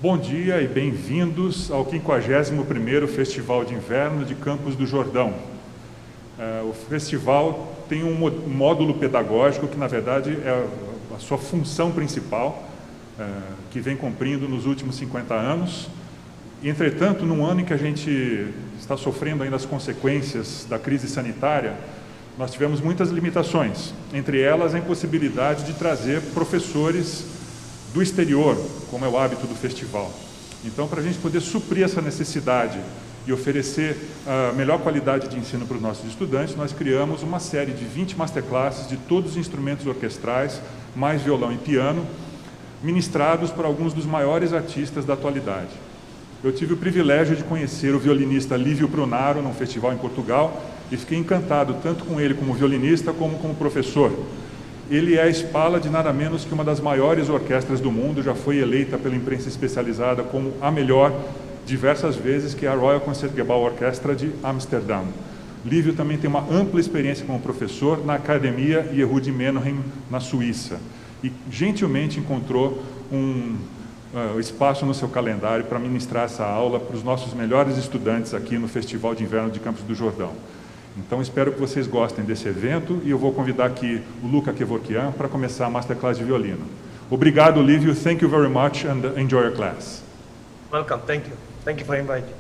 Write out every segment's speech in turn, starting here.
Bom dia e bem-vindos ao 51º Festival de Inverno de Campos do Jordão. O festival tem um módulo pedagógico que, na verdade, é a sua função principal, que vem cumprindo nos últimos 50 anos. Entretanto, num ano em que a gente está sofrendo ainda as consequências da crise sanitária, nós tivemos muitas limitações, entre elas a impossibilidade de trazer professores do exterior, como é o hábito do festival. Então, para a gente poder suprir essa necessidade e oferecer a melhor qualidade de ensino para os nossos estudantes, nós criamos uma série de 20 masterclasses de todos os instrumentos orquestrais, mais violão e piano, ministrados por alguns dos maiores artistas da atualidade. Eu tive o privilégio de conhecer o violinista Liviu Prunaru num festival em Portugal e fiquei encantado tanto com ele como violinista como como professor. Ele é a spalla de nada menos que uma das maiores orquestras do mundo, já foi eleita pela imprensa especializada como a melhor diversas vezes, que é a Royal Concertgebouw Orquestra de Amsterdã. Liviu também tem uma ampla experiência como professor na Academia Yehudi Menuhin, na Suíça, e gentilmente encontrou um espaço no seu calendário para ministrar essa aula para os nossos melhores estudantes aqui no Festival de Inverno de Campos do Jordão. Então, espero que vocês gostem desse evento e eu vou convidar aqui o Luca Kevorkian para começar a Masterclass de violino. Obrigado, Liviu. Thank you very much and enjoy your class. Welcome. Thank you. Thank you for inviting.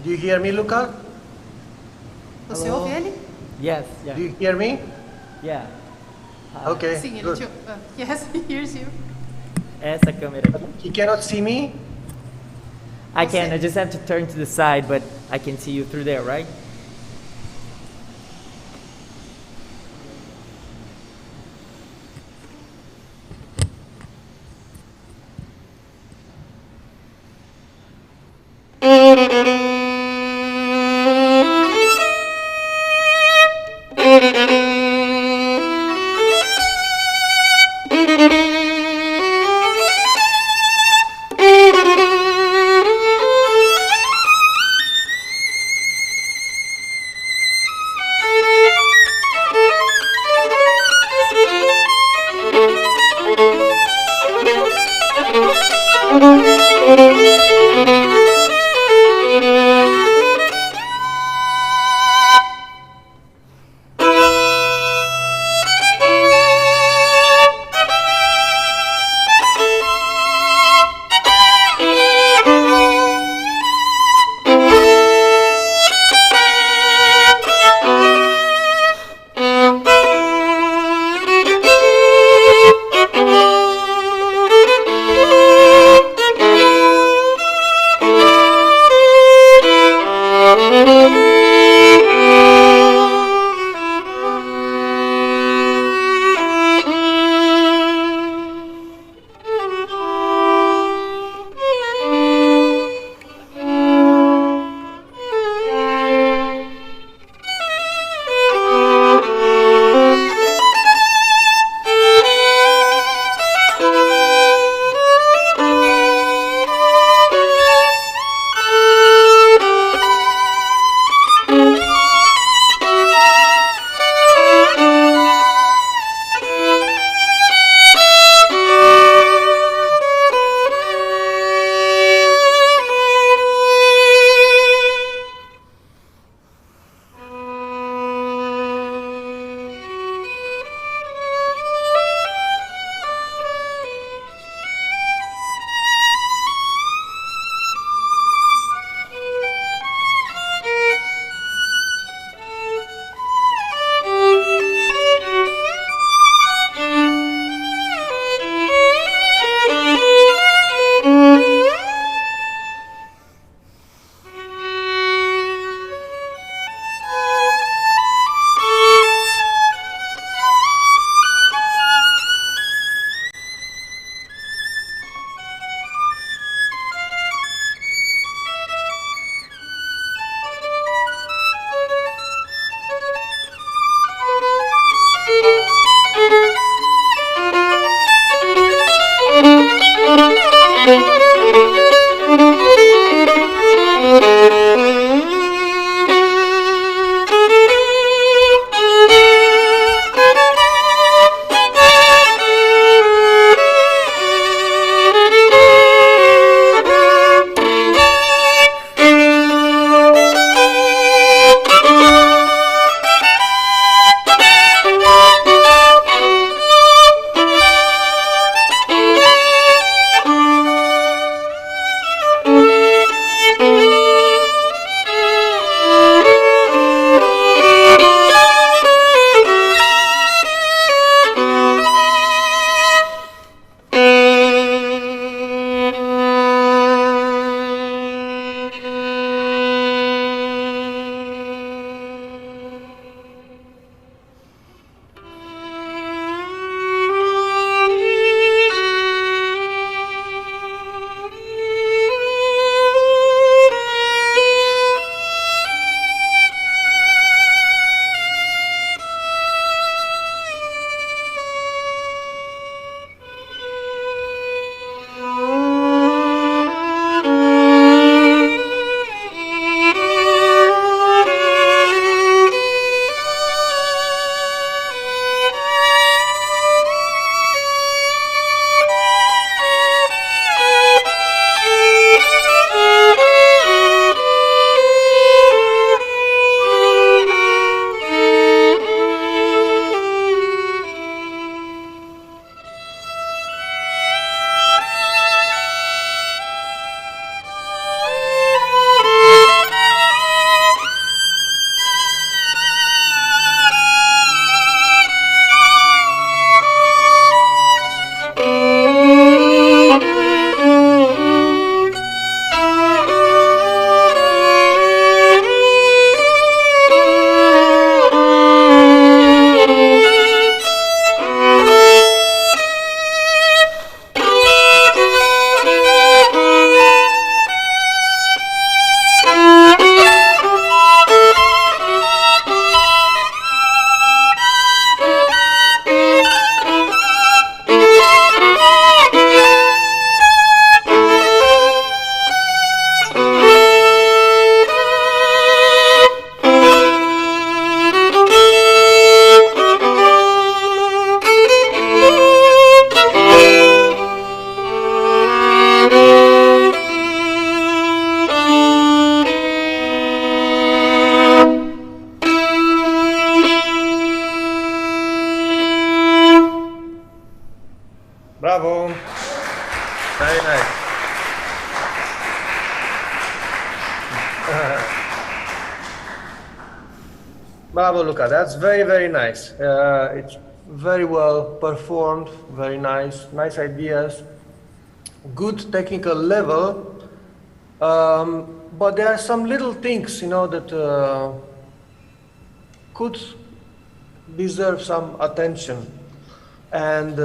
Do you hear me, Luca? Você ouve ele? Yes, yeah. Do you hear me? Yeah. Okay. Sim, ele good. te... yes, he hears you. Essa câmera aqui. You cannot see me? I can, I just have to turn to the side, but I can see you through there, right? Bravo. Very nice. Bravo, Luca. That's very, very nice. It's very well performed. Very nice. Nice ideas. Good technical level. But there are some little things, you know, that could deserve some attention. And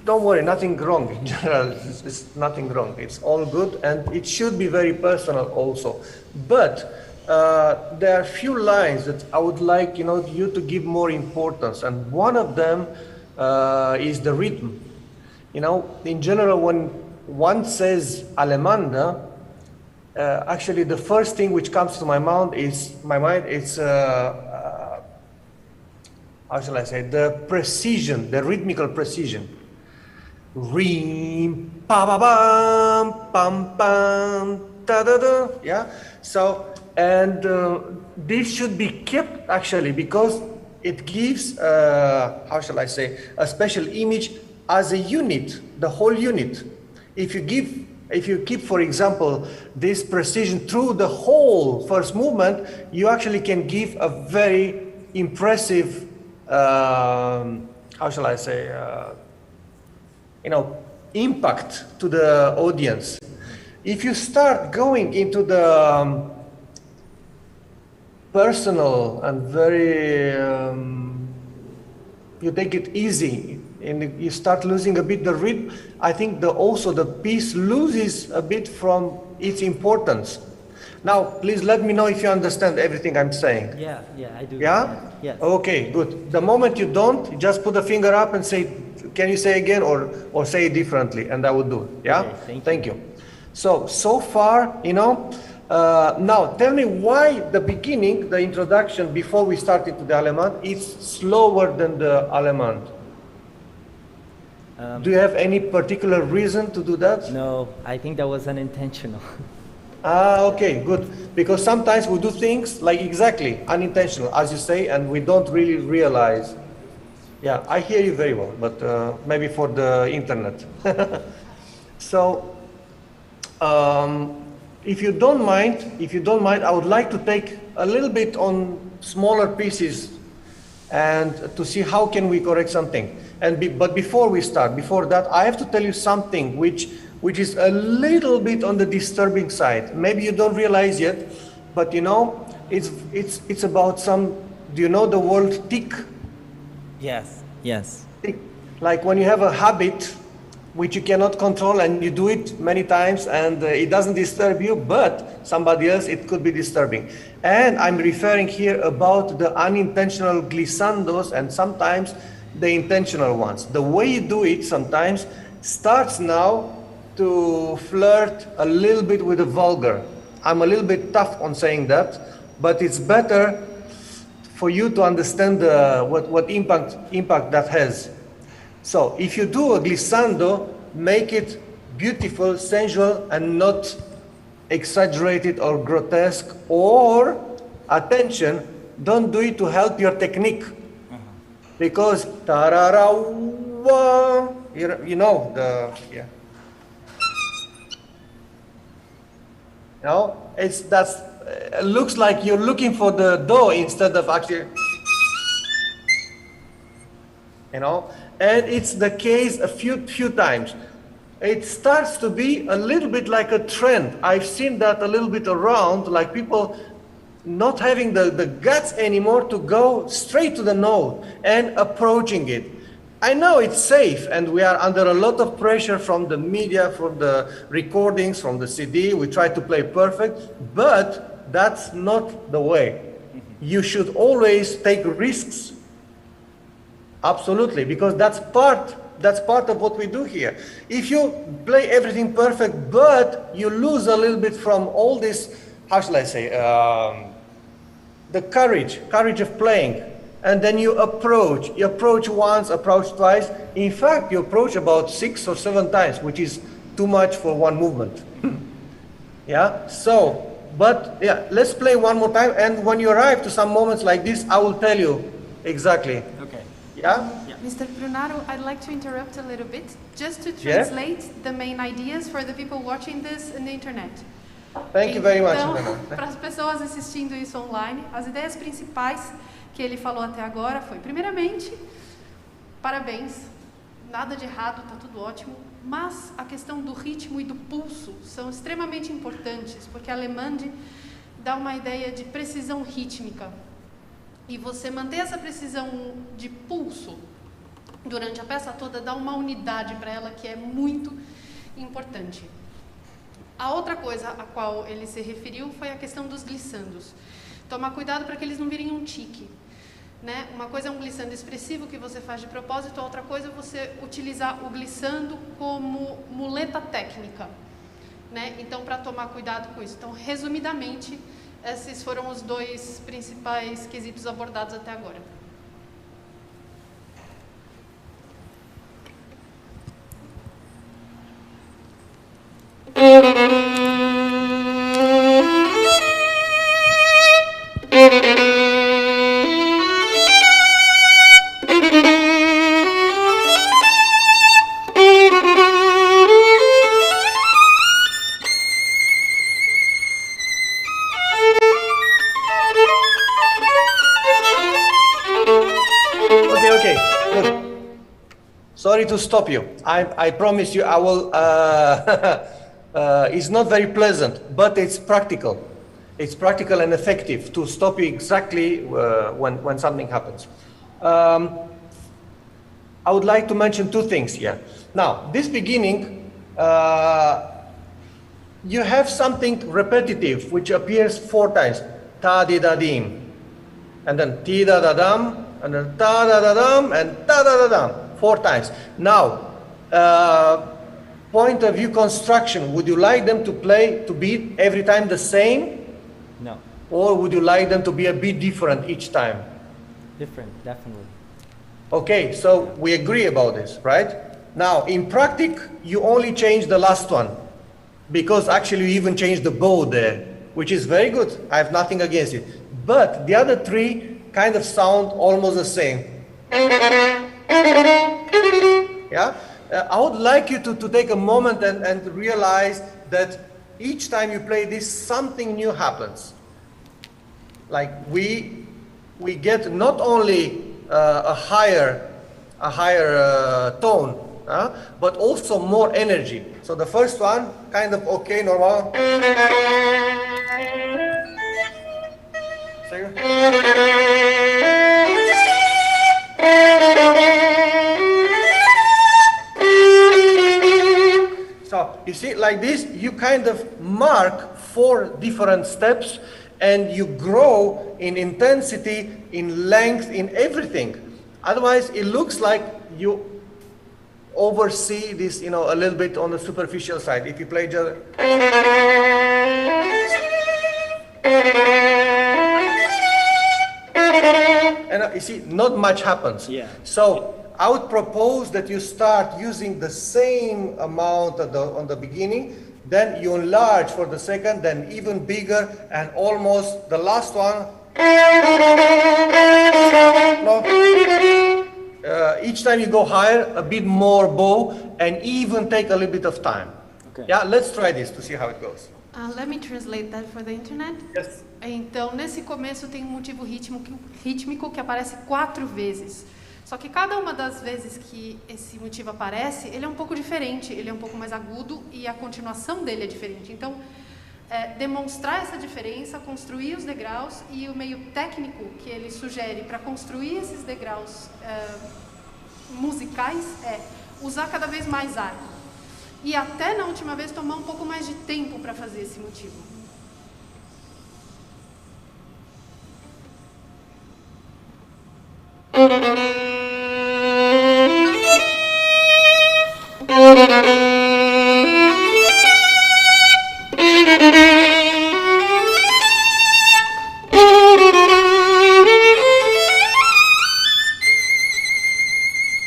don't worry, nothing wrong in general. It's nothing wrong. It's all good, and it should be very personal also. But there are few lines that I would like, you know, you to give more importance, and one of them is the rhythm. You know, in general, when one says Alemanda, actually the first thing which comes to my mind is how shall I say, the precision, the rhythmical precision. Reem, pa ba bam, pam pam, da da da. Yeah. So, and this should be kept actually because it gives, how shall I say, a special image as a unit, the whole unit. If you keep, for example, this precision through the whole first movement, you actually can give a very impressive, how shall I say, you know, impact to the audience. If you start going into the personal and very, you take it easy and you start losing a bit the rhythm, I think also the piece loses a bit from its importance. Now, please let me know if you understand everything I'm saying. Yeah, I do. Yeah? Yes. Okay, good. The moment you don't, you just put a finger up and say, can you say again or say it differently, and I will do it. Yeah? Okay, thank you. So far, you know, now tell me why the beginning, the introduction before we start into the Allemande is slower than the Allemande. Do you have any particular reason to do that? No, I think that was unintentional. Okay, good. Because sometimes we do things like exactly unintentional, as you say, and we don't really realize. Yeah, I hear you very well, but maybe for the internet. So, if you don't mind, I would like to take a little bit on smaller pieces and to see how can we correct something. But before we start, before that, I have to tell you something which is a little bit on the disturbing side. Maybe you don't realize yet, but you know, it's about some. Do you know the word tic? Yes. Tic. Like when you have a habit which you cannot control and you do it many times and it doesn't disturb you, but somebody else it could be disturbing. And I'm referring here about the unintentional glissandos and sometimes the intentional ones. The way you do it sometimes starts now to flirt a little bit with the vulgar. I'm a little bit tough on saying that, but it's better for you to understand what impact that has. So if you do a glissando, make it beautiful, sensual, and not exaggerated or grotesque, or, attention, don't do it to help your technique. Because, tararawa, you know, yeah. You know, it looks like you're looking for the do instead of actually, you know, and it's the case a few times. It starts to be a little bit like a trend. I've seen that a little bit around, like people not having the guts anymore to go straight to the note and approaching it. I know it's safe, and we are under a lot of pressure from the media, from the recordings, from the CD. We try to play perfect, but that's not the way. You should always take risks. Absolutely, because that's part of what we do here. If you play everything perfect, but you lose a little bit from all this, how shall I say, the courage of playing. And then you approach once, approach twice. In fact, you approach about 6 or 7 times, which is too much for one movement. Yeah, so, but yeah, let's play one more time. And when you arrive to some moments like this, I will tell you exactly. Okay. Yeah? Yeah. Mr. Prunaru, I'd like to interrupt a little bit, just to Yeah? translate the main ideas for the people watching this in the internet. Thank you very much. Então, Helena. para as pessoas assistindo isso online, as ideias principais que ele falou até agora foi, primeiramente, parabéns, nada de errado, está tudo ótimo, mas a questão do ritmo e do pulso são extremamente importantes, porque a Allemande dá uma ideia de precisão rítmica. E você manter essa precisão de pulso durante a peça toda dá uma unidade para ela que é muito importante. A outra coisa a qual ele se referiu foi a questão dos glissandos. Tomar cuidado para que eles não virem um tique. Né? Uma coisa é um glissando expressivo que você faz de propósito, a outra coisa é você utilizar o glissando como muleta técnica. Né? Então, para tomar cuidado com isso. Então, resumidamente, esses foram os dois principais quesitos abordados até agora. Okay. Good. Sorry to stop you. I promise you I will. It's not very pleasant, but it's practical. It's practical and effective to stop you exactly when something happens. I would like to mention two things here. Now, this beginning, you have something repetitive which appears 4 times. Ta-di-da-dim. And then ti-da-da-dam. And then ta-da-da-dam. And ta-da-da-dam. 4 times. Now, point of view construction, would you like them to be every time the same? No, Or would you like them to be a bit different each time? different, definitely. Okay, so we agree about this, right? Now, in practice, you only change the last one, because actually you even change the bow there, which is very good. I have nothing against it. But the other 3 kind of sound almost the same. Yeah? I would like you to take a moment and realize that each time you play this, something new happens. Like we get not only a higher tone, but also more energy. So the first one, kind of okay, normal. Second. So you see, like this, you kind of mark 4 different steps, and you grow in intensity, in length, in everything. Otherwise, it looks like you oversee this, a little bit on the superficial side. If you play just... And you see, not much happens. Yeah. So I would propose that you start using the same amount on the beginning, then you enlarge for the second, then even bigger, and almost the last one. No. Each time you go higher, a bit more bow, and even take a little bit of time. Okay. Yeah, let's try this to see how it goes. Let me translate that for the internet. Yes. Então, nesse começo tem um motivo rítmico que aparece 4 vezes. Só que cada uma das vezes que esse motivo aparece, ele é um pouco diferente, ele é um pouco mais agudo e a continuação dele é diferente. Então, demonstrar essa diferença, construir os degraus e o meio técnico que ele sugere para construir esses degraus musicais é usar cada vez mais ar. E até na última vez tomar um pouco mais de tempo para fazer esse motivo.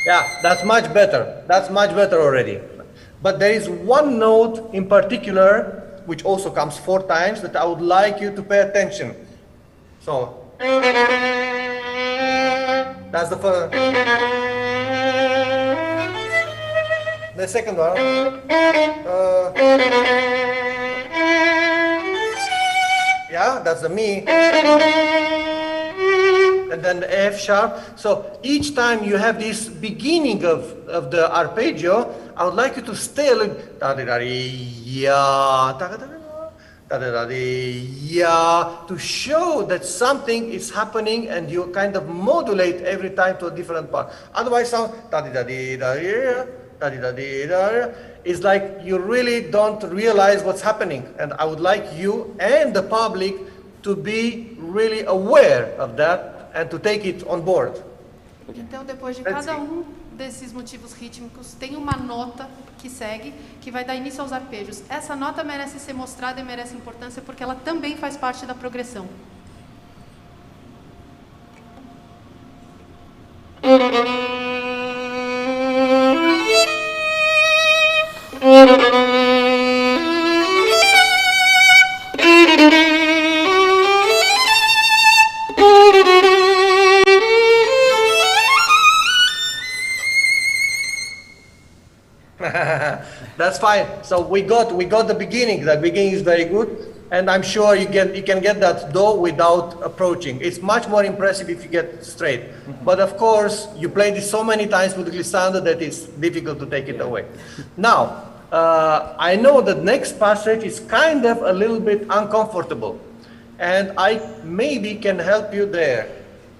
Yeah, that's much better. That's much better already. But there is one note in particular, which also comes 4 times, that I would like you to pay attention. So, that's the first. The second one. Yeah, that's the mi. And then the F sharp. So each time you have this beginning of the arpeggio, I would like you to stay a little. To show that something is happening and you kind of modulate every time to a different part. Otherwise, sound it's like you really don't realize what's happening. And I would like you and the public to be really aware of that and to take it on board. Então, depois de cada desses motivos rítmicos, tem uma nota que segue, que vai dar início aos arpejos. Essa nota merece ser mostrada e merece importância porque ela também faz parte da progressão. That's fine. So we got the beginning. The beginning is very good, and I'm sure you can get that do without approaching. It's much more impressive if you get straight. But of course, you played it so many times with glissando that it's difficult to take it away. Now, I know the next passage is kind of a little bit uncomfortable, and I maybe can help you there.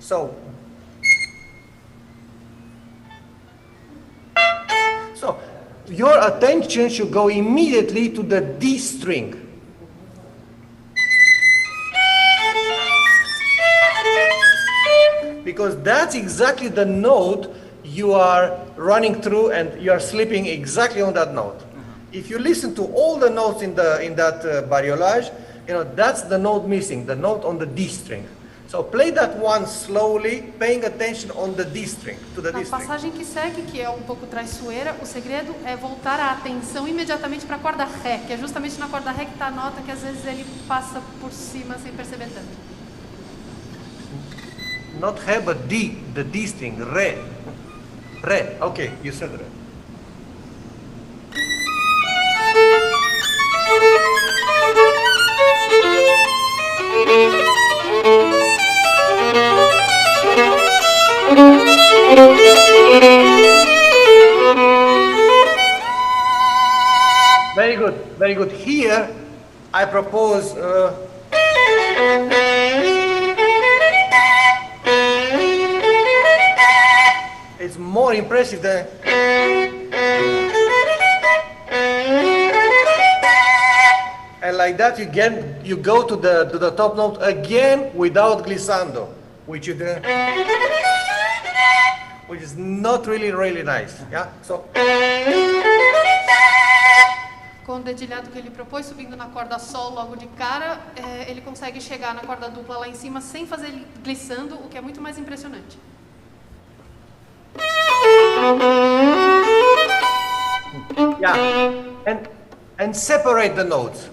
So your attention should go immediately to the D string. Because that's exactly the note you are running through and you are sleeping exactly on that note. If you listen to all the notes in that bariolage, that's the note missing, the note on the D string. So play that one slowly, paying attention on the D string, to the D Na string. passagem que segue, que é um pouco traiçoeira, o segredo é voltar a atenção imediatamente para a corda Ré, que é justamente na corda Ré que está a nota que às vezes ele passa por cima sem perceber tanto. Not Ré, but D, the D string, Ré. Ré, okay, you said Ré. Very good, very good. Here, I propose it's more impressive than and like that you go to the top note again without glissando, which is not really nice. Yeah, so. Com o dedilhado que ele propôs, subindo na corda Sol logo de cara, ele consegue chegar na corda dupla lá em cima sem fazer glissando, o que é muito mais impressionante. Yeah, and separate the notes.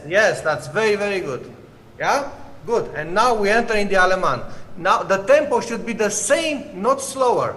Yes, that's very good. Yeah, good. And now we enter in the Alemán. Now the tempo should be the same, not slower.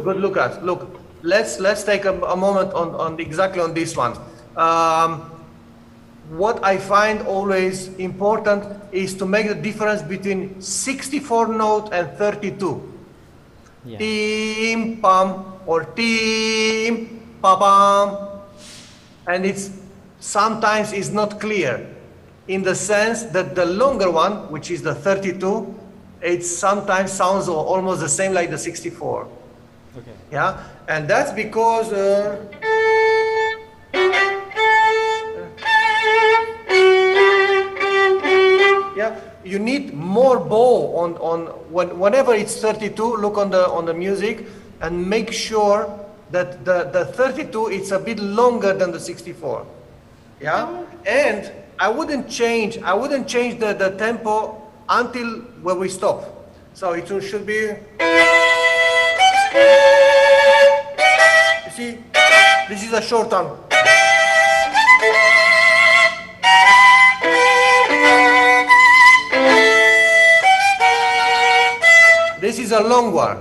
Good, Lucas. Look, let's take a moment on exactly on this one. What I find always important is to make the difference between 64 note and 32. Yeah. Tim pam or tim pa pam, and it's sometimes is not clear, in the sense that the longer one, which is the 32, it sometimes sounds almost the same like the 64. Okay. Yeah, and that's because you need more bow whenever it's 32, look on the music and make sure that the 32 it's a bit longer than the 64. Yeah? And I wouldn't change the tempo until where we stop. So it should be, you see, this is a short tone. This is a long one.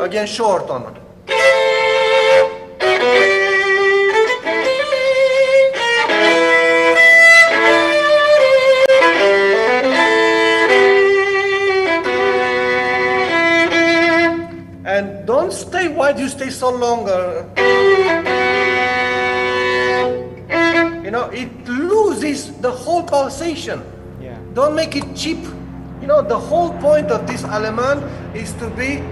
Again, short on. And don't stay, why do you stay so long? You know, it loses the whole pulsation. Yeah. Don't make it cheap. You know, the whole point of this Allemand is to be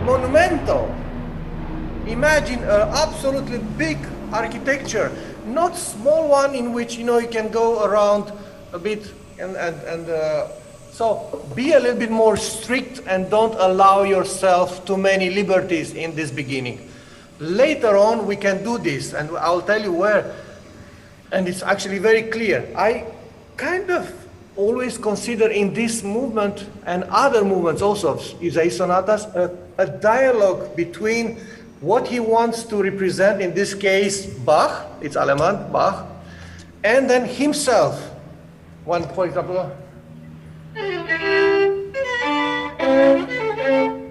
monumental. Imagine an absolutely big architecture, not small one in which, you know, you can go around a bit and so be a little bit more strict and don't allow yourself too many liberties in this beginning. Later on we can do this, and I'll tell you where, and it's actually very clear. I kind of always consider in this movement and other movements also of Ysaÿe sonatas a dialogue between what he wants to represent, in this case Bach, it's Allemand, Bach, and then himself. One, for example,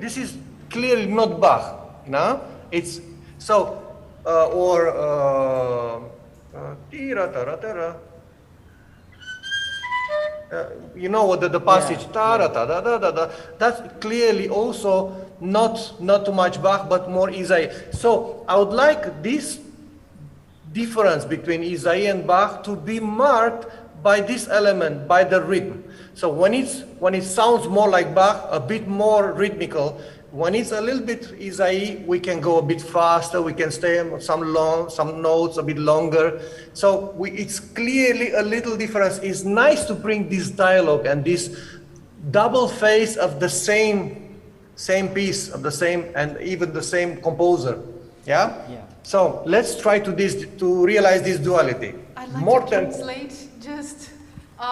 this is clearly not Bach, no? It's so, you know what the passage, that's clearly also not too much Bach, but more Ysaÿe. So I would like this difference between Ysaÿe and Bach to be marked by this element, by the rhythm. So when it sounds more like Bach, a bit more rhythmical. When it's a little bit Ysaÿe, we can go a bit faster. We can stay on some notes a bit longer. So it's clearly a little difference. It's nice to bring this dialogue and this double face of the same piece, of the same, and even the same composer. Yeah. Yeah. So let's try to realize this duality. I'd like to translate just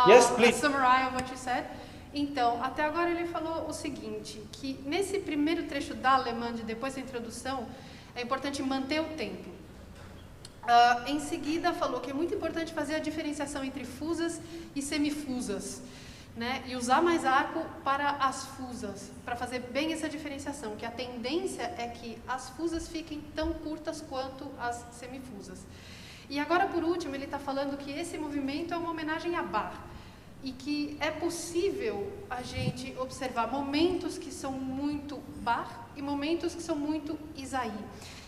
yes, a summary of what you said. Então, até agora ele falou o seguinte, que nesse primeiro trecho da Allemand, depois da introdução, é importante manter o tempo. Em seguida, falou que é muito importante fazer a diferenciação entre fusas e semifusas, né? E usar mais arco para as fusas, para fazer bem essa diferenciação, que a tendência é que as fusas fiquem tão curtas quanto as semifusas. E agora, por último, ele está falando que esse movimento é uma homenagem a Bach, e que é possível a gente observar momentos que são muito Bach e momentos que são muito Ysaÿe.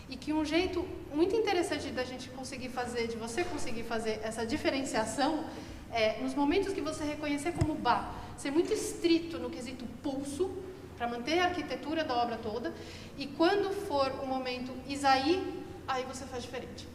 E que um jeito muito interessante da gente conseguir fazer, de você conseguir fazer essa diferenciação, é nos momentos que você reconhecer como Bach, ser muito estrito no quesito pulso, para manter a arquitetura da obra toda, e quando for um momento Ysaÿe, aí você faz diferente.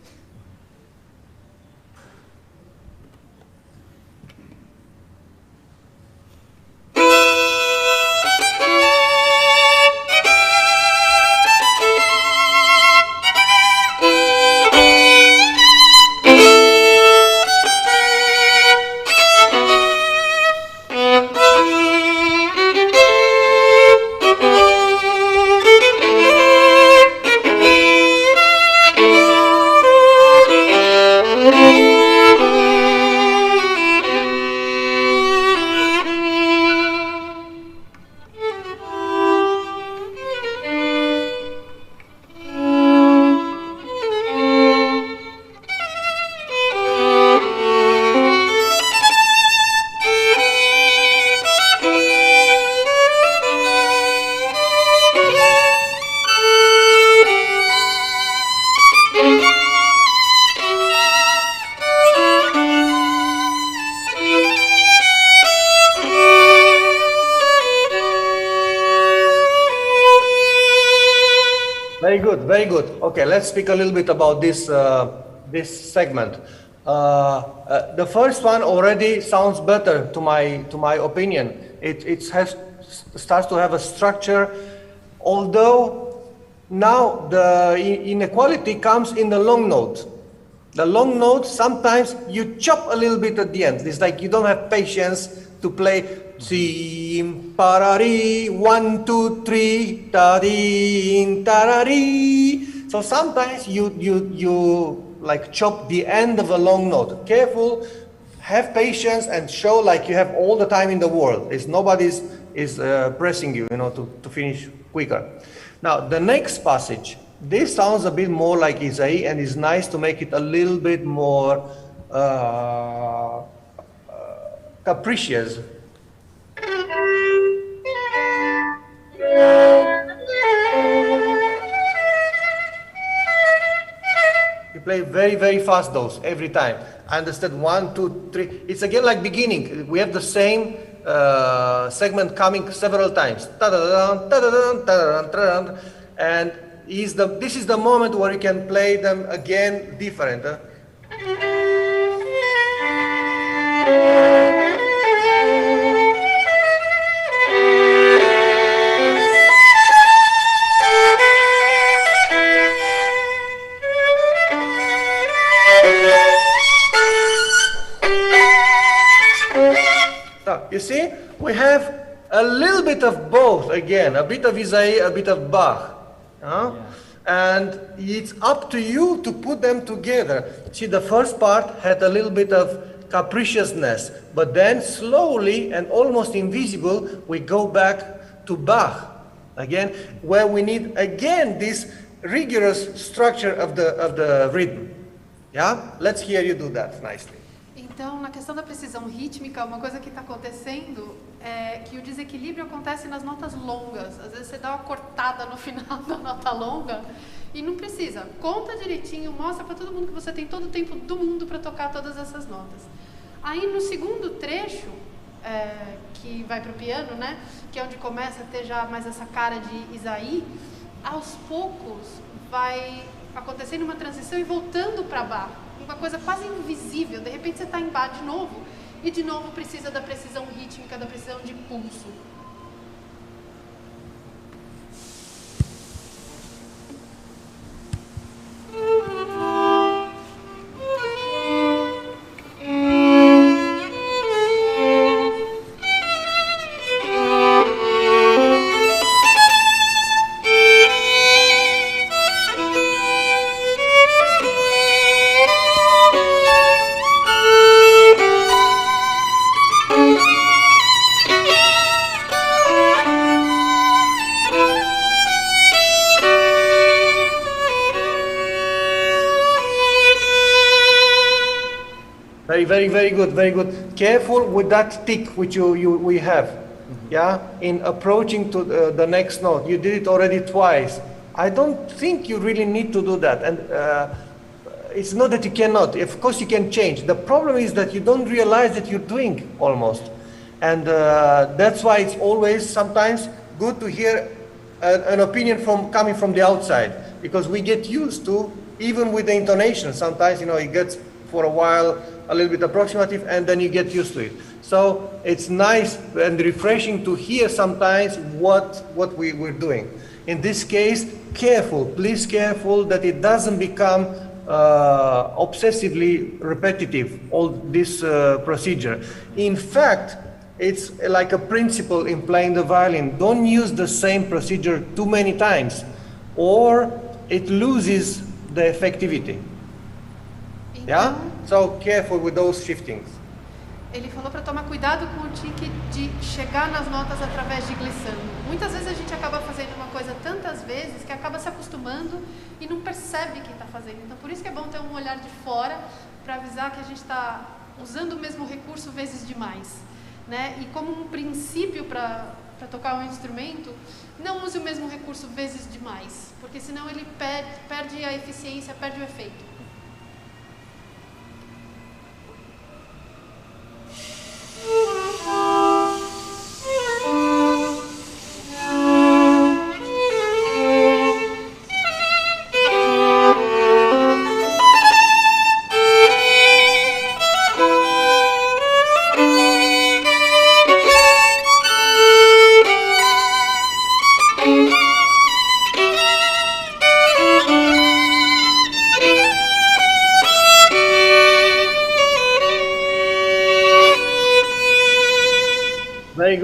very good. Okay, let's speak a little bit about this segment. The first one already sounds better to my opinion. It starts to have a structure, although now the inequality comes in the long note. The long note, sometimes you chop a little bit at the end. It's like you don't have patience to play sim parari 1 2 3 ta ding tarari. So sometimes you like chop the end of a long note. Careful, have patience, and show like you have all the time in the world. It's nobody's pressing you, to finish quicker. Now the next passage. This sounds a bit more like Ysaÿe, and it's nice to make it a little bit more capricious. You play very, very fast those every time. I understood 1, 2, 3. It's again like beginning. We have the same segment coming several times. And this is the moment where you can play them again different. So, you see, we have a little bit of both again, a bit of Ysaÿe, a bit of Bach. And it's up to you to put them together. See, the first part had a little bit of capriciousness, but then slowly and almost invisible, we go back to Bach again, where we need again this rigorous structure of the rhythm. Yeah? Let's hear you do that nicely. Então, na questão da precisão rítmica, uma coisa que está acontecendo é que o desequilíbrio acontece nas notas longas. Às vezes você dá uma cortada no final da nota longa e não precisa. Conta direitinho, mostra para todo mundo que você tem todo o tempo do mundo para tocar todas essas notas. Aí no segundo trecho, que vai para o piano, né, que é onde começa a ter já mais essa cara de Ysaÿe, aos poucos vai acontecendo uma transição e voltando para Bach. Uma coisa quase invisível, de repente você está em Bach de novo, e de novo precisa da precisão rítmica, da precisão de pulso. Very good, very good. Careful with that tick which we have, yeah, in approaching to the next note. You did it already twice. I don't think you really need to do that, and it's not that you cannot. Of course you can change. The problem is that you don't realize that you're doing almost, and that's why it's always sometimes good to hear an opinion coming from the outside, because we get used to, even with the intonation, sometimes it gets for a while a little bit approximative, and then you get used to it. So it's nice and refreshing to hear sometimes what we're doing. In this case, please careful that it doesn't become obsessively repetitive, all this procedure. In fact, it's like a principle in playing the violin. Don't use the same procedure too many times, or it loses the effectivity. Yeah? So careful with those shiftings. Ele falou para tomar cuidado com o tique de chegar nas notas através de glissando. Muitas vezes a gente acaba fazendo uma coisa tantas vezes que acaba se acostumando e não percebe quem está fazendo. Então por isso que é bom ter um olhar de fora para avisar que a gente está usando o mesmo recurso vezes demais, né? E como um princípio para tocar um instrumento, não use o mesmo recurso vezes demais, porque senão ele perde a eficiência, perde o efeito.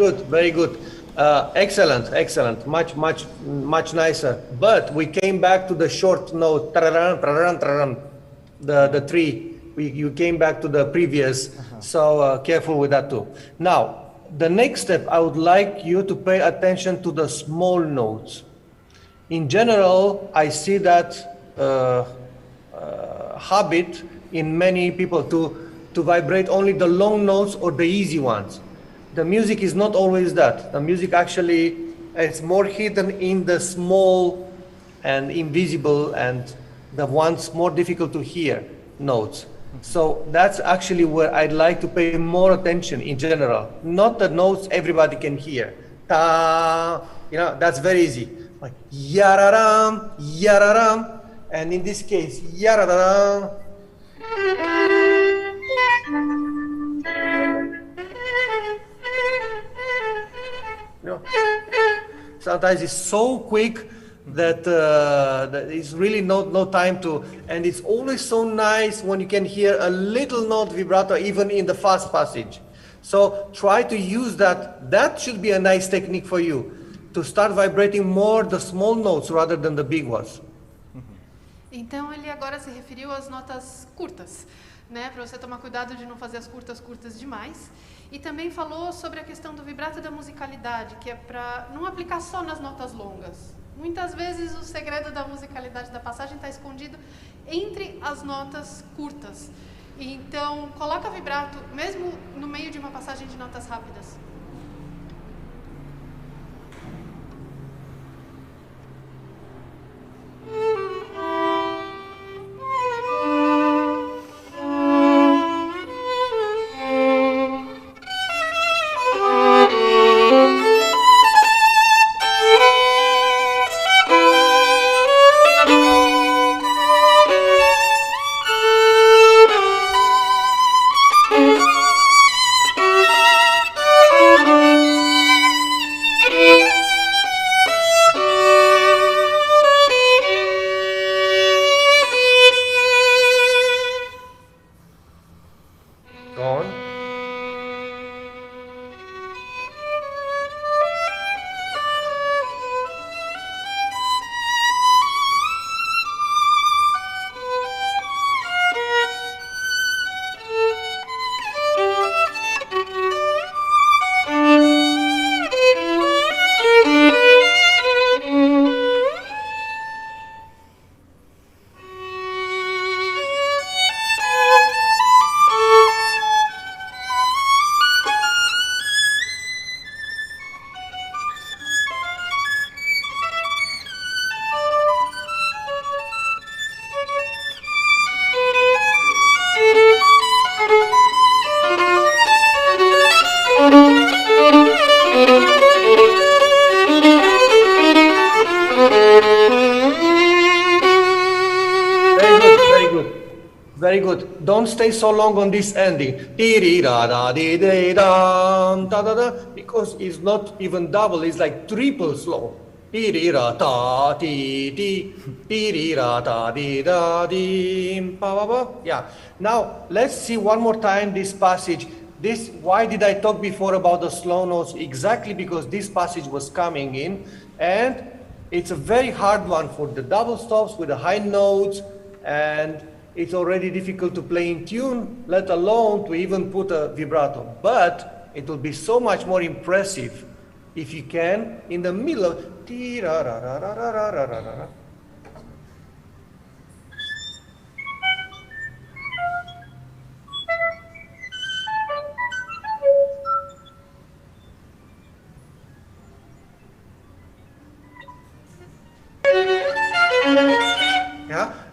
good, very good. Excellent, excellent. Much nicer. But we came back to the short note, the three. You came back to the previous, so careful with that too. Now, the next step, I would like you to pay attention to the small notes. In general, I see that habit in many people to vibrate only the long notes or the easy ones. The music is not always that. The music actually is more hidden in the small and invisible and the ones more difficult to hear notes. So that's actually where I'd like to pay more attention in general. Not the notes everybody can hear. Ta, you know, that's very easy. Like yararam, yararam, and in this case, yararam. You know, sometimes it's so quick that it's really no time to, and it's always so nice when you can hear a little note vibrato even in the fast passage. So try to use that. That should be a nice technique for you, to start vibrating more the small notes rather than the big ones. Então ele agora se referiu às notas curtas, né, para você tomar cuidado de não fazer as curtas demais. E também falou sobre a questão do vibrato e da musicalidade, que é para não aplicar só nas notas longas. Muitas vezes o segredo da musicalidade da passagem está escondido entre as notas curtas. Então, coloca vibrato mesmo no meio de uma passagem de notas rápidas. Very good. Don't stay so long on this ending. Because it's not even double, it's like triple slow. Yeah. Now let's see one more time this passage. Why did I talk before about the slow notes? Exactly because this passage was coming in, and it's a very hard one for the double stops with the high notes, and it's already difficult to play in tune, let alone to even put a vibrato. But it will be so much more impressive if you can, in the middle of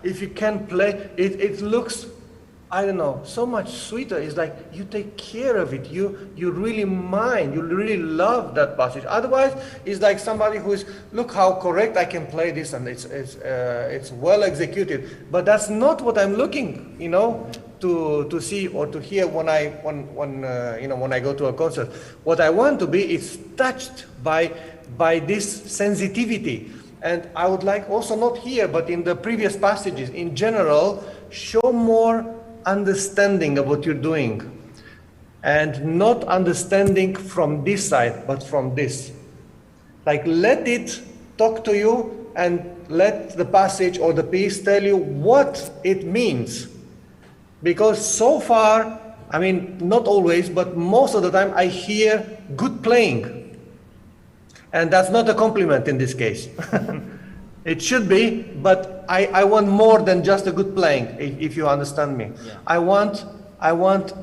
if you can play, it looks, I don't know, so much sweeter. It's like you take care of it. You really mind. You really love that passage. Otherwise, it's like somebody who is, look how correct I can play this, and it's well executed. But that's not what I'm looking, to see or to hear when I go to a concert. What I want to be is touched by this sensitivity. And I would like also, not here, but in the previous passages, in general, show more understanding of what you're doing. and not understanding from this side, but from this. Like let it talk to you and let the passage or the piece tell you what it means. Because so far, I mean, not always, but most of the time I hear good playing. And that's not a compliment in this case. It should be, but I want more than just a good playing, if you understand me. Yeah. I want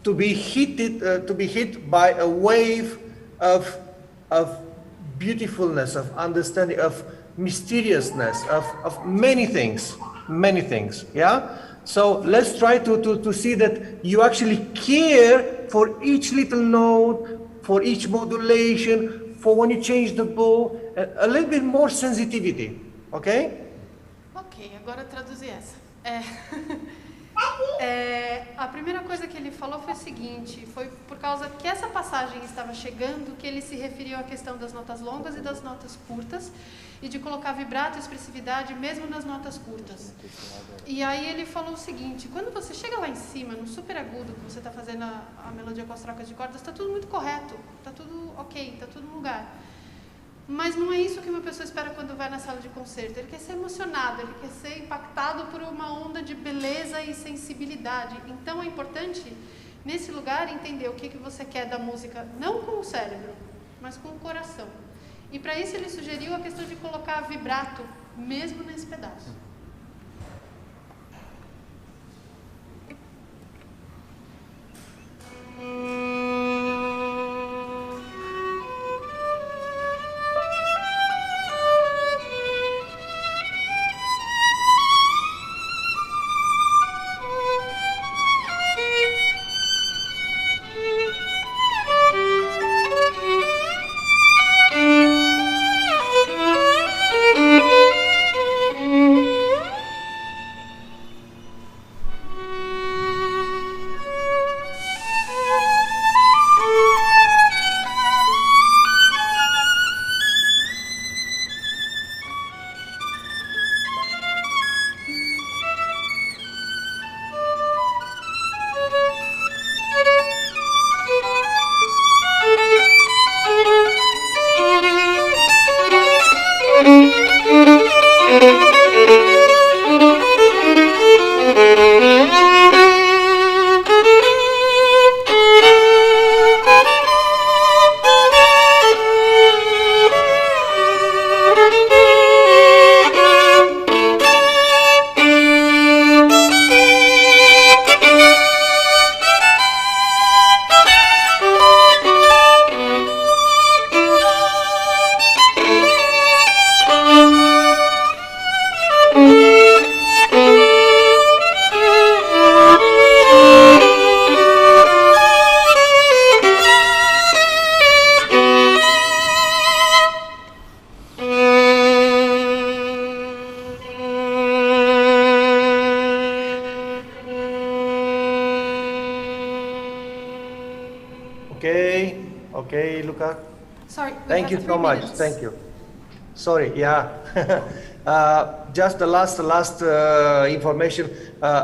to be hit by a wave of beautifulness, of understanding, of mysteriousness, of many things, yeah? So let's try to see that you actually care for each little note, for each modulation, for when you change the bow, a little bit more sensitivity, ok? Ok, agora traduzir essa. A primeira coisa que ele falou foi o seguinte, foi por causa que essa passagem estava chegando que ele se referiu à questão das notas longas e das notas curtas e de colocar vibrato e expressividade mesmo nas notas curtas. E aí ele falou o seguinte, quando você chega lá em cima, no super agudo, que você está fazendo a melodia com as trocas de cordas, está tudo muito correto, está tudo ok, está tudo no lugar. Mas não é isso que uma pessoa espera quando vai na sala de concerto. Ele quer ser emocionado, ele quer ser impactado por uma onda de beleza e sensibilidade. Então é importante, nesse lugar, entender o que você quer da música, não com o cérebro, mas com o coração. E para isso ele sugeriu a questão de colocar vibrato, mesmo nesse pedaço. Okay, Luca. Sorry. Thank you so much. Minutes. Thank you. Sorry. Yeah. Just the last information.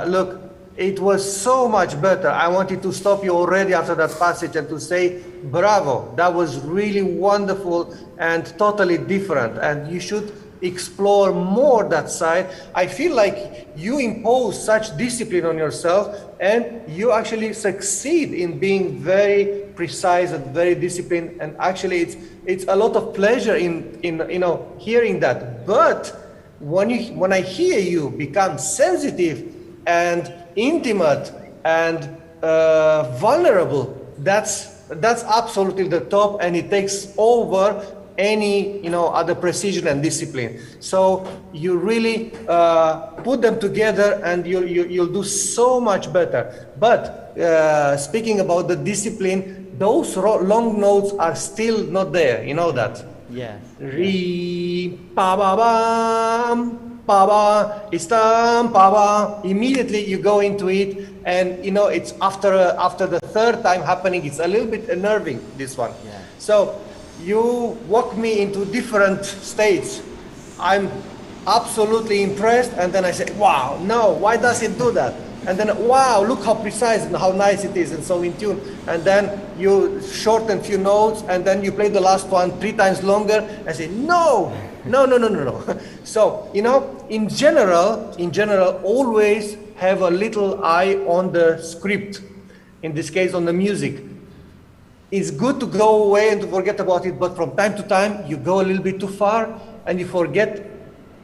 Look, it was so much better. I wanted to stop you already after that passage and to say, bravo. That was really wonderful and totally different. And you should explore more that side. I feel like you impose such discipline on yourself and you actually succeed in being very precise and very disciplined, and actually it's a lot of pleasure in hearing that. But when I hear you become sensitive and intimate and vulnerable, that's absolutely the top, and it takes over any other precision and discipline. So you really put them together and you'll do so much better. But speaking about the discipline, those long notes are still not there, you know that? Yeah. Re, pa ba bam, pa ba, it's tam, pa ba. Immediately you go into it, and it's after the third time happening, it's a little bit unnerving, this one. Yeah. So you walk me into different states. I'm absolutely impressed, and then I say, wow, no, why does it do that? and then wow, look how precise and how nice it is and so in tune. And then you shorten a few notes, and then you play the last one 3 times longer and say, no. So, you know, in general, always have a little eye on the script, in this case on the music. It's good to go away and to forget about it, but from time to time you go a little bit too far and you forget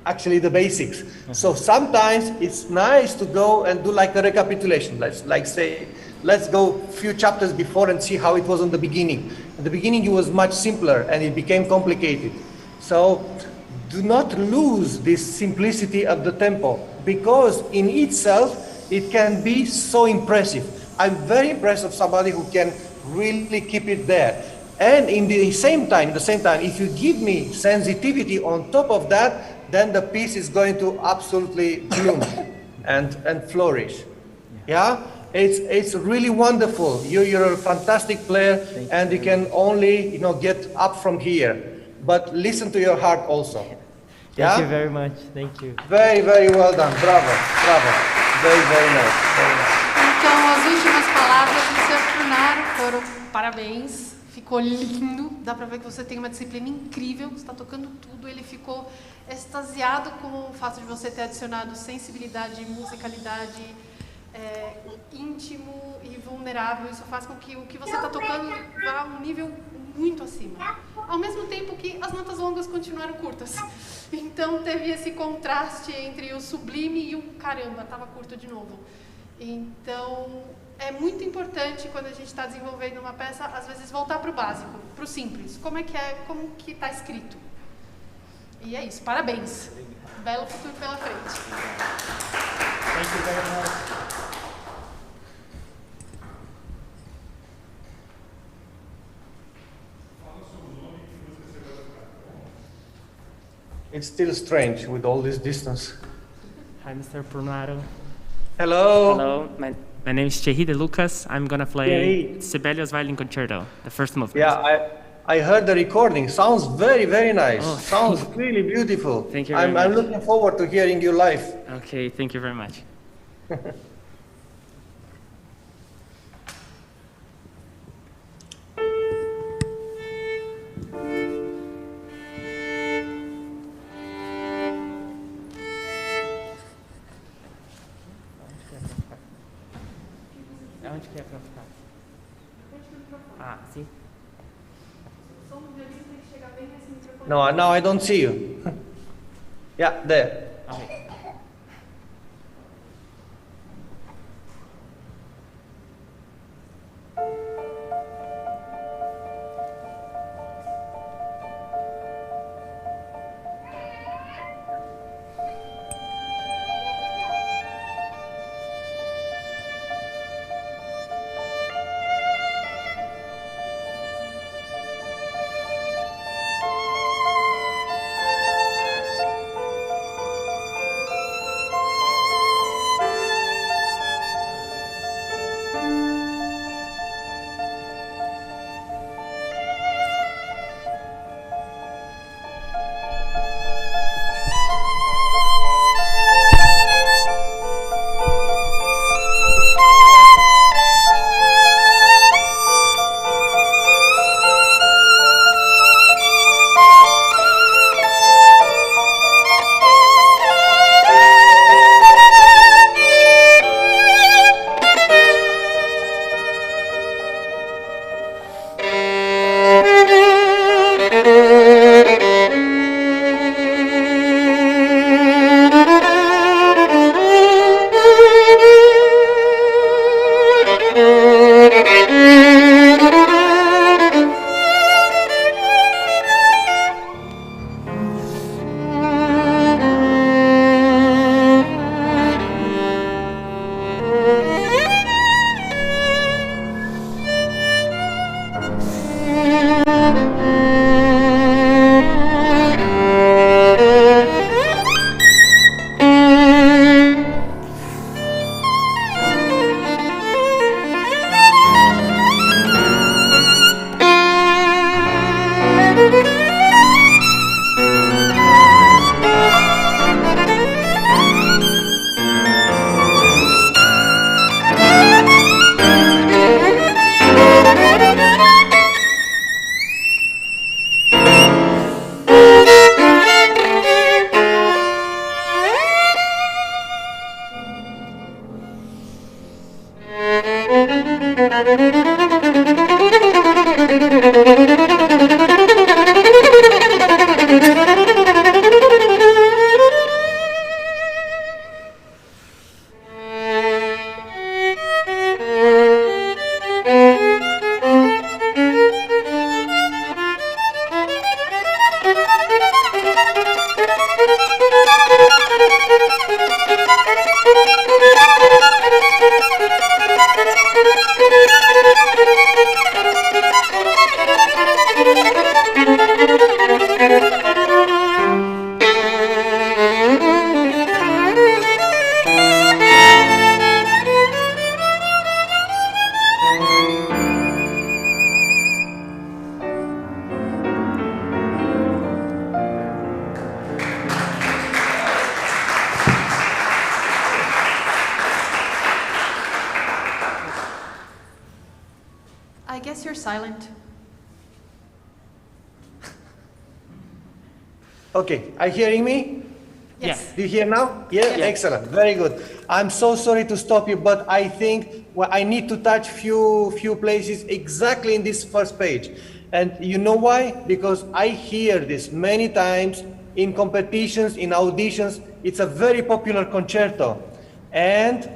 actually the basics. So sometimes it's nice to go and do like a recapitulation. Let's go a few chapters before and see how it was in the beginning. In the beginning it was much simpler and it became complicated. So do not lose this simplicity of the tempo, because in itself it can be so impressive. I'm very impressed of somebody who can really keep it there. And in the same time, if you give me sensitivity on top of that, then the piece is going to absolutely bloom and flourish. Yeah? It's really wonderful. You're a fantastic player, and you can only, you know, get up from here. But listen to your heart also. Thank you very much. Thank you. Very, very well done. Bravo. Very, very nice. Very nice. Então, as últimas palavras do Sr. Prunaru foram parabéns, ficou lindo, dá pra ver que você tem uma disciplina incrível, você está tocando tudo, ele ficou extasiado com o fato de você ter adicionado sensibilidade, musicalidade, íntimo e vulnerável. Isso faz com que o que você está tocando vá a um nível muito acima. Ao mesmo tempo que as notas longas continuaram curtas. Então teve esse contraste entre o sublime e o caramba, estava curto de novo. Então é muito importante quando a gente está desenvolvendo uma peça, às vezes voltar para o básico, para o simples. Como que está escrito. E é isso, parabéns. Belo futuro pela frente. Thank you very much. It's still strange with all this distance. Hi, Mr. Prunaru. Hello. Hello. My name is Chehide Lucas. I'm gonna play Sibelius Violin Concerto, the first movement. Yeah, I heard the recording. Sounds very, very nice. Oh. Sounds really beautiful. Thank you very I'm much. looking forward to hearing you live. Okay, thank you very much. Onde que é pra ficar? Ah, sim? No, now I don't see you. Yeah, there. Okay. I guess you're silent. Okay, are you hearing me? Yes. Do you hear now? Yeah, excellent, very good. I'm so sorry to stop you, but I think I need to touch few places exactly in this first page. And you know why? Because I hear this many times in competitions, in auditions. It's a very popular concerto. And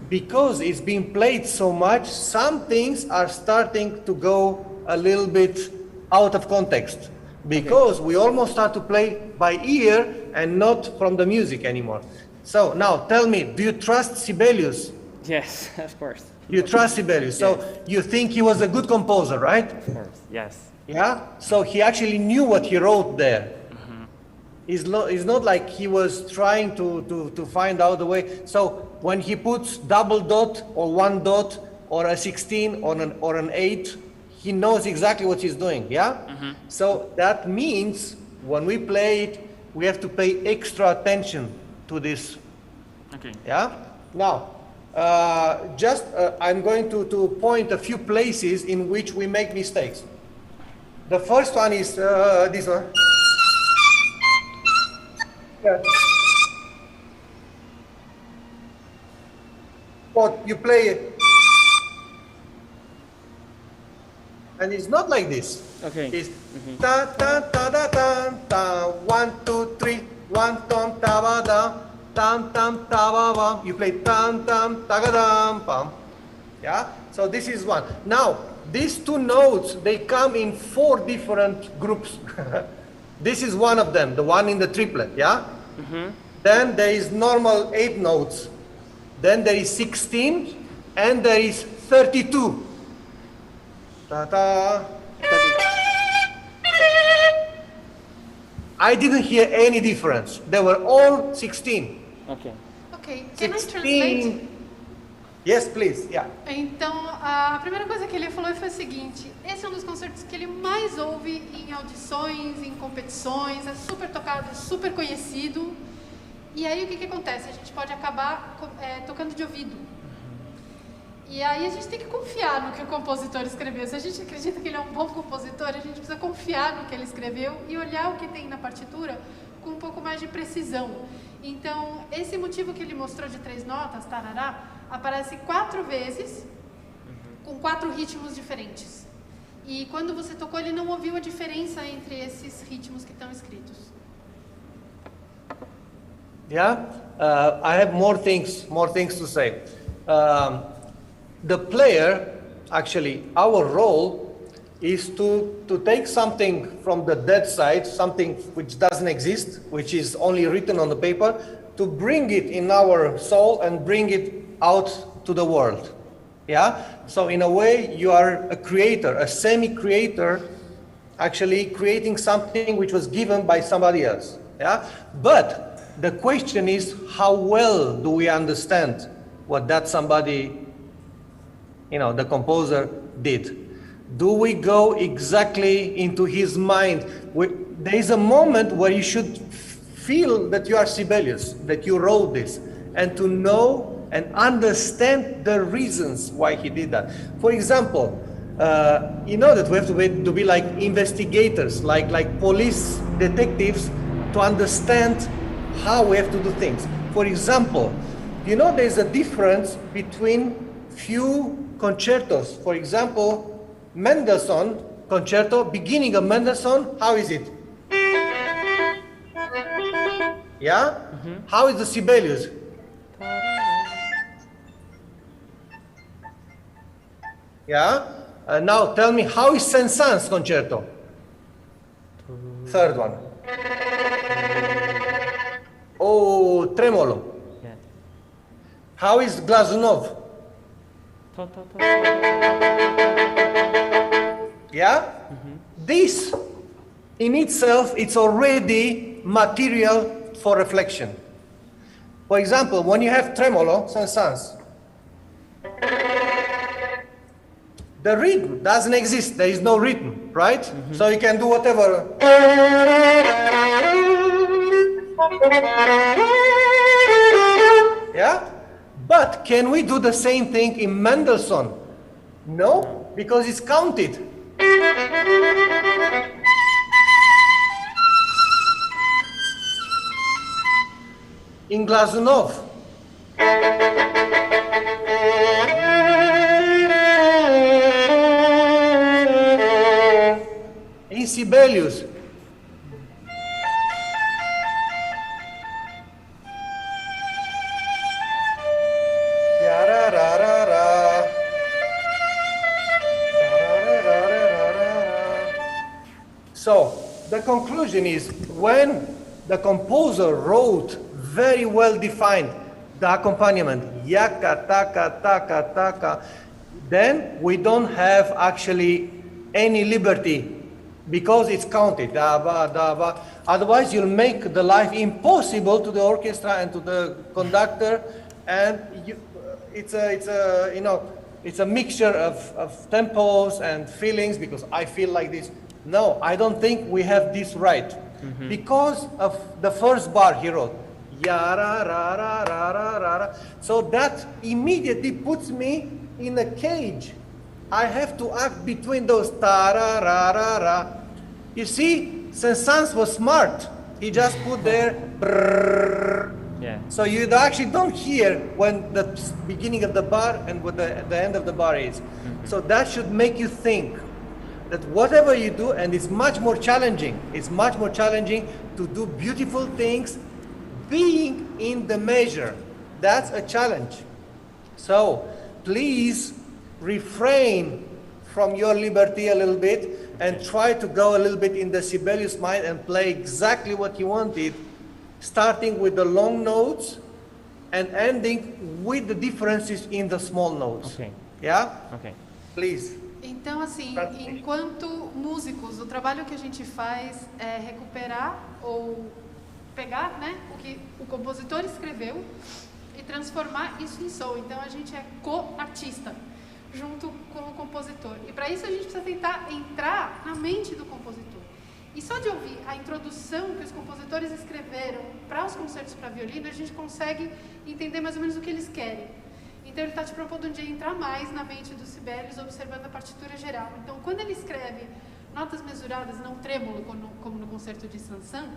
because it's being played so much, some things are starting to go a little bit out of context. Because we almost start to play by ear and not from the music anymore. So now tell me, do you trust Sibelius? Yes, of course. You trust Sibelius. So you think he was a good composer, right? Of course, yes. Yeah? So he actually knew what he wrote there. It's not like he was trying to find out the way. So when he puts double dot or one dot or a 16 or an 8, he knows exactly what he's doing, yeah? So that means when we play it, we have to pay extra attention to this. Okay. Yeah? Now, I'm going to point a few places in which we make mistakes. The first one is this one. Yeah. But you play it. And it's not like this. Okay. It's ta ta ta da ta ta 1 2 3 1 tom ta ba da tam tam ta ba ba. You play tam tam ta ga dam pam. Yeah. So this is one. Now these two notes, they come in 4 different groups. This is one of them, the one in the triplet. Yeah. Then there is normal 8 notes. Then there is 16, and there is 32. Ta-ta. I didn't hear any difference. They were all 16. Okay. Ok, can I 16. translate? Yes, please. Yeah. Então, a primeira coisa que ele falou foi o seguinte: esse é um dos concertos que ele mais ouve em audições, em competições, é super tocado, é super conhecido. E aí o que acontece? A gente pode acabar tocando de ouvido. E aí a gente tem que confiar no que o compositor escreveu. Se a gente acredita que ele é um bom compositor, a gente precisa confiar no que ele escreveu e olhar o que tem na partitura com um pouco mais de precisão. Então, esse motivo que ele mostrou de 3 notas, tarará, aparece 4 vezes, com 4 ritmos diferentes. E quando você tocou, ele não ouviu a diferença entre esses ritmos que estão escritos. Yeah. I have more things to say. The player, actually, our role is to take something from the dead side, something which doesn't exist, which is only written on the paper, to bring it in our soul and bring it out to the world. Yeah? So in a way, you are a creator, a semi-creator, actually creating something which was given by somebody else. Yeah? But the question is, how well do we understand what that somebody, the composer did? Do we go exactly into his mind? There is a moment where you should feel that you are Sibelius, that you wrote this, and to know and understand the reasons why he did that. For example, that we have to be like investigators, like police detectives, to understand how we have to do things. For example, there's a difference between few concertos. For example, Mendelssohn concerto, beginning of Mendelssohn, how is it? Yeah? How is the Sibelius? Yeah? Now tell me, how is Saint-Saëns concerto? Third one. Oh, Tremolo. Yeah. How is Glazunov? Yeah? This in itself, it's already material for reflection. For example, when you have tremolo, Saint-Saëns, the rhythm doesn't exist. There is no rhythm, right? So you can do whatever. Yeah? But can we do the same thing in Mendelssohn? No, because it's counted. In Glazunov. In Sibelius. So, the conclusion is, when the composer wrote very well defined the accompaniment, yaka, taka, taka, taka, then we don't have actually any liberty because it's counted. Da, ba, da, ba. Otherwise, you'll make the life impossible to the orchestra and to the conductor, and it's a mixture of tempos and feelings, because I feel like this. No, I don't think we have this right. Because of the first bar he wrote. Ya, ra, ra, ra, ra, ra, ra, ra. So that immediately puts me in a cage. I have to act between those ta, ra, ra, ra, ra. You see, Saint-Saëns was smart. He just put there brrrr. Yeah. So you actually don't hear when the beginning of the bar and what the end of the bar is. So that should make you think that whatever you do, and it's much more challenging. It's much more challenging to do beautiful things being in the measure. That's a challenge. So please refrain from your liberty a little bit and try to go a little bit in the Sibelius mind and play exactly what you wanted, starting with the long notes and ending with the differences in the small notes. Okay. Yeah? Okay. Please. Então, assim, enquanto músicos, o trabalho que a gente faz é recuperar ou pegar, né, o que o compositor escreveu e transformar isso em som. Então, a gente é co-artista junto com o compositor. E para isso a gente precisa tentar entrar na mente do compositor. E só de ouvir a introdução que os compositores escreveram para os concertos para violino, a gente consegue entender mais ou menos o que eles querem. Então ele está te propondo um dia entrar mais na mente do Sibelius, observando a partitura geral. Então, quando ele escreve notas mesuradas, não trêmolo, como no concerto de Saint-Saëns,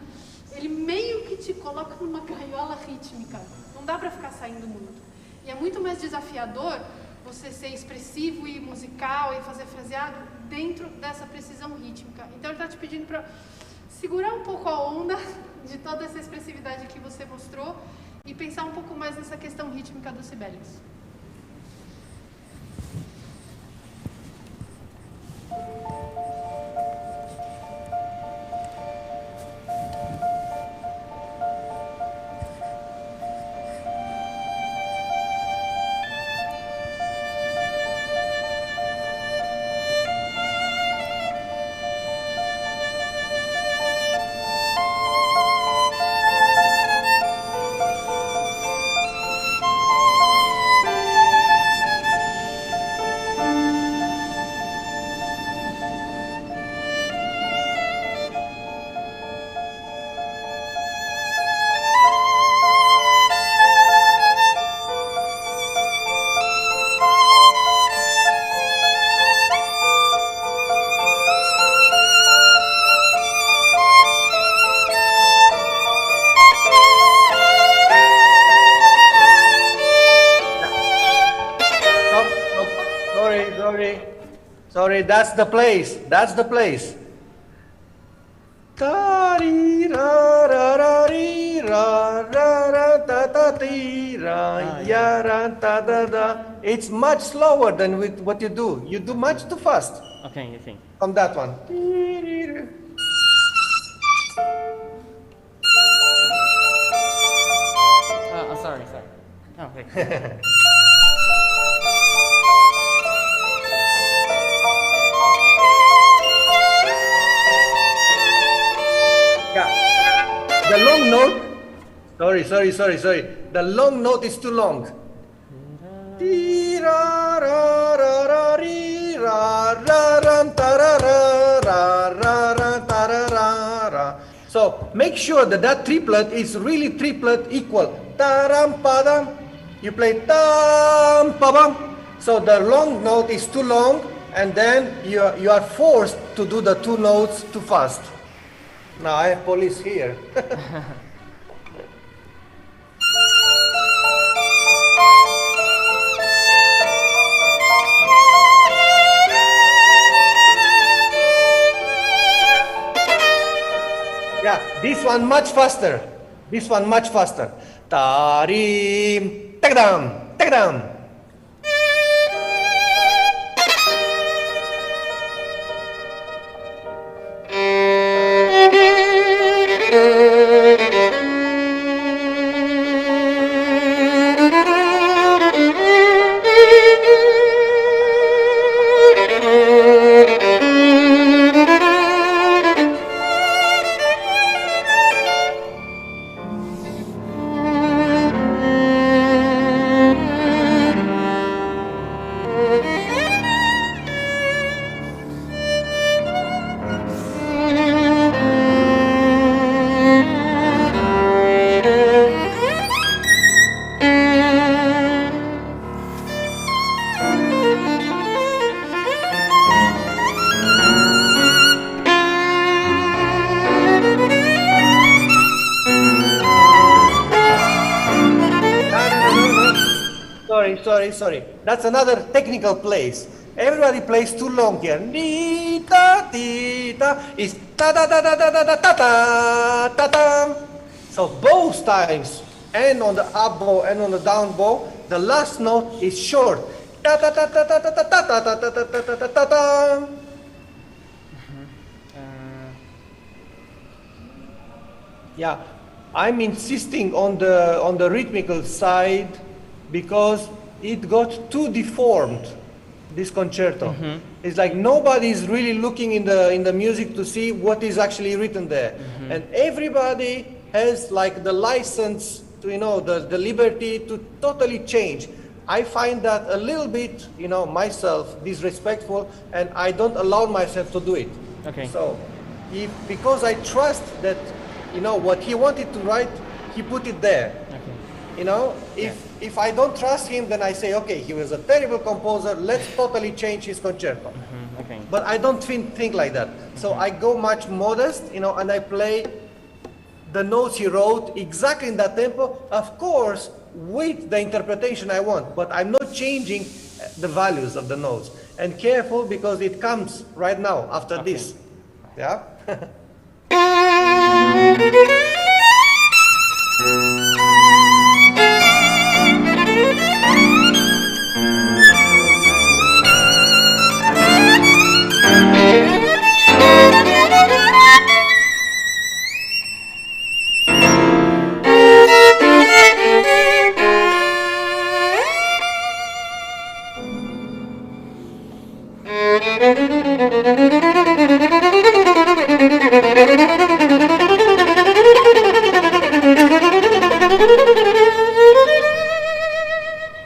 ele meio que te coloca numa gaiola rítmica. Não dá para ficar saindo muito. E é muito mais desafiador você ser expressivo e musical e fazer fraseado dentro dessa precisão rítmica. Então ele está te pedindo para segurar um pouco a onda de toda essa expressividade que você mostrou e pensar um pouco mais nessa questão rítmica do Sibelius. Sorry, that's the place. That's the place. It's much slower than with what you do. You do much too fast. Okay, you think. From that one. Oh, sorry. Oh, okay. The long note, sorry. The long note is too long. So make sure that triplet is really triplet equal. You play tam pa bam. So the long note is too long, and then you are forced to do the two notes too fast. Now I have police here. Yeah, this one much faster. Tarim, takdam. Sorry. That's another technical place. Everybody plays too long here. Ni ta ti ta is ta ta ta ta ta ta ta ta ta ta. So both times, and on the up bow and on the down bow, the last note is short. Ta ta ta ta ta ta ta ta ta ta ta ta ta ta ta ta. Yeah, I'm insisting on the rhythmical side because it got too deformed, this concerto. It's like nobody is really looking in the music to see what is actually written there. And everybody has like the license to, the liberty to totally change. I find that a little bit, myself disrespectful, and I don't allow myself to do it. Okay. So, because I trust that, what he wanted to write, he put it there. Okay. If I don't trust him, then I say, okay, he was a terrible composer, let's totally change his concerto. Okay. But I don't think like that. So I go much modest, and I play the notes he wrote exactly in that tempo, of course, with the interpretation I want, but I'm not changing the values of the notes. And careful, because it comes right now, after this. Yeah?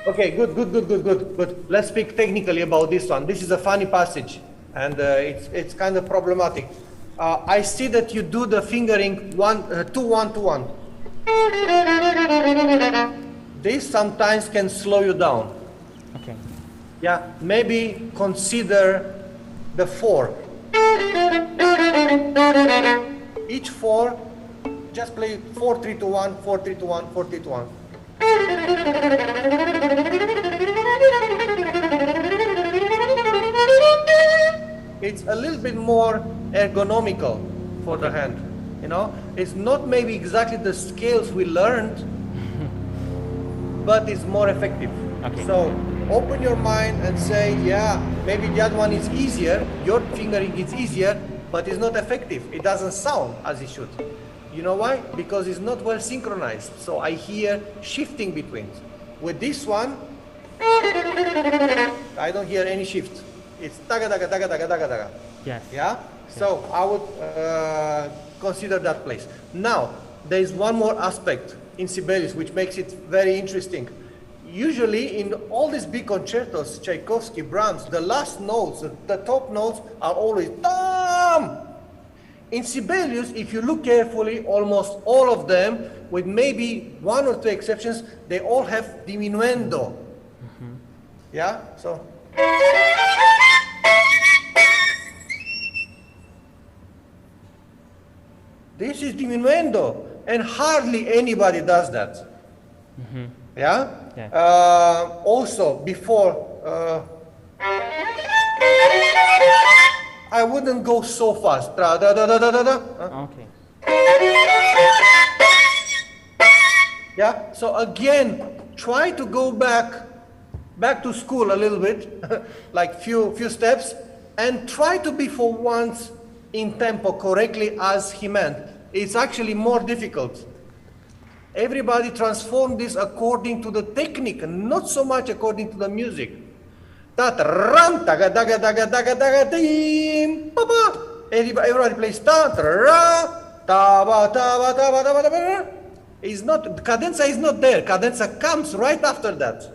Okay, good. Let's speak technically about this one. This is a funny passage, and it's kind of problematic. I see that you do the fingering 2-1-2-1. This sometimes can slow you down. Okay. Yeah, maybe consider the 4. Each 4, just play 4-3-2-1, 4-3-2-1, 4-3-2-1. it's a little bit more ergonomical for the hand. You know, it's not maybe exactly the scales we learned, but it's more effective. Okay. So open your mind and say, yeah, maybe the other one is easier, your fingering is easier, but it's not effective. It doesn't sound as it should. You know why? Because it's not well synchronized. So I hear shifting between. With this one, I don't hear any shift. It's taga taga taga taga taga taga. Yes. Yeah? So I would consider that place. Now, there is one more aspect in Sibelius which makes it very interesting. Usually in all these big concertos, Tchaikovsky, Brahms, the last notes, the top notes are always tam. In Sibelius, if you look carefully, almost all of them, with maybe one or two exceptions, they all have diminuendo. Yeah? So. This is diminuendo, and hardly anybody does that. Yeah? Yeah. Also, before, I wouldn't go so fast. Tra, da, da, da, da, da, da. Okay. Yeah? So again, try to go back to school a little bit, like few steps, and try to be for once in tempo correctly as he meant. It's actually more difficult. Everybody transformed this according to the technique, not so much according to the music. Everybody plays ta ra ta ba ta ba ta ba ta ba ta ba. Is not cadenza is not there. Cadenza comes right after that,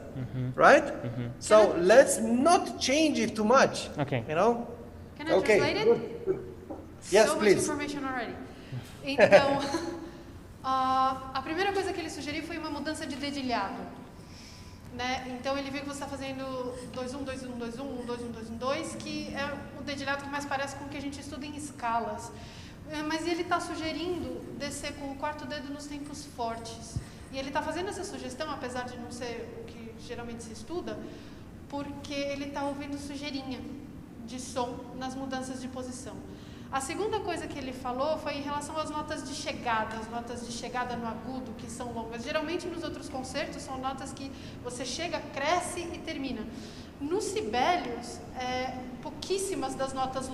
right? So let's not change it too much. Okay. You know. Can I translate it? Yes, So please. much information already. Então, a primeira coisa que ele sugeriu foi uma mudança de dedilhado. Né? Então ele viu que você está fazendo 2-1, 2-1, 2-1, 1-2-1, 2-1, 2, que é o dedilhado que mais parece com o que a gente estuda em escalas. Mas ele está sugerindo descer com o quarto dedo nos tempos fortes. E ele está fazendo essa sugestão, apesar de não ser o que geralmente se estuda, porque ele está ouvindo sujeirinha de som nas mudanças de posição. A segunda coisa que ele falou foi em relação às notas de chegada, as notas de chegada no agudo, que são longas. Geralmente nos outros concertos são notas que você chega, cresce e termina. No Sibelius, pouquíssimas das notas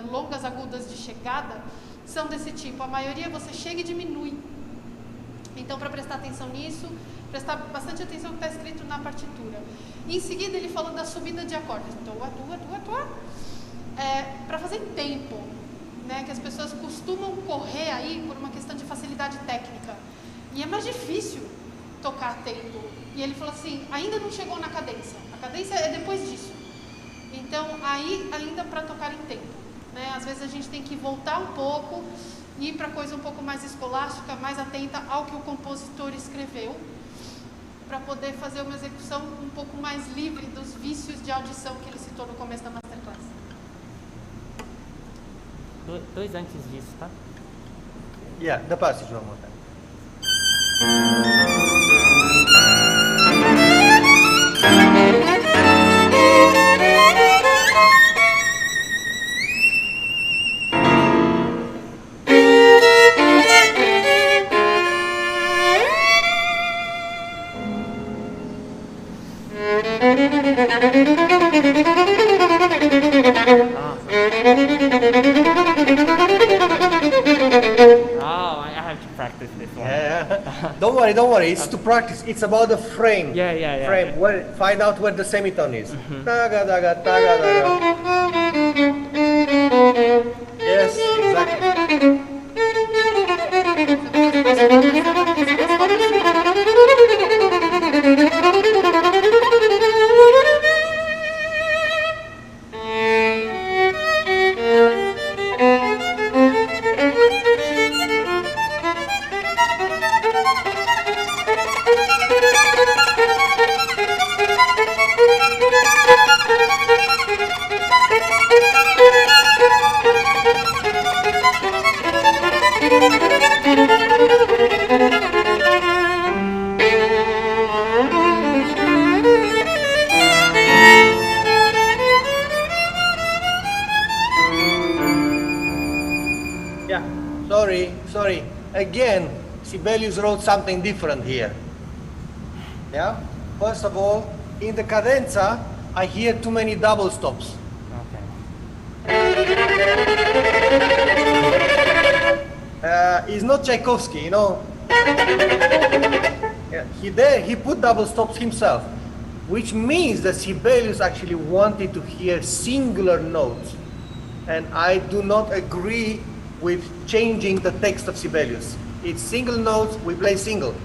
longas agudas de chegada são desse tipo. A maioria você chega e diminui. Então, para prestar atenção nisso, prestar bastante atenção no que está escrito na partitura. Em seguida, ele falou da subida de acordes. Para fazer tempo, né, que as pessoas costumam correr aí por uma questão de facilidade técnica. E é mais difícil tocar a tempo. E ele falou assim, ainda não chegou na cadência. A cadência é depois disso. Então, aí ainda para tocar em tempo. Né? Às vezes a gente tem que voltar um pouco e ir para coisa um pouco mais escolástica, mais atenta ao que o compositor escreveu, para poder fazer uma execução um pouco mais livre dos vícios de audição que ele citou no começo da Masterclass. Dois antes disso, tá? Yeah, the passage one more time. Oh, I have to practice this one. Yeah. Don't worry. It's to practice. It's about the frame. Yeah. Frame. Find out where the semitone is. Taga, taga, taga, taga. Yes, exactly. again, Sibelius wrote something different here. Yeah. First of all, in the cadenza, I hear too many double stops. He's not Tchaikovsky, you know. Yeah, he put double stops himself, which means that Sibelius actually wanted to hear singular notes, and I do not agree with changing the text of Sibelius. It's single notes, we play single.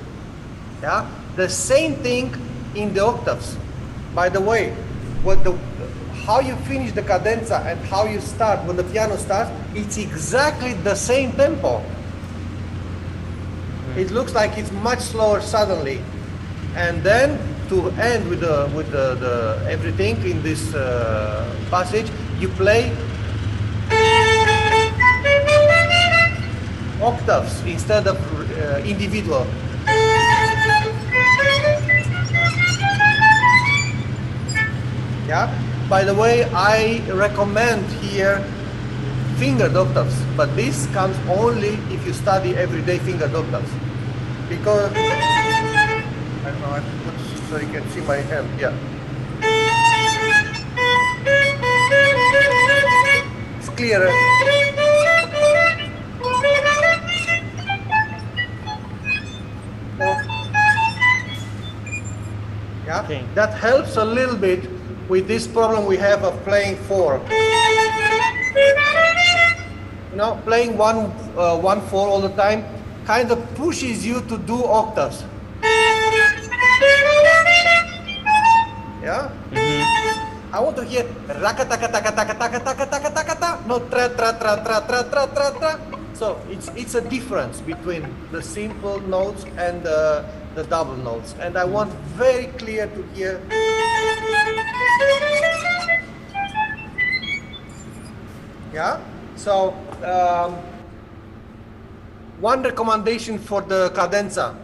Yeah, the same thing in the octaves. By the way, how you finish the cadenza and how you start when the piano starts, it's exactly the same tempo. It looks like it's much slower suddenly, and then to end with the everything in this passage, you play octaves instead of individual. Yeah. By the way, I recommend here fingered octaves, but this comes only if you study everyday fingered octaves. Because, I don't know, I put so you can see my hand, yeah. It's clearer. Yeah, okay. That helps a little bit with this problem we have of playing 4. You know, playing 1/4 all the time kind of pushes you to do octaves. Yeah? I want to hear rakataka, no tra tra tra tra tra tra tra tra. So it's a difference between the simple notes and the double notes, and I want very clear to hear. Yeah. So one recommendation for the cadenza: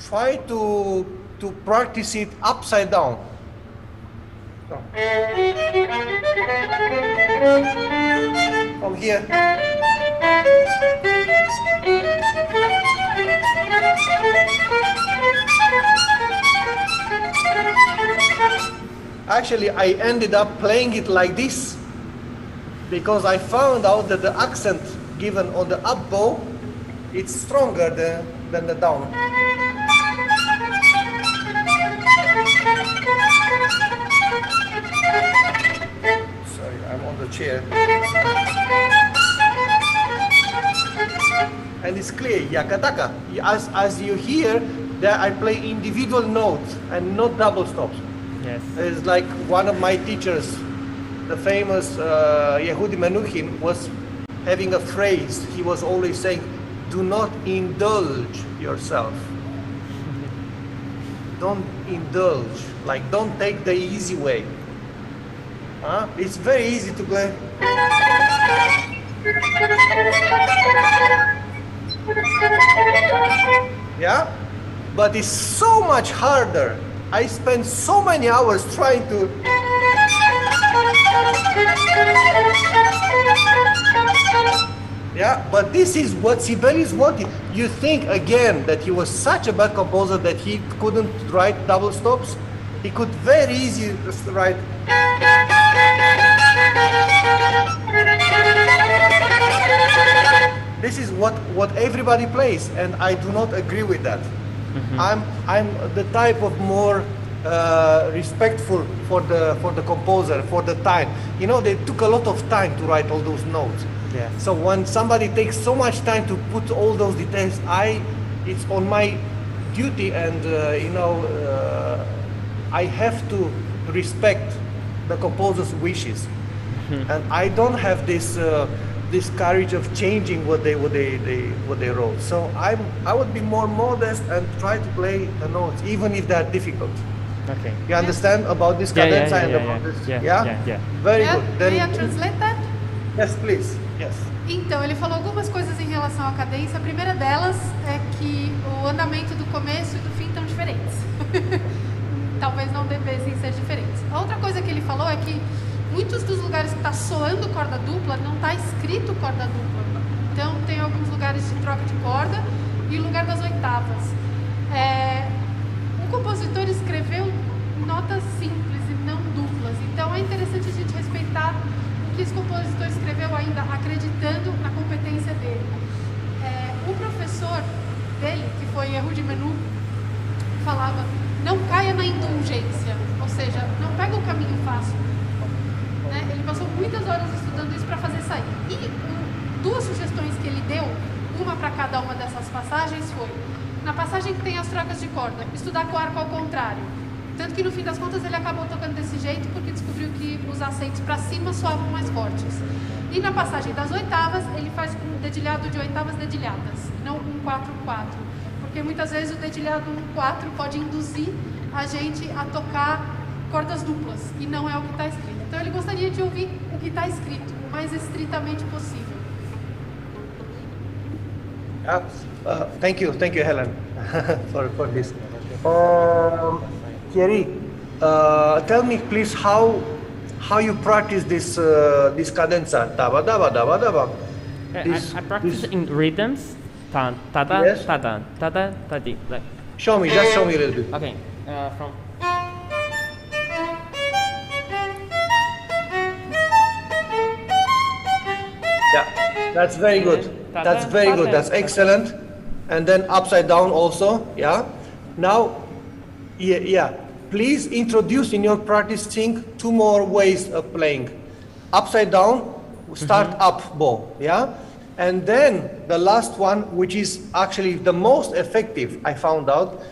try to practice it upside down. So. From here. Actually, I ended up playing it like this because I found out that the accent given on the up bow, it's stronger than the down. Sorry, I'm on the chair. And it's clear, yakataka. As you hear, there I play individual notes and not double stops. Yes. It's like one of my teachers, the famous Yehudi Menuhin, was having a phrase. He was always saying, do not indulge yourself. Don't indulge, like don't take the easy way. It's very easy to play. Yeah, but it's so much harder. I spent so many hours trying to. Yeah, but this is what Sibelius wanted. You think again that he was such a bad composer that he couldn't write double stops? He could very easily write. This is what everybody plays, and I do not agree with that. I'm the type of more respectful for the composer, for the time. You know, they took a lot of time to write all those notes. Yeah. So when somebody takes so much time to put all those details, it's on my duty, and I have to respect the composer's wishes, and I don't have this courage of changing what they wrote. So I would be more modest and try to play the notes, even if they're difficult. Okay. You understand about this cadenza and about this? Yeah. Very good. May I translate that? Yes, please. Yes. Então, ele falou algumas coisas em relação à cadência. A primeira delas é que o andamento do começo e do fim estão diferentes. Talvez não devessem ser diferentes. A outra coisa que ele falou é que muitos dos lugares que está soando corda dupla, não está escrito corda dupla Então tem alguns lugares de troca de corda e o lugar das oitavas. O compositor escreveu notas simples e não duplas, então é interessante a gente respeitar o que esse compositor escreveu ainda, acreditando na competência dele. O professor dele, que foi Erro de Menu, falava, não caia na indulgência, ou seja, não pega o caminho fácil. Né? Ele passou muitas horas estudando isso para fazer sair. E duas sugestões que ele deu, uma para cada uma dessas passagens, foi, na passagem que tem as trocas de corda, estudar com o arco ao contrário. Tanto que no fim das contas ele acabou tocando desse jeito porque descobriu que os acentos para cima soavam mais fortes. E na passagem das oitavas, ele faz com um dedilhado de oitavas dedilhadas, não um 4-4. Porque muitas vezes o dedilhado 1-4 pode induzir a gente a tocar cordas duplas, e não é o que está escrito. Então ele gostaria de ouvir o que está escrito, o mais estritamente possível. Thank you, Helen, for this. Thierry, tell me please how you practice this cadenza. Daba daba daba daba. I practice in rhythms. Tan, tada, Yes. tada, tada, tadi. Like, Show me, just show me a little bit. okay, from. Yeah, that's very good. That's very good. That's excellent. And then upside down also. Yeah. Now, yeah. Please introduce in your practicing two more ways of playing. Upside down, start up bow. Yeah. And then the last one, which is actually the most effective, I found out,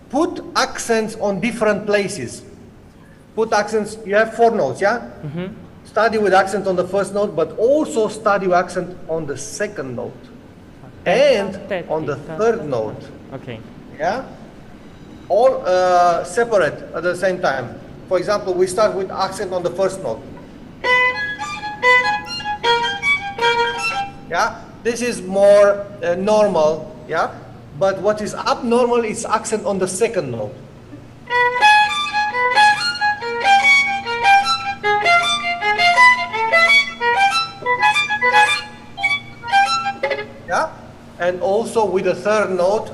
put accents on different places. Put accents, you have 4 notes, yeah? Study with accent on the first note, but also study with accent on the second note. And on the third note, Okay. yeah? All separate at the same time. For example, we start with accent on the first note. Yeah, this is more normal, yeah? But what is abnormal is accent on the second note. Yeah, and also with the third note.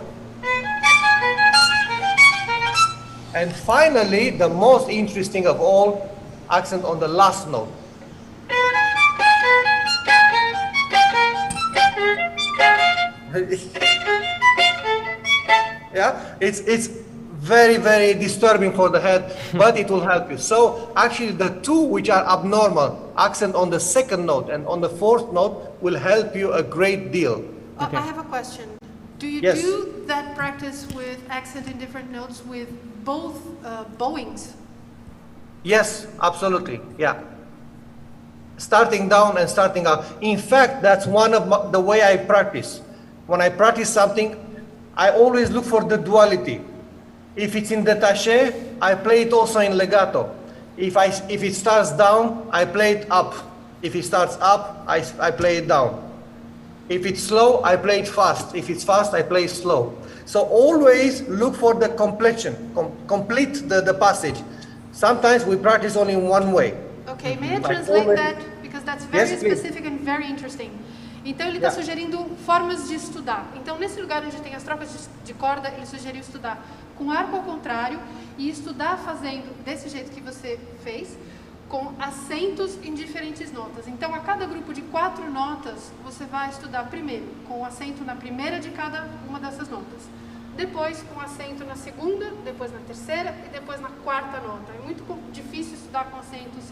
And finally, the most interesting of all, accent on the last note. Yeah, it's very, very disturbing for the head, but it will help you. So actually the two which are abnormal, accent on the second note and on the fourth note, will help you a great deal. I have a question. Do you Yes. do that practice with accent in different notes with both bowings? Yes, absolutely, yeah. Starting down and starting up. In fact, that's one of the way I practice. When I practice something, I always look for the duality. If it's in détaché, I play it also in legato. If it starts down, I play it up. If it starts up, I play it down. If it's slow, I play it fast. If it's fast, I play it slow. So always look for the completion, complete the passage. Sometimes we practice only in one way. Okay, may I But translate always- that? Because that's very Yes, please. specific and very interesting. Então ele está Yeah. sugerindo formas de estudar. Então nesse lugar onde tem as trocas de corda, ele sugeriu estudar com arco ao contrário e estudar fazendo desse jeito que você fez, com acentos em diferentes notas. Então a cada grupo de 4 notas, você vai estudar primeiro com o acento na primeira de cada uma dessas notas. Depois com acento na segunda, depois na terceira e depois na quarta nota. É muito difícil estudar com acentos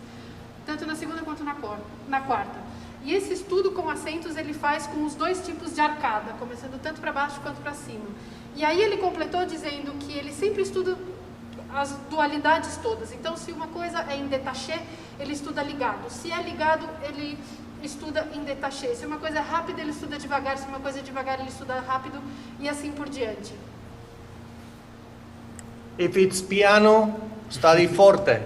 tanto na segunda quanto na quarta. E esse estudo com acentos ele faz com os dois tipos de arcada, começando tanto para baixo quanto para cima. E aí ele completou dizendo que ele sempre estuda as dualidades todas. Então, se uma coisa é em détaché, ele estuda ligado. Se é ligado, ele estuda em détaché. Se uma coisa é rápida, ele estuda devagar. Se uma coisa é devagar, ele estuda rápido e assim por diante. If it's piano, study forte.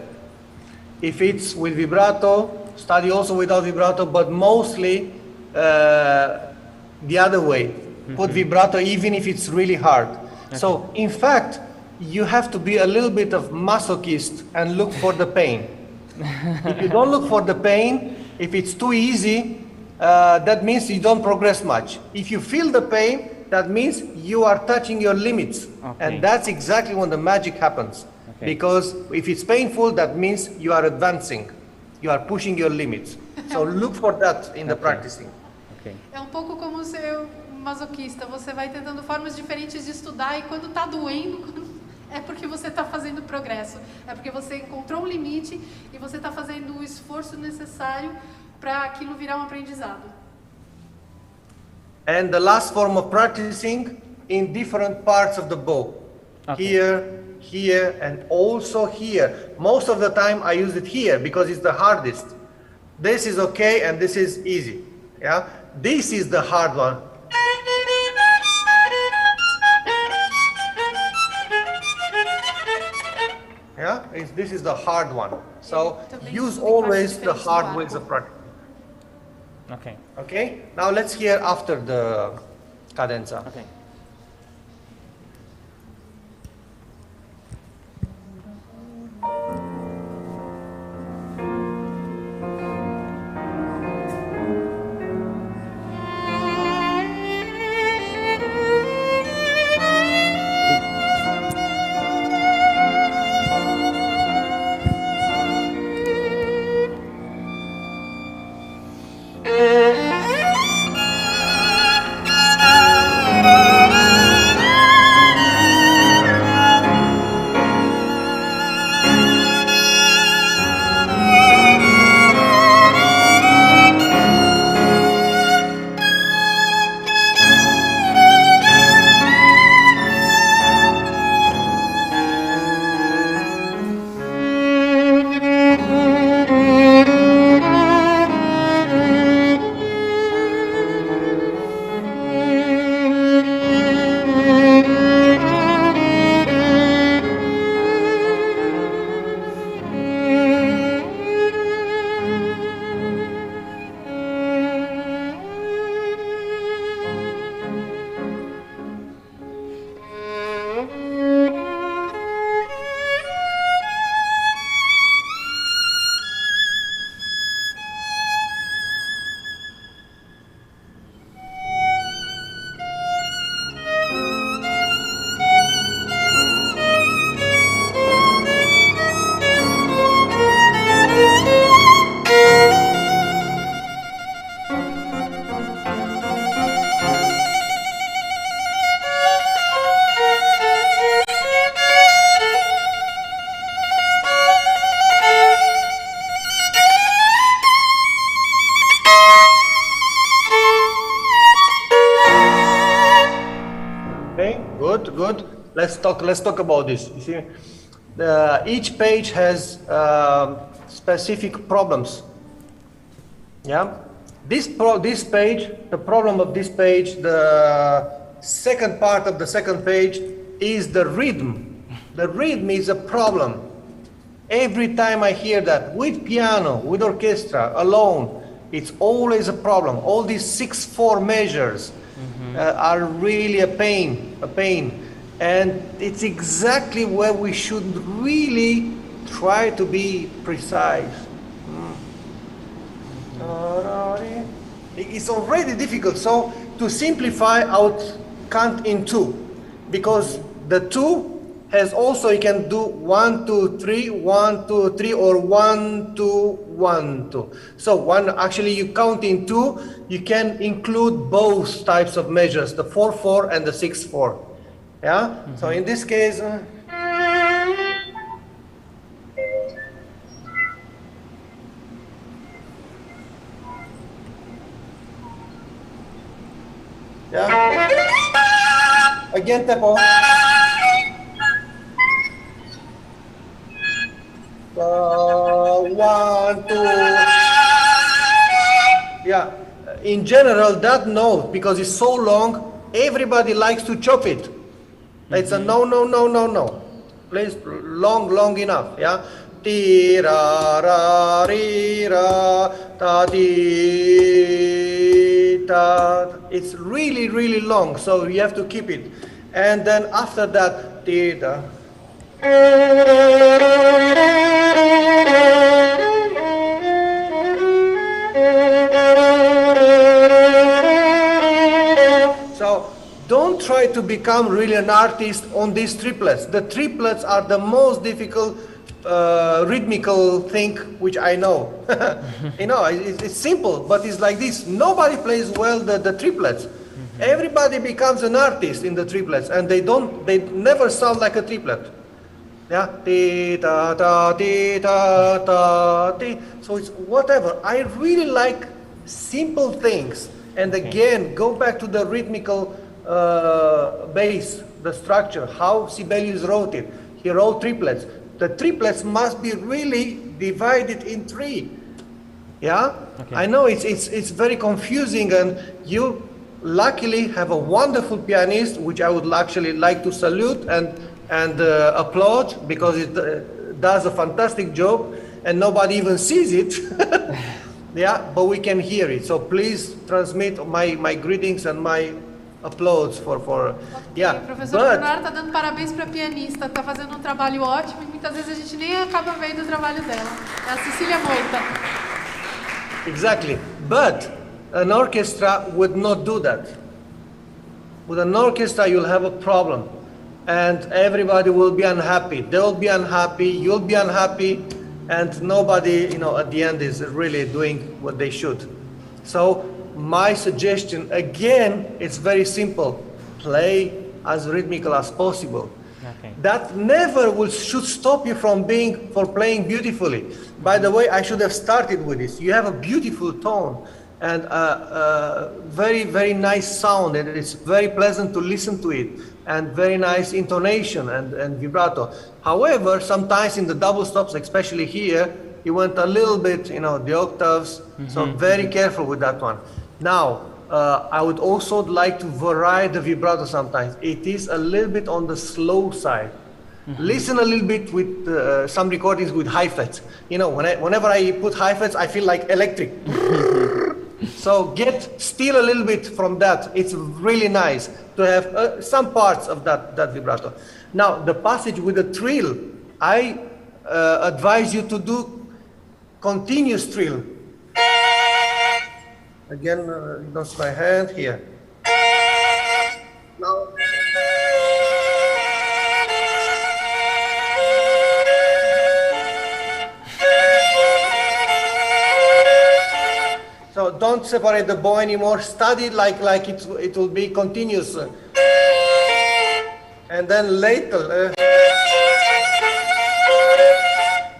If it's with vibrato, study also without vibrato, but mostly the other way. Put vibrato even if it's really hard. So, in fact, you have to be a little bit of masochist and look for the pain. If you don't look for the pain, if it's too easy, that means you don't progress much. If you feel the pain, that means you are touching your limits. Okay. And that's exactly when the magic happens. Okay. Because if it's painful, that means you are advancing. You are pushing your limits. So look for that in the practicing. Okay. É um pouco como ser masoquista. Você vai tentando formas diferentes de estudar e quando está doendo, é porque você está fazendo progresso. É porque você encontrou um limite e você está fazendo o esforço necessário para aquilo virar um aprendizado. And the last form of practicing in different parts of the bow. Okay. Here, here, and also here. Most of the time I use it here because it's the hardest. This is okay and this is easy. Yeah, this is the hard one. Yeah, this is the hard one. So use always the hard ways of practice. Okay. Okay, now let's hear after the cadenza. Okay. Good. Let's talk about this. You see, each page has specific problems. Yeah, this page, the problem of this page, the second part of the second page is the rhythm. The rhythm is a problem. Every time I hear that with piano, with orchestra, alone, it's always a problem. All these 6/4 measures are really a pain. And it's exactly where we should really try to be precise. It's already difficult, so to simplify, I would count in 2, because the 2 has also, you can do 1, 2, 3, 1, 2, 3, or 1, 2, 1, 2. So actually you count in 2, you can include both types of measures, the 4/4 and the 6/4. Yeah. So in this case. Yeah. Again tempo. 1, 2. Yeah. In general, that note, because it's so long, everybody likes to chop it. It's a no. Please, long enough. Yeah. Ti ra ra ri ra ta ti ta. It's really long, so you have to keep it. And then after that, ti da. try to become really an artist on these triplets. The triplets are the most difficult rhythmical thing which I know. You know, it's simple, but it's like this. Nobody plays well the triplets. Everybody becomes an artist in the triplets, and they never sound like a triplet. Yeah, ti ta ta ti ta ta ti. So it's whatever. I really like simple things, and again, go back to the rhythmical base, the structure, how Sibelius wrote it. He wrote triplets. The triplets must be really divided in three. Yeah, I know it's very confusing, and you luckily have a wonderful pianist, which I would actually like to salute and applaud, because it does a fantastic job, and nobody even sees it. Yeah, but we can hear it. So please transmit my greetings and my applause for yeah. O professor Prunaru está dando parabéns para a pianista, está fazendo um trabalho ótimo e muitas vezes a gente nem acaba vendo o trabalho dela. É a Cecília Moita. Exactly, but an orchestra would not do that. With an orchestra, you'll have a problem, and everybody will be unhappy. They'll be unhappy, you'll be unhappy, and nobody, you know, at the end is really doing what they should. So my suggestion, again, it's very simple. Play as rhythmical as possible. Okay. That never should stop you from playing beautifully. By the way, I should have started with this. You have a beautiful tone and a very, very nice sound, and it's very pleasant to listen to it, and very nice intonation and vibrato. However, sometimes in the double stops, especially here, you went a little bit, you know, the octaves, so very careful with that one. Now, I would also like to vary the vibrato sometimes. It is a little bit on the slow side. Listen a little bit with some recordings with high frets. You know, whenever I put high frets, I feel like electric. So steal a little bit from that. It's really nice to have some parts of that vibrato. Now, the passage with the trill, I advise you to do continuous trill. Again, that's my hand here. Now. So don't separate the bow anymore. Study it like it will be continuous. And then later,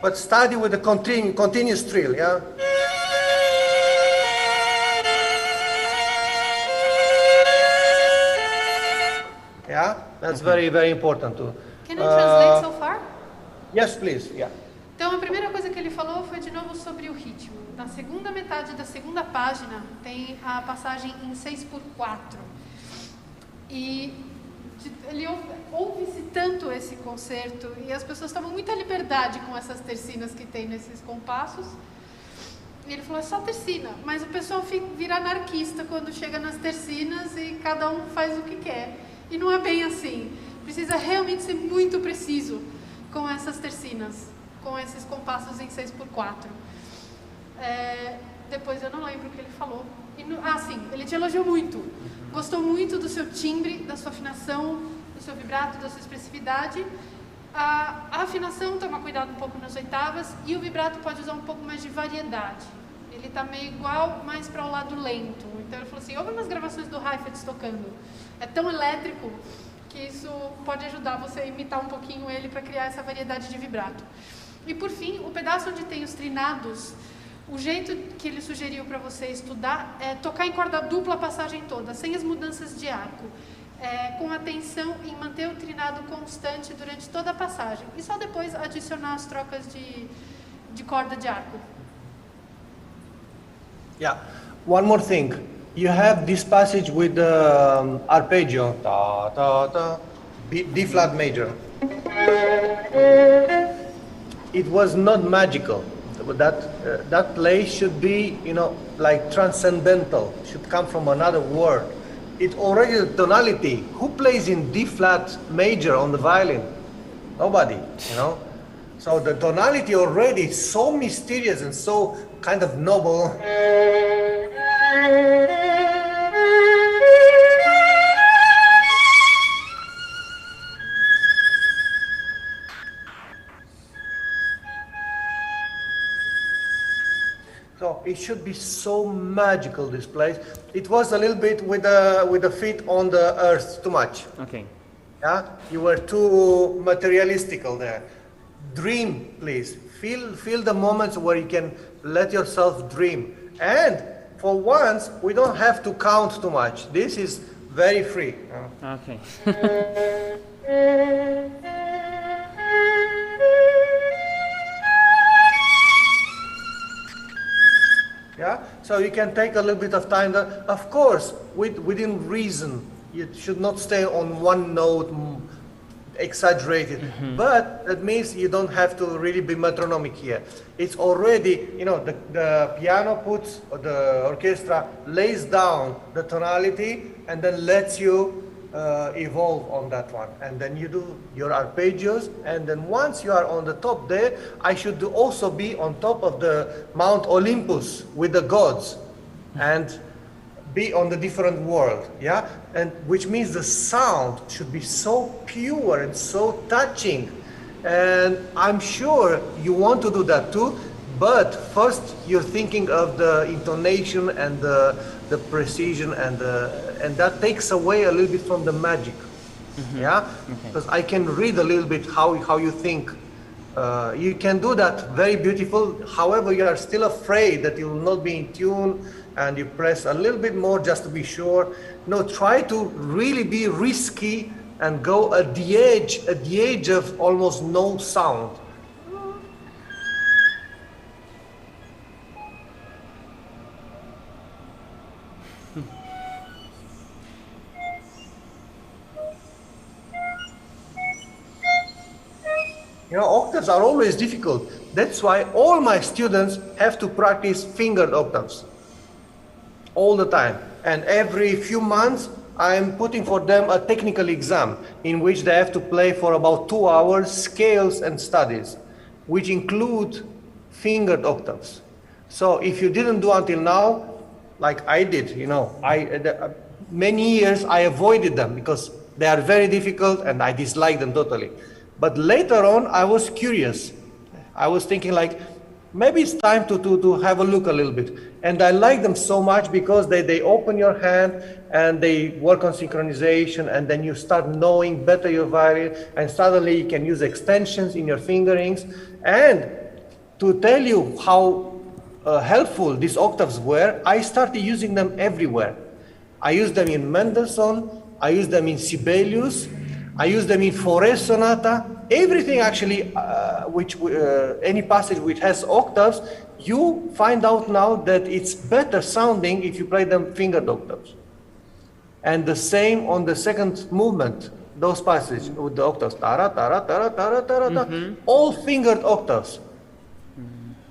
but study with the continuous trill, yeah? Yeah, that's very, very important too. Can you translate so far? Yes, please, yeah. Então, a primeira coisa que ele falou foi de novo sobre o ritmo. Na segunda metade da segunda página tem a passagem em 6/4. E ele ouve-se tanto esse concerto, e as pessoas estavam muito à liberdade com essas tercinas que tem nesses compassos. E ele falou, é só tercina, mas o pessoal vira anarquista quando chega nas tercinas e cada um faz o que quer. E não é bem assim. Precisa realmente ser muito preciso com essas tercinas, com esses compassos em 6/4. Depois eu não lembro o que ele falou. Sim, ele te elogiou muito. Gostou muito do seu timbre, da sua afinação, do seu vibrato, da sua expressividade. A afinação, toma cuidado um pouco nas oitavas, e o vibrato pode usar um pouco mais de variedade. Ele está meio igual, mais para o lado lento. Então ele falou assim, ouve umas gravações do Heifetz tocando. É tão elétrico que isso pode ajudar você a imitar um pouquinho ele para criar essa variedade de vibrato. E por fim, o pedaço onde tem os trinados, o jeito que ele sugeriu para você estudar é tocar em corda dupla a passagem toda, sem as mudanças de arco, com atenção em manter o trinado constante durante toda a passagem, e só depois adicionar as trocas de corda de arco. Yeah, one more thing. You have this passage with the arpeggio, ta ta ta, D flat major. It was not magical. That play should be, you know, like transcendental. Should come from another world. It already the tonality. Who plays in D flat major on the violin? Nobody, you know. So the tonality already is so mysterious and so kind of noble. So it should be so magical, this place. It was a little bit with the feet on the earth too much. Okay. Yeah, you were too materialistical there. Dream, please. Feel the moments where you can let yourself dream. And for once, we don't have to count too much. This is very free. Okay. Yeah, so you can take a little bit of time. Of course, within reason, you should not stay on one note, exaggerated. But that means you don't have to really be metronomic here. It's already, you know, the piano puts, or the orchestra lays down the tonality and then lets you evolve on that one. And then you do your arpeggios, and then once you are on the top there, I should also be on top of the Mount Olympus with the gods and be on the different world, yeah? And which means the sound should be so pure and so touching. And I'm sure you want to do that too, but first you're thinking of the intonation and the precision, and that takes away a little bit from the magic. Yeah, because I can read a little bit how you think. You can do that very beautiful. However, you are still afraid that you will not be in tune, and you press a little bit more just to be sure. No, try to really be risky and go at the edge of almost no sound. You know, octaves are always difficult. That's why all my students have to practice fingered octaves all the time. And every few months, I'm putting for them a technical exam in which they have to play for about 2 hours scales and studies, which include fingered octaves. So if you didn't do until now, like I did, you know, many years I avoided them because they are very difficult and I dislike them totally. But later on, I was curious. I was thinking like, maybe it's time to have a look a little bit. And I like them so much because they open your hand and they work on synchronization, and then you start knowing better your violin, and suddenly you can use extensions in your fingerings. And to tell you how helpful these octaves were, I started using them everywhere. I used them in Mendelssohn, I used them in Sibelius, I use them in Fauré sonata, everything actually, any passage which has octaves, you find out now that it's better sounding if you play them fingered octaves. And the same on the second movement, those passages with the octaves, tara, tara, tara, tara, tara, tara, all fingered octaves.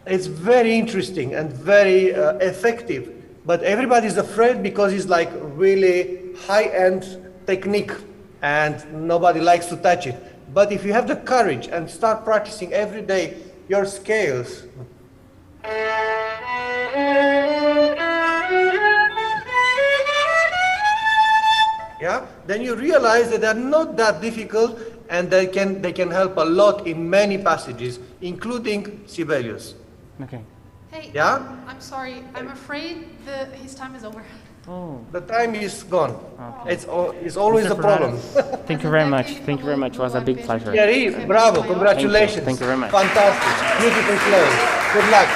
It's very interesting and very effective, but everybody's afraid because it's like really high-end technique, and nobody likes to touch it. But if you have the courage and start practicing every day your scales, yeah, then you realize that they're not that difficult, and they can help a lot in many passages, including Sibelius. Okay. Hey, Yeah? I'm sorry. I'm afraid his time is over. Oh. The time is gone. Okay. It's always Mr. the problem. Thank you very much. Thank you very much. It was a big pleasure. Thierry, bravo, congratulations. Thank you very much. Fantastic, beautiful play. Good luck.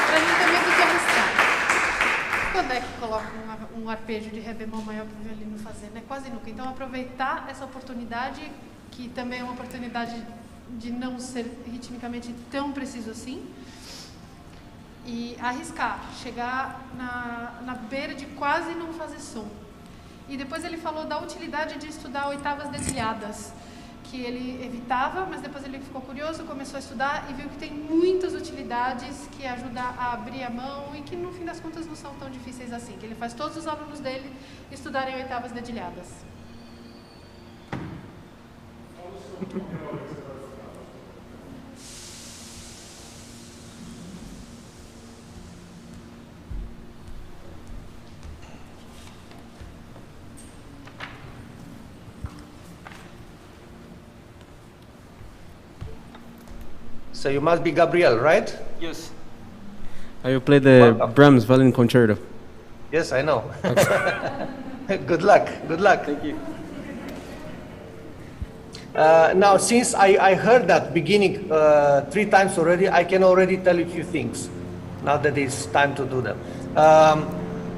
Pra mim também tem que arriscar. Quando é que coloca um arpejo de ré bemol maior para o violino fazer, né? Quase nunca. Então aproveitar essa oportunidade, que também é uma oportunidade de não ser ritmicamente tão preciso assim, e arriscar, chegar na beira de quase não fazer som. E depois ele falou da utilidade de estudar oitavas dedilhadas, que ele evitava, mas depois ele ficou curioso, começou a estudar e viu que tem muitas utilidades que ajudam a abrir a mão e que no fim das contas não são tão difíceis assim, que ele faz todos os alunos dele estudarem oitavas dedilhadas. So you must be Gabriel, right? Yes. I will play the Welcome. Brahms Violin Concerto. Yes, I know. Good luck. Good luck. Thank you. Now, since I heard that beginning 3 times already, I can already tell you a few things. Now that it's time to do them.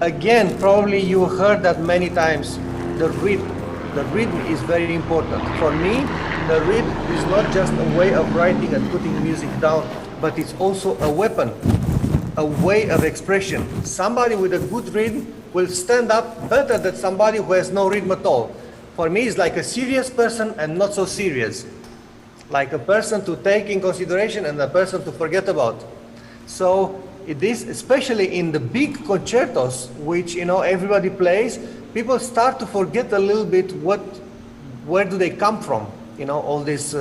Again, probably you heard that many times. The rhythm. The rhythm is very important. For me, the rhythm is not just a way of writing and putting music down, but it's also a weapon, a way of expression. Somebody with a good rhythm will stand up better than somebody who has no rhythm at all. For me, it's like a serious person and not so serious. Like a person to take in consideration and a person to forget about. So it is, especially in the big concertos, which everybody plays, people start to forget a little bit where do they come from, all this.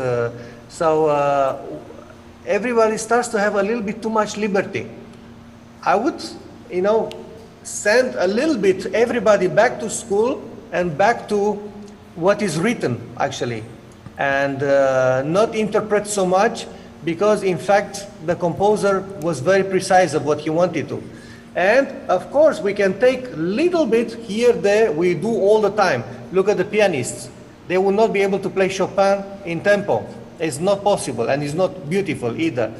Everybody starts to have a little bit too much liberty. I would, send a little bit everybody back to school and back to what is written, actually, and not interpret so much, because in fact the composer was very precise of what he wanted to. And of course we can take little bit here, there, we do all the time. Look at the pianists. They will not be able to play Chopin in tempo. It's not possible, and it's not beautiful either.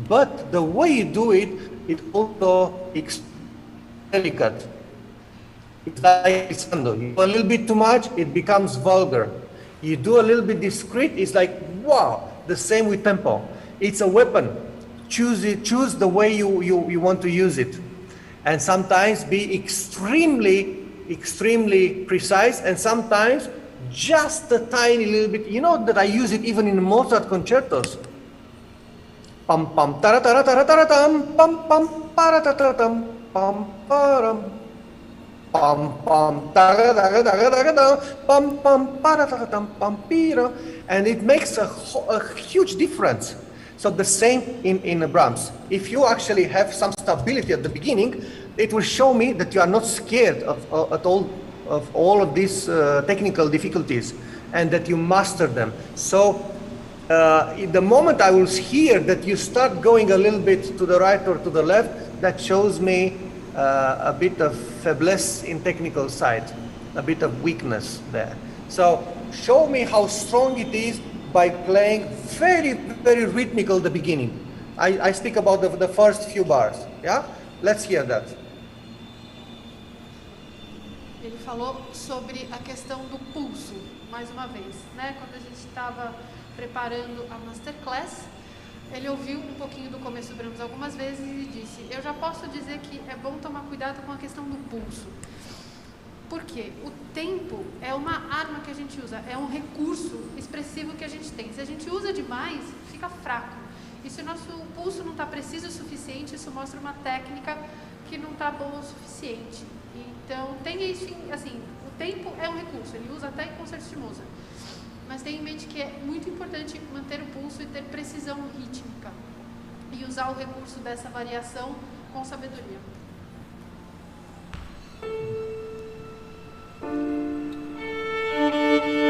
But the way you do it, it also is delicate. It's like glissando. You do a little bit too much, it becomes vulgar. You do a little bit discreet, it's like, wow. The same with tempo. It's a weapon. Choose it. Choose the way you want to use it. And sometimes be extremely precise, and sometimes just a tiny little bit. You know that I use it even in Mozart concertos. Pam pam tara tara tara tara tam pam pam para tara tam pam param pam pam tara tara tara tara tam pam pam para tara tam pam pira, and it makes a huge difference. So the same in Brahms. If you actually have some stability at the beginning, it will show me that you are not scared of all of these technical difficulties, and that you master them. So the moment I will hear that you start going a little bit to the right or to the left, that shows me a bit of faiblesse in technical side, a bit of weakness there. So show me how strong it is by playing very, very rhythmical the beginning. I speak about the first few bars. Yeah? Let's hear that. Ele falou sobre a questão do pulso, mais uma vez, né? Quando a gente estava preparando a Masterclass, ele ouviu um pouquinho do começo do Brahms algumas vezes e disse: eu já posso dizer que é bom tomar cuidado com a questão do pulso. Por quê? O tempo é uma arma que a gente usa, é um recurso expressivo que a gente tem. Se a gente usa demais, fica fraco. E se o nosso pulso não está preciso o suficiente, isso mostra uma técnica que não está boa o suficiente. Então, tenha isso, assim, o tempo é um recurso, ele usa até em concertos de Mozart. Mas tenha em mente que é muito importante manter o pulso e ter precisão rítmica. E usar o recurso dessa variação com sabedoria. Thank you.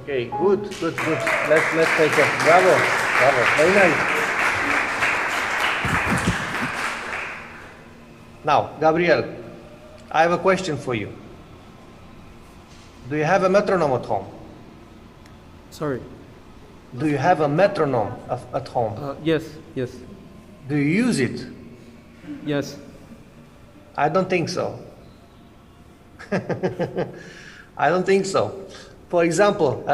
Okay, good. Let's take it. Bravo, very nice. Now, Gabriel, I have a question for you. Do you have a metronome at home? Sorry. Do you have a metronome at home? Yes. Do you use it? Yes. I don't think so. I don't think so. For example,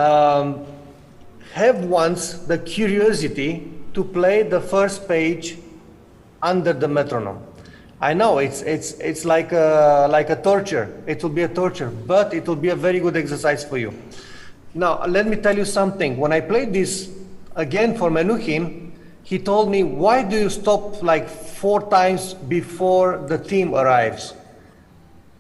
have once the curiosity to play the first page under the metronome. I know it's like a torture. It will be a torture, but it will be a very good exercise for you. Now, let me tell you something. When I played this again for Menuhin, he told me, why do you stop like 4 times before the theme arrives?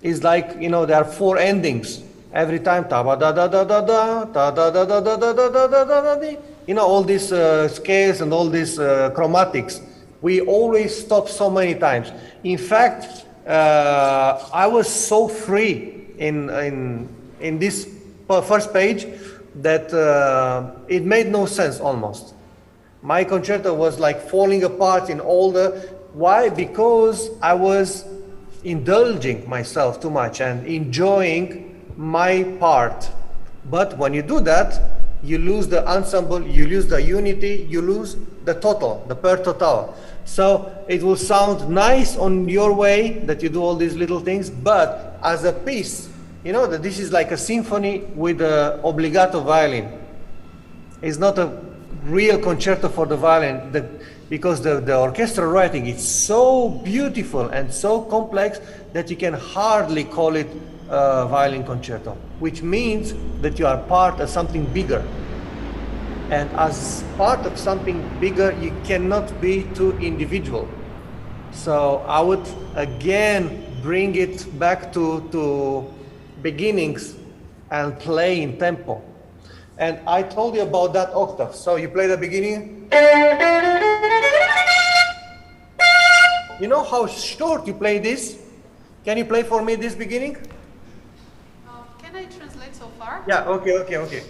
It's like, you know, there are 4 endings. Every time, ta ba da da da da da, ta da da da da da da da da da da. You know, all these scales and all these chromatics. We always stop so many times. In fact, I was so free in this first page that it made no sense almost. My concerto was like falling apart in all the... Why? Because I was indulging myself too much and enjoying my part. But when you do that, you lose the ensemble, you lose the unity, you lose the total, the per total. So it will sound nice on your way that you do all these little things, but as a piece, you know that this is like a symphony with a obbligato violin. It's not a real concerto for the violin because the orchestral writing is so beautiful and so complex that you can hardly call it a violin concerto, which means that you are part of something bigger. And as part of something bigger, you cannot be too individual. So I would again bring it back to beginnings and play in tempo. And I told you about that octave. So you play the beginning. You know how short you play this? Can you play for me this beginning? Can I translate so far? Yeah, okay.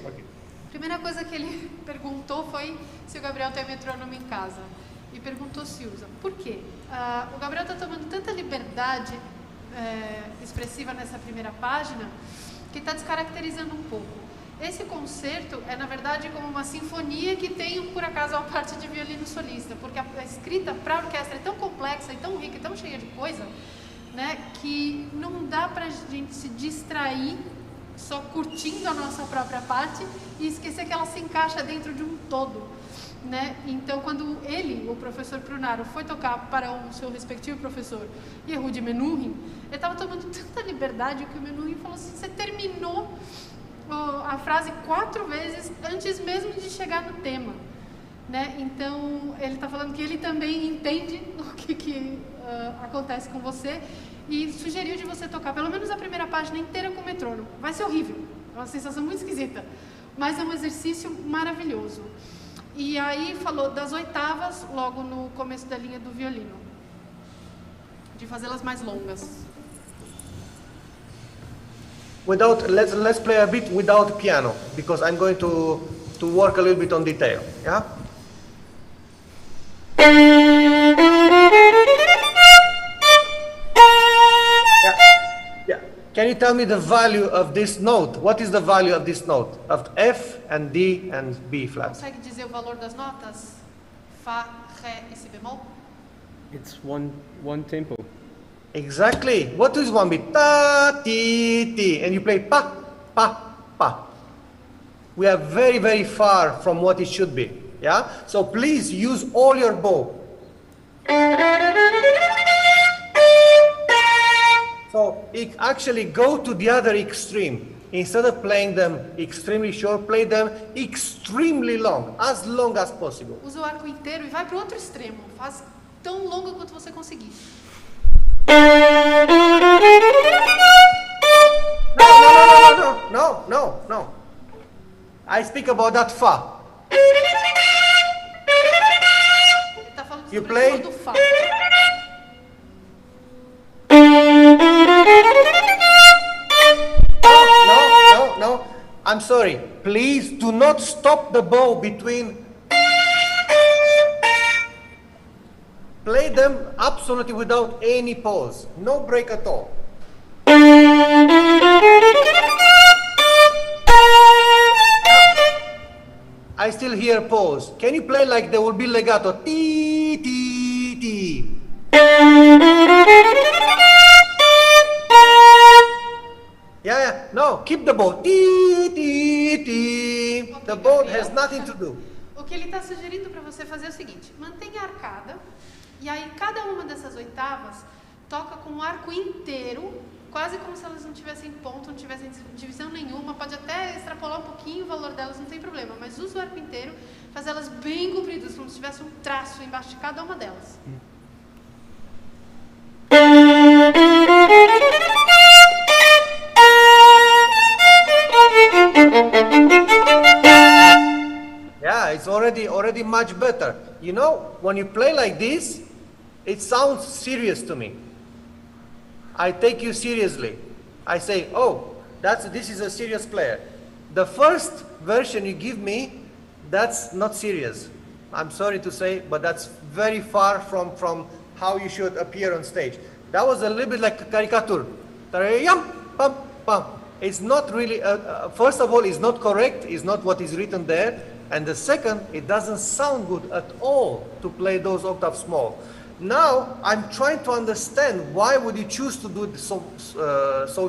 Primeira coisa que ele perguntou foi se o Gabriel tem metrônomo em casa. E perguntou se usa. Por quê? O Gabriel está tomando tanta liberdade expressiva nessa primeira página que está descaracterizando um pouco. Esse concerto é, na verdade, como uma sinfonia que tem, por acaso, uma parte de violino solista, porque a escrita para a orquestra é tão complexa e tão rica e tão cheia de coisa, né, que não dá para a gente se distrair só curtindo a nossa própria parte e esquecer que ela se encaixa dentro de um todo, né? Então, quando ele, o professor Prunaru, foi tocar para o seu respectivo professor Yehudi Menuhin, ele estava tomando tanta liberdade que o Menuhin falou assim: você terminou a frase 4 vezes antes mesmo de chegar no tema, né? Então, ele está falando que ele também entende o que acontece com você e sugeriu de você tocar pelo menos a primeira página inteira com o metrônomo. Vai ser horrível, é uma sensação muito esquisita, mas é um exercício maravilhoso. E aí falou das oitavas logo no começo da linha do violino, de fazê-las mais longas. Let's play a bit without piano, because I'm going to work a little bit on detail. Yeah. Yeah. Can you tell me the value of this note? What is the value of this note? Of F and D and B flat? Consegue dizer o valor das notas? Fá, Ré e Si bemol? It's one tempo. Exactly. What is one beat? Ta, ti, ti. And you play pa, pa, pa. We are very, very far from what it should be. Yeah? So please use all your bow. So actually go to the other extreme. Instead of playing them extremely short, play them extremely long as possible. Usa o arco inteiro e vai para o outro extremo. Faz tão longa quanto você conseguir. No. I speak about that Fa. Ele tá falando You sobre play? o do Fá. No. I'm sorry. Please do not stop the bow between. Play them absolutely without any pause. No break at all. I still hear pause. Can you play like there will be legato? Ti, ti, ti. Yeah. No, keep the bow. Ti, ti, ti. The bow has nothing to do. O que ele está sugerindo para você fazer é o seguinte: mantenha a arcada, e aí cada uma dessas oitavas toca com o arco inteiro, quase como se elas não tivessem ponto, não tivessem divisão nenhuma. Pode até extrapolar um pouquinho o valor delas, não tem problema, mas usa o arco inteiro, faz elas bem compridas, como se tivesse um traço embaixo de cada uma delas. Yeah, it's already much better. You know, when you play like this, it sounds serious to me. I take you seriously. I say, oh, this is a serious player. The first version you give me, that's not serious. I'm sorry to say, but that's very far from how you should appear on stage. That was a little bit like a caricature. Pam, pam. It's not really, first of all, it's not correct, it's not what is written there. And the second, it doesn't sound good at all to play those octaves small. Now, I'm trying to understand why would you choose to do it so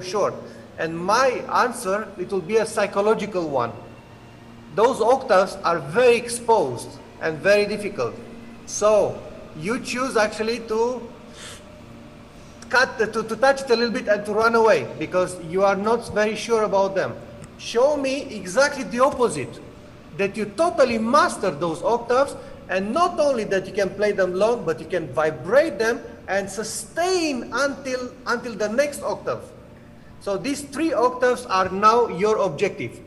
short. And my answer, it will be a psychological one. Those octaves are very exposed and very difficult. So, you choose actually to to touch it a little bit and to run away because you are not very sure about them. Show me exactly the opposite, that you totally master those octaves, and not only that you can play them long, but you can vibrate them and sustain until the next octave. So these 3 octaves are now your objective.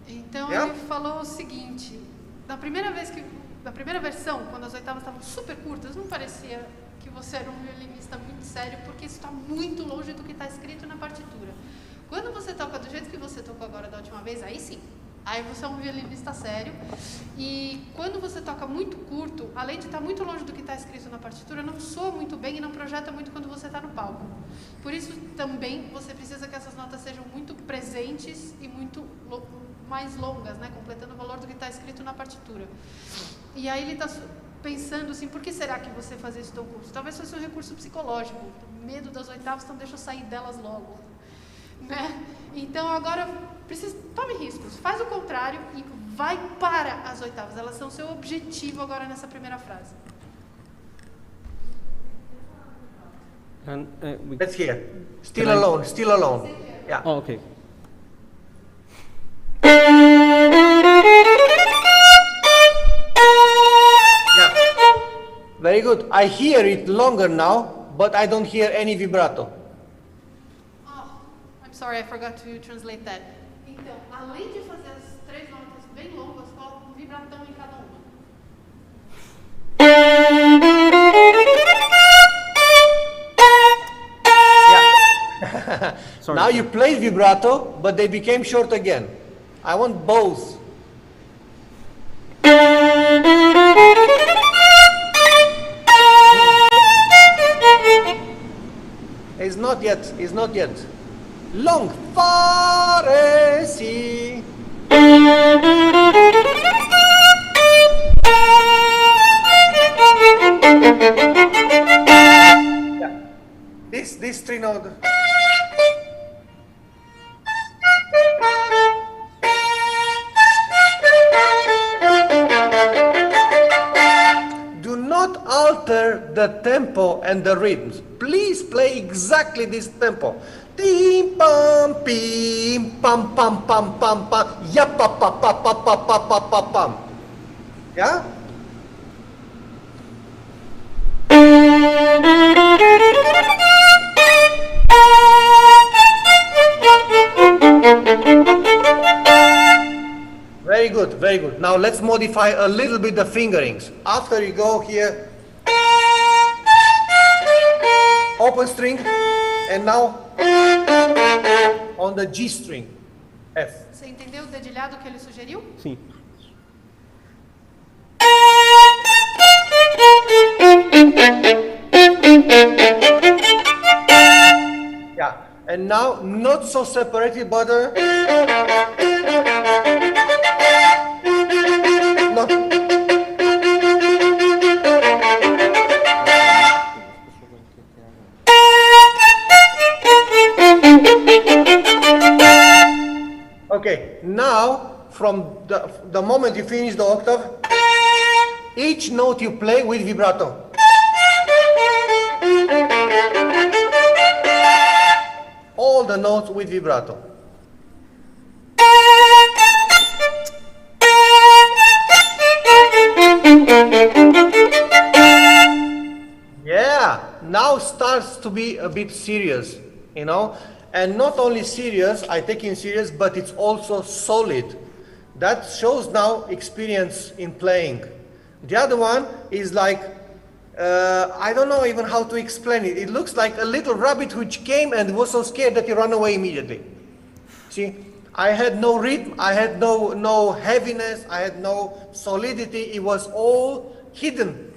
Então Yeah. ele falou o seguinte: na primeira versão, quando as oitavas estavam super curtas, não parecia que você era um violinista muito sério, porque isso está muito longe do que está escrito na partitura. Quando você toca do jeito que você tocou agora da última vez, aí sim, aí você é um violinista sério. E quando você toca muito curto, além de estar muito longe do que está escrito na partitura, não soa muito bem e não projeta muito quando você está no palco. Por isso também você precisa que essas notas sejam muito presentes e muito mais longas, né, completando o valor do que está escrito na partitura. E aí ele está pensando assim, por que será que você faz isso tão curto? Talvez fosse um recurso psicológico, medo das oitavas, então deixa eu sair delas logo. Né? Então agora tome riscos, faz o contrário e vai para as oitavas. Elas são seu objetivo agora nessa primeira frase. And Let's hear. Still alone. Yeah. Oh, okay. Yeah. Very good. I hear it longer now, but I don't hear any vibrato. Sorry, I forgot to translate that. Então, além de fazer as 3 notas bem longas, coloca um vibratão em cada uma. Yeah. Now you play vibrato, but they became short again. I want both. not yet. It's not yet. Long. Fa, re, si. Yeah. This three note. Do not alter the tempo and the rhythms. Please play exactly this tempo. Tim pam pim pam pam pam pam pam ya pa pa pa pa pa pa pa pa pam. Yeah? Very good, very good. Now let's modify a little bit the fingerings. After you go here, open string, and now on the G string, F. Você entendeu o dedilhado que ele sugeriu? Sim. Yeah, and now not so separated, but no. Okay, now from the moment you finish the octave, each note you play with vibrato. All the notes with vibrato. Yeah, now starts to be a bit serious, you know, and not only serious, I take it serious, but it's also solid. That shows now experience in playing. The other one is like, I don't know even how to explain it. It looks like a little rabbit which came and was so scared that he ran away immediately. See, I had no rhythm, I had no heaviness, I had no solidity. It was all hidden.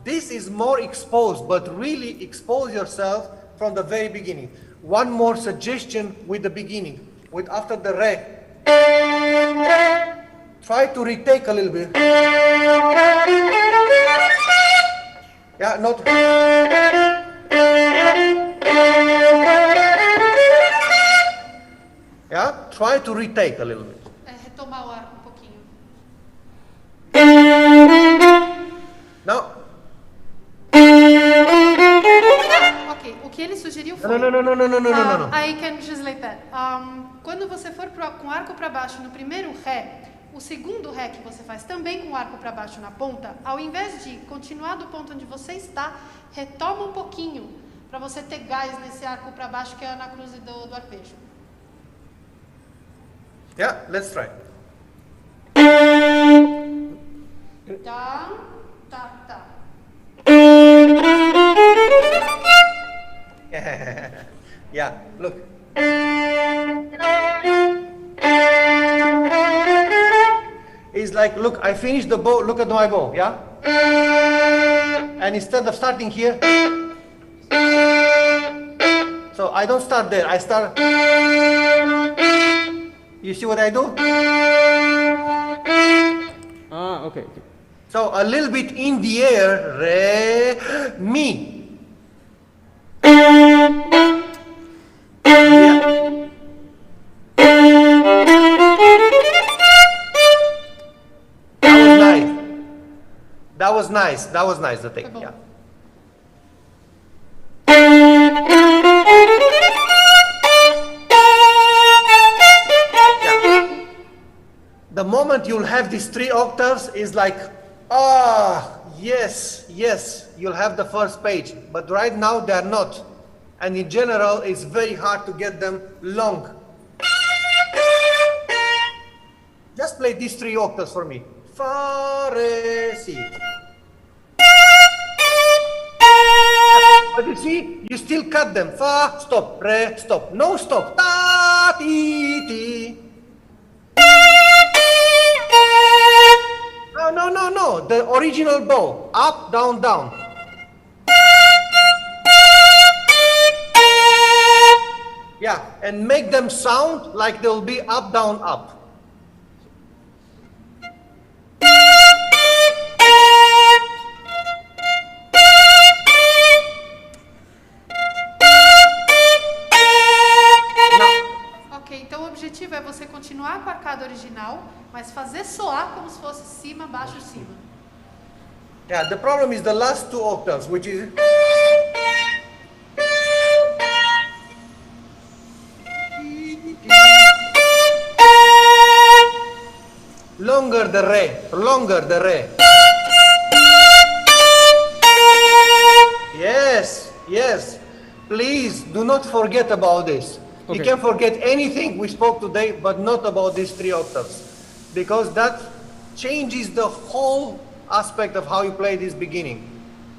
This is more exposed, but really expose yourself from the very beginning. One more suggestion with the beginning, with after the re. Try to retake a little bit. Yeah, not. Yeah, try to retake a little bit. Retomar o ar pouquinho. Now. Ok, o que ele sugeriu foi... No. I can translate that. Quando você for com arco para baixo no primeiro ré, o segundo ré que você faz também com o arco para baixo na ponta, ao invés de continuar do ponto onde você está, retoma um pouquinho, para você ter gás nesse arco para baixo que é na cruz do arpejo. Yeah, let's try. Tá, tá. Yeah, look. It's like, look, I finished the bow, look at my bow, yeah? And instead of starting here, so I don't start there, I start, you see what I do? Ah, okay. So a little bit in the air, re, mi. That was nice, the thing, yeah. The moment you'll have these 3 octaves is like, yes, you'll have the first page, but right now they're not. And in general, it's very hard to get them long. Just play these 3 octaves for me. Fa, re, si. But you see, you still cut them. Fa, stop, re, stop. No stop. Ta, ti, ti. No. The original bow. Up, down, down. Yeah, and make them sound like they'll be up, down, up. Ok, então o objetivo é você continuar com a arcada original, mas fazer soar como se fosse cima, baixo, cima. Yeah, the problem is the last two octaves, which is... Longer the re, longer the re. Yes, yes. Please do not forget about this. Okay. You can forget anything we spoke today, but not about these 3 octaves. Because that changes the whole aspect of how you play this beginning.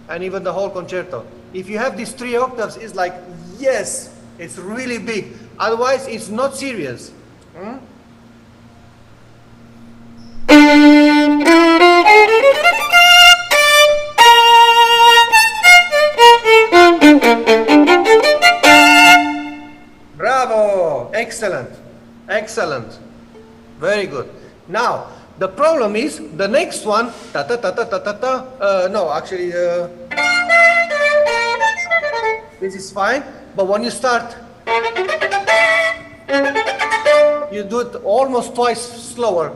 And even the whole concerto. If you have these 3 octaves, it's like, yes, it's really big. Otherwise, it's not serious. Bravo! Excellent. Excellent. Very good. Now, the problem is the next one. Ta ta ta ta ta ta ta. No, actually, this is fine. But when you start, you do it almost twice slower.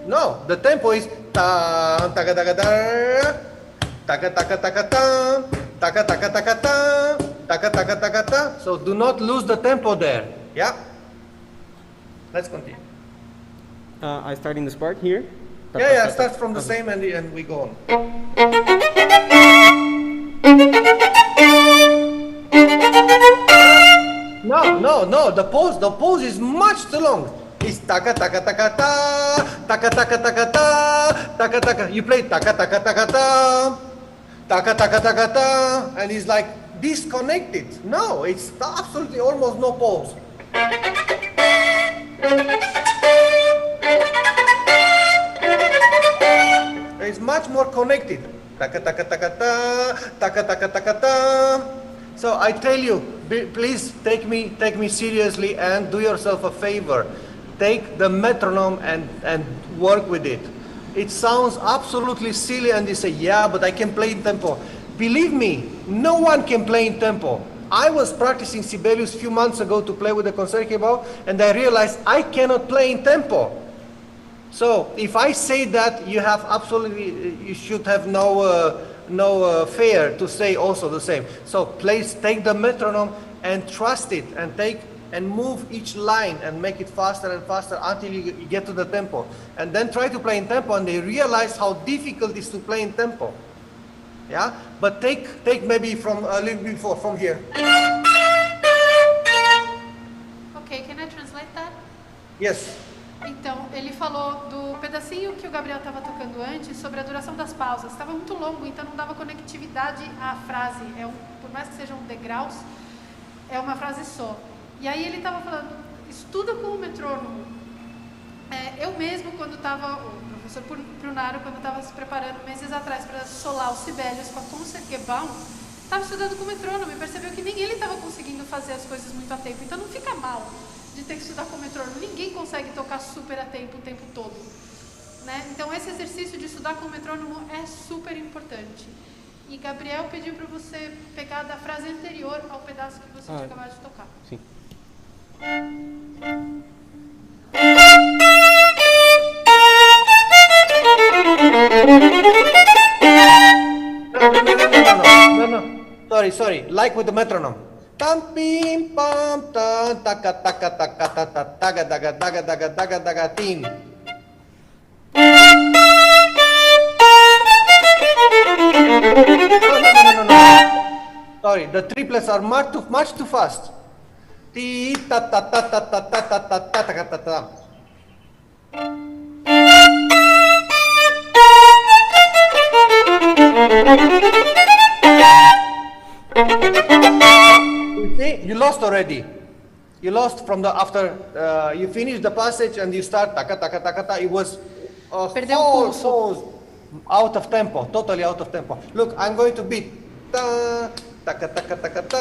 No, the tempo is ta ta ta ta ta ta ta ta ta ta. Taka taka taka ta, taka taka taka ta. So do not lose the tempo there. Yeah. Let's continue. I start in this part here. Yeah, start from the same and we go on. No. The pause is much too long. It's taka taka taka ta, taka taka taka ta, taka taka. You play taka taka taka ta. Taka taka taka ta, and it's like disconnected. No, it's absolutely almost no pause. It's much more connected. Taka taka taka ta, taka taka taka ta. So I tell you, please take me seriously and do yourself a favor. Take the metronome and work with it. It sounds absolutely silly and you say, yeah, but I can play in tempo. Believe me, no one can play in tempo. I was practicing Sibelius a few months ago to play with the Concertgebouw and I realized I cannot play in tempo. So if I say that, you should have no fear to say also the same. So please take the metronome and trust it and move each line and make it faster and faster until you get to the tempo. And then try to play in tempo and they realize how difficult it is to play in tempo. Yeah? But take maybe from a little bit before, from here. Ok, can I translate that? Yes. Então, ele falou do pedacinho que o Gabriel estava tocando antes sobre a duração das pausas. Estava muito longo, então não dava conectividade à frase. Por mais que sejam degraus, é uma frase só. E aí ele estava falando, estuda com o metrônomo. Eu mesmo, quando estava, o professor Prunaru, quando estava se preparando meses atrás para solar os Sibelius com a Concertgebouw, estava estudando com o metrônomo e percebeu que nem ele estava conseguindo fazer as coisas muito a tempo. Então não fica mal de ter que estudar com o metrônomo. Ninguém consegue tocar super a tempo o tempo todo. Né? Então esse exercício de estudar com o metrônomo é super importante. E Gabriel pediu para você pegar da frase anterior ao pedaço que você tinha acabado de tocar. Sim. No. Sorry. Like with the metronome. Tam pim pam tam taka taka taka taka taka daga daga daga daga daga tin. No. Sorry, the triplets are much too fast. Ti ta ta ta ta ta ta ta ta ta ta ta ta. You see, you lost already. You lost from the after you finish the passage and you start taka taka taka ta. It was a whole pause out of tempo, totally out of tempo. Look, I'm going to beat ta Taca, taca, taca, ta.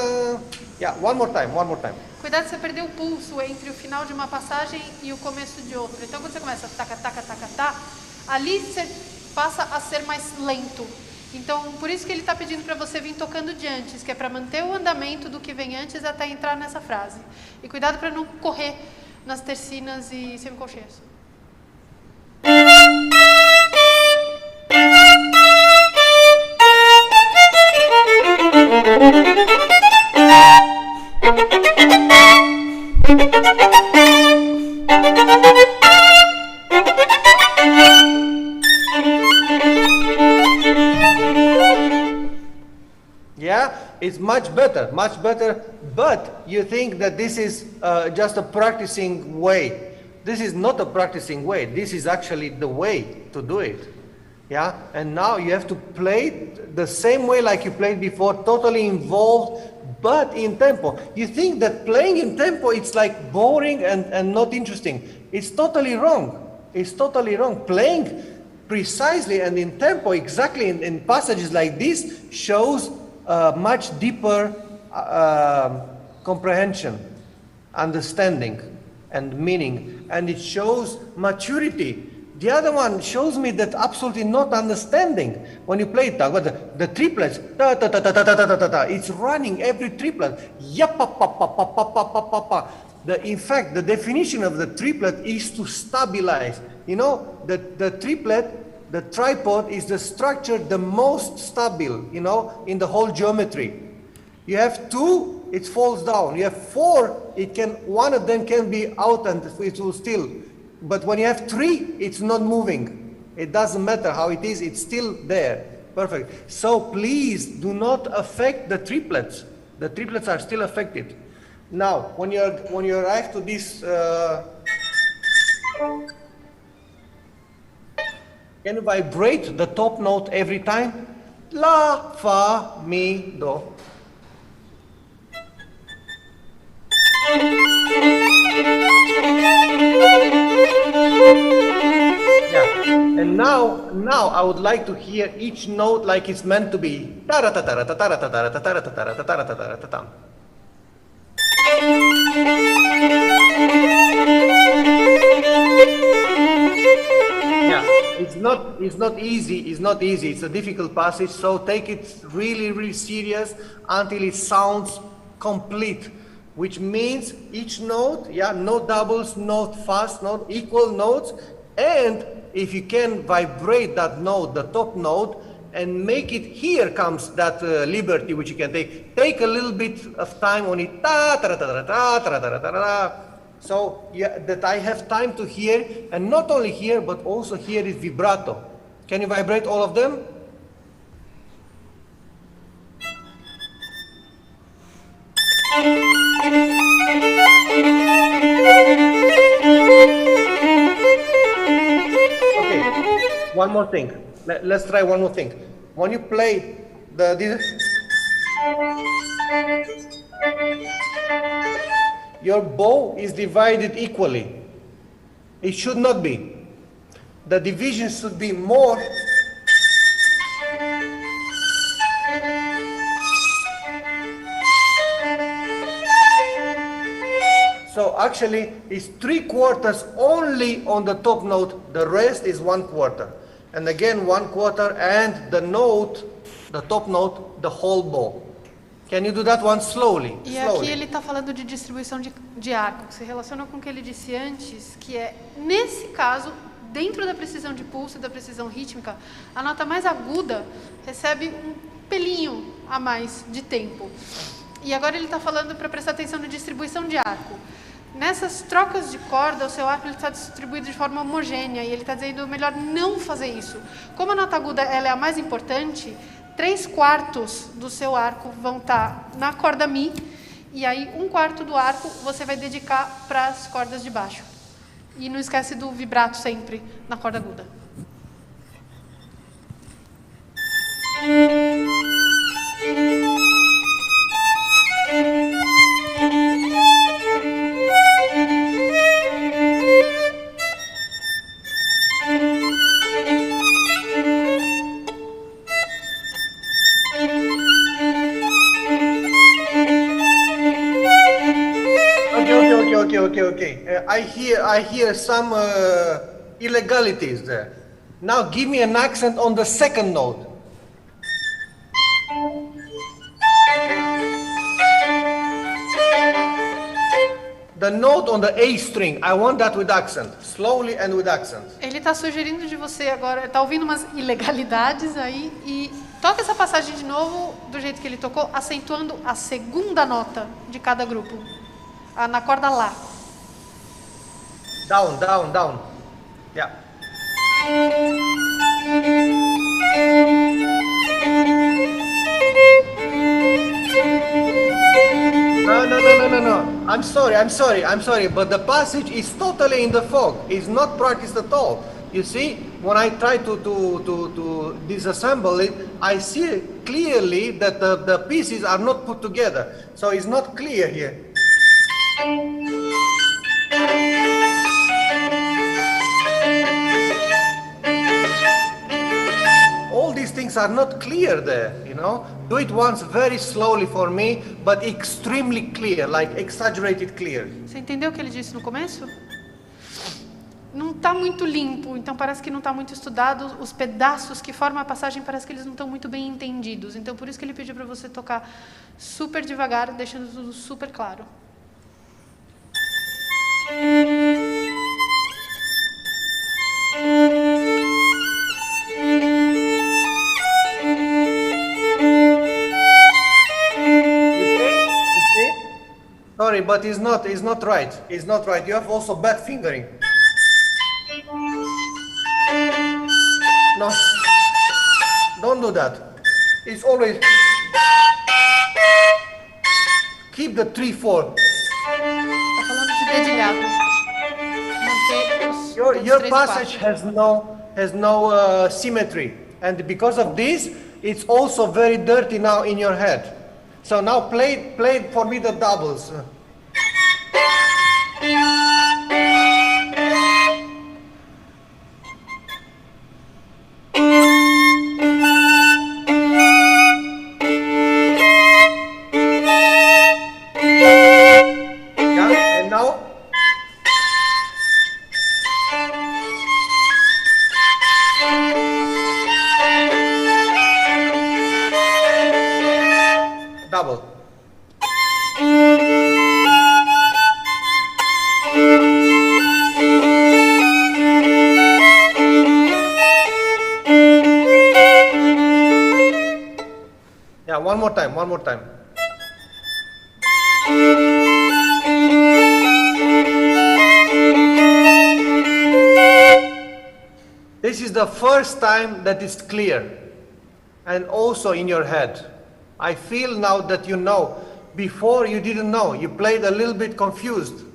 Yeah, one more time, one more time. Cuidado se você perder o pulso entre o final de uma passagem e o começo de outra. Então, quando você começa taca, taca, taca, tá, ali você passa a ser mais lento. Então, por isso que ele está pedindo para você vir tocando de antes, que é para manter o andamento do que vem antes até entrar nessa frase. E cuidado para não correr nas tercinas e semicolcheias. Yeah, it's much better, but you think that this is just a practicing way. This is not a practicing way, this is actually the way to do it. Yeah, and now you have to play it the same way like you played before, totally involved, but in tempo. You think that playing in tempo, it's like boring and not interesting. It's totally wrong. It's totally wrong. Playing precisely and in tempo, exactly in passages like this, shows much deeper comprehension, understanding, and meaning, and it shows maturity. The other one shows me that absolutely not understanding. When you play it, but the triplets, ta ta ta ta ta ta ta ta ta, it's running every triplet. In fact, the definition of the triplet is to stabilize. You know, the triplet, the tripod is the structure the most stable, you know, in the whole geometry. You have two, it falls down. You have four, one of them can be out and it will still. But when you have three, it's not moving. It doesn't matter how it is, it's still there. Perfect. So please do not affect the triplets. The triplets are still affected. Now, when you arrive to this, can you vibrate the top note every time? La, fa, mi, do. Yeah. And now I would like to hear each note like it's meant to be. Yeah, it's not easy. It's not easy. It's a difficult passage. So take it really, really serious until it sounds complete. Which means each note, yeah, no doubles, no fast note, equal notes, and if you can vibrate that note, the top note, and make it, here comes that liberty which you can take. Take a little bit of time on it, so yeah, that I have time to hear, and not only hear, but also hear it vibrato. Can you vibrate all of them? Okay, one more thing. Let's try one more thing. When you play this, your bow is divided equally. It should not be. The division should be more. So actually, it's 3/4 only on the top note, the rest is 1/4. And again, 1/4 and the note, the top note, the whole bow. Can you do that one slowly? E aqui ele está falando de distribuição de arco, que se relaciona com o que ele disse antes, que é, nesse caso, dentro da precisão de pulso e da precisão rítmica, a nota mais aguda recebe um pelinho a mais de tempo. E agora ele está falando para prestar atenção na distribuição de arco. Nessas trocas de corda, o seu arco está distribuído de forma homogênea, e ele está dizendo melhor não fazer isso. Como a nota aguda ela é a mais importante, 3/4 do seu arco vão estar na corda Mi, e aí 1/4 do arco você vai dedicar para as cordas de baixo. E não esquece do vibrato sempre na corda aguda. okay. I hear some illegalities there. Now give me an accent on the second note. The note on the A string, I want that with accent, slowly and with accent. Ele está sugerindo de você agora, está ouvindo umas ilegalidades aí e toca essa passagem de novo do jeito que ele tocou, acentuando a segunda nota de cada grupo, na corda Lá. Down, down, down. Yeah. No. I'm sorry, but the passage is totally in the fog. It's not practiced at all. You see, when I try to disassemble it, I see clearly that the pieces are not put together. So it's not clear here. All these things are not clear there, you know. Do it once very slowly for me, but extremely clear, like exaggerated clear. Você entendeu o que ele disse no começo? Não está muito limpo, então parece que não está muito estudado. Os pedaços que formam a passagem parece que eles não estão muito bem entendidos. Então por isso que ele pediu para você tocar super devagar, deixando tudo super claro. Sorry, but it's not right. It's not right. You have also bad fingering. No, don't do that. It's always keep the 3/4. Está falando de dedilhado. Manter os Your 3/4. passage has no symmetry, and because of this, it's also very dirty now in your head. So now play for me the doubles. Yeah, and now? Double. Yeah, one more time. This is the first time that it's clear and also in your head. I feel now that you know. Before you didn't know. You played a little bit confused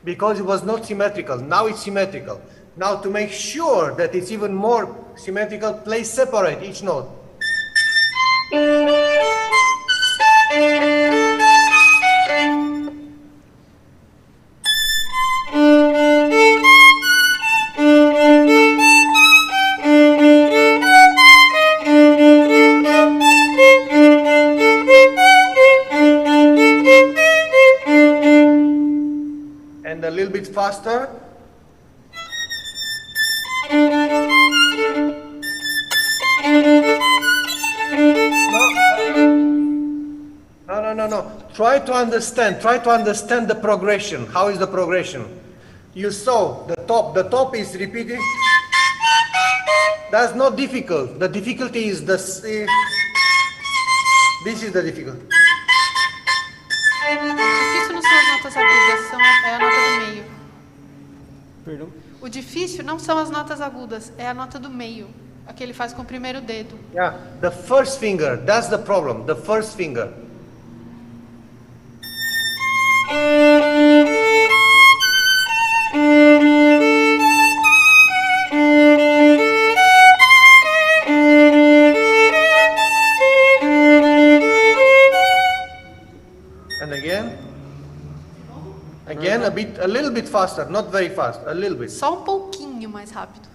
because it was not symmetrical. Now it's symmetrical. Now to make sure that it's even more symmetrical, play separate each note. And a little bit faster. No. Try to understand the progression. How is the progression? You saw the top is repeating. That's not difficult. The difficulty is this is the difficulty. O difícil não são as notas agudas, é a nota do meio. Perdão? O difícil não são as notas agudas, é a nota do meio, a que ele faz com o primeiro dedo. Yeah, the first finger, that's the problem, the first finger. And again, a little bit faster, not very fast, a little bit. Só um pouquinho mais rápido.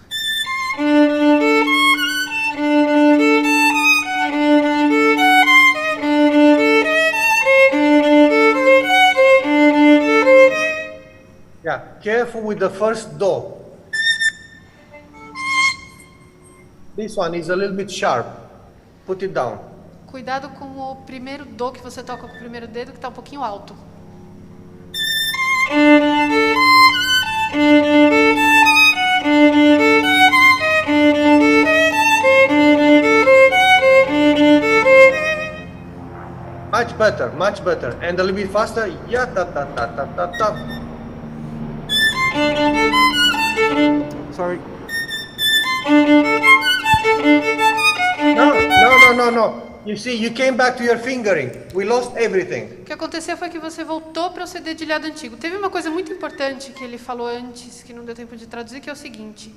Yeah, careful with the first do. This one is a little bit sharp. Put it down. Cuidado com o primeiro do que você toca com o primeiro dedo, que está um pouquinho alto. Much better. And a little bit faster. Yeah, ta ta ta ta ta ta. Sorry. No. You see, you came back to your fingering. We lost everything. O que aconteceu foi que você voltou para o seu dedilhado antigo. Teve uma coisa muito importante que ele falou antes, que não deu tempo de traduzir, que é o seguinte.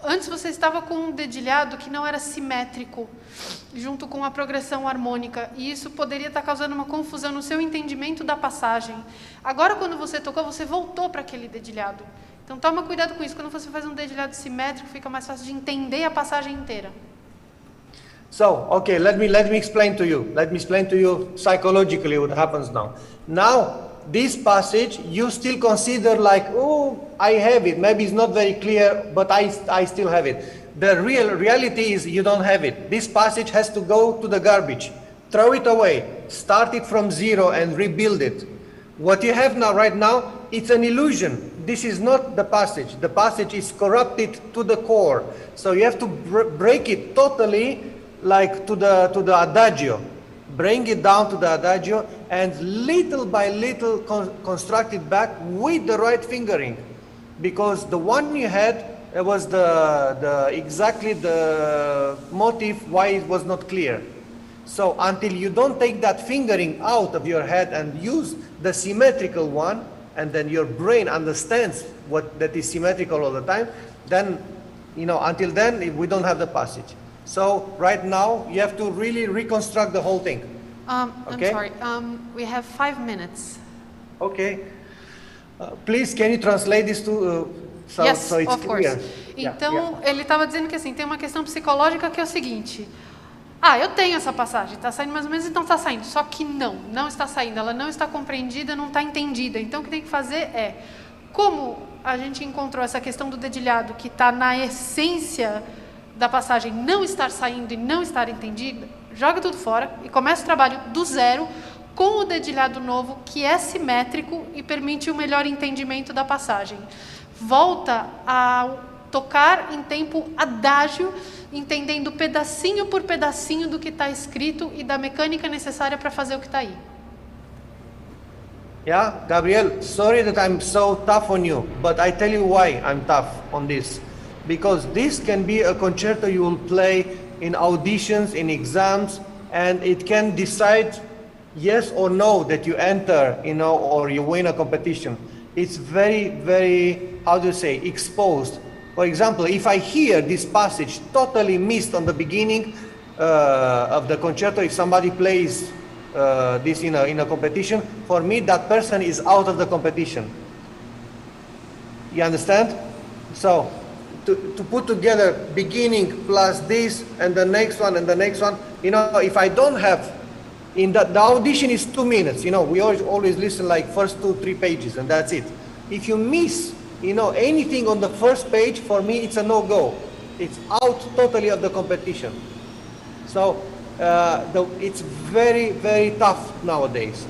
Antes você estava com um dedilhado que não era simétrico, junto com a progressão harmônica, e isso poderia estar causando uma confusão no seu entendimento da passagem. Agora, quando você tocou, você voltou para aquele dedilhado. Então, toma cuidado com isso. Quando você faz um dedilhado simétrico, fica mais fácil de entender a passagem inteira. So, okay, let me explain to you. Let me explain to you psychologically what happens now. Now, this passage, you still consider like, oh, I have it. Maybe it's not very clear, but I still have it. The reality is you don't have it. This passage has to go to the garbage. Throw it away. Start it from zero and rebuild it. What you have now, right now, it's an illusion. This is not the passage. The passage is corrupted to the core. So you have to break it totally, like to the adagio. Bring it down to the adagio and little by little construct it back with the right fingering. Because the one you had, it was exactly the motive why it was not clear. So until you don't take that fingering out of your head and use the symmetrical one, and then your brain understands what that is symmetrical all the time, then, until then, we don't have the passage. So right now, you have to really reconstruct the whole thing. Okay? I'm sorry, we have 5 minutes. Okay. Please, can you translate this to so it's of clear? Course. Então, ele estava dizendo que assim, tem uma questão psicológica que é o seguinte. Eu tenho essa passagem, está saindo mais ou menos, então está saindo. Só que não está saindo, ela não está compreendida, não está entendida. Então, o que tem que fazer é, como a gente encontrou essa questão do dedilhado, que está na essência da passagem não estar saindo e não estar entendida, joga tudo fora e começa o trabalho do zero com o dedilhado novo, que é simétrico e permite um melhor entendimento da passagem. Volta a tocar em tempo adágio, entendendo pedacinho por pedacinho do que está escrito e da mecânica necessária para fazer o que está aí. Yeah, Gabriel, sorry that I'm so tough on you, but I tell you why I'm tough on this. Because this can be a concerto you will play in auditions, in exams, and it can decide yes or no that you enter, or you win a competition. It's very, very, how do you say, exposed. For example, if I hear this passage totally missed on the beginning of the concerto, if somebody plays this in a competition, for me that person is out of the competition. You understand? So, to put together beginning plus this and the next one and the next one, if I don't have, the audition is 2 minutes, we always listen like first 2-3 pages and that's it. If you miss, anything on the first page, for me it's a no-go. It's out totally of the competition. So it's very, very tough nowadays,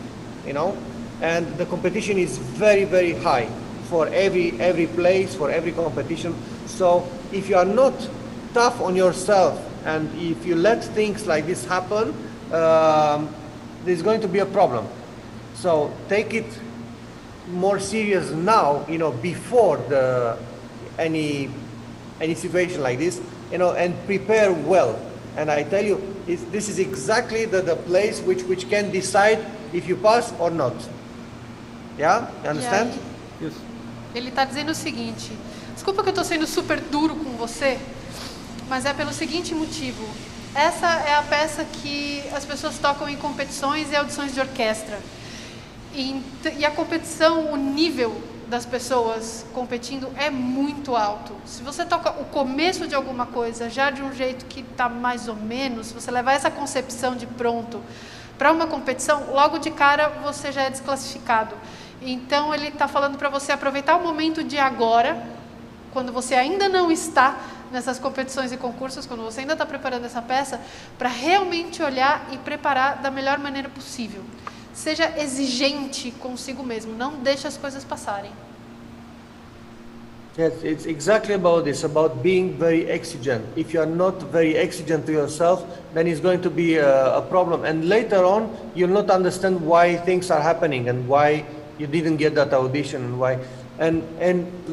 and the competition is very, very high for every place, for every competition. So if you are not tough on yourself and if you let things like this happen, there's going to be a problem. So take it more serious now, before any situation like this, and prepare well. And I tell you, this is exactly the place which can decide if you pass or not. Yeah? You understand? Yes. Ele está dizendo o seguinte, desculpa que eu estou sendo super duro com você, mas é pelo seguinte motivo. Essa é a peça que as pessoas tocam em competições e audições de orquestra. E a competição, o nível das pessoas competindo é muito alto. Se você toca o começo de alguma coisa já de um jeito que está mais ou menos, se você levar essa concepção de pronto para uma competição, logo de cara você já é desclassificado. Então ele está falando para você aproveitar o momento de agora, quando você ainda não está nessas competições e concursos, quando você ainda está preparando essa peça, para realmente olhar e preparar da melhor maneira possível. Seja exigente consigo mesmo, não deixe as coisas passarem. Yes, it's exactly about this, about being very exigent. If you are not very exigent to yourself, then it's going to be a problem. And later on, you'll not understand why things are happening and why you didn't get that audition and why. And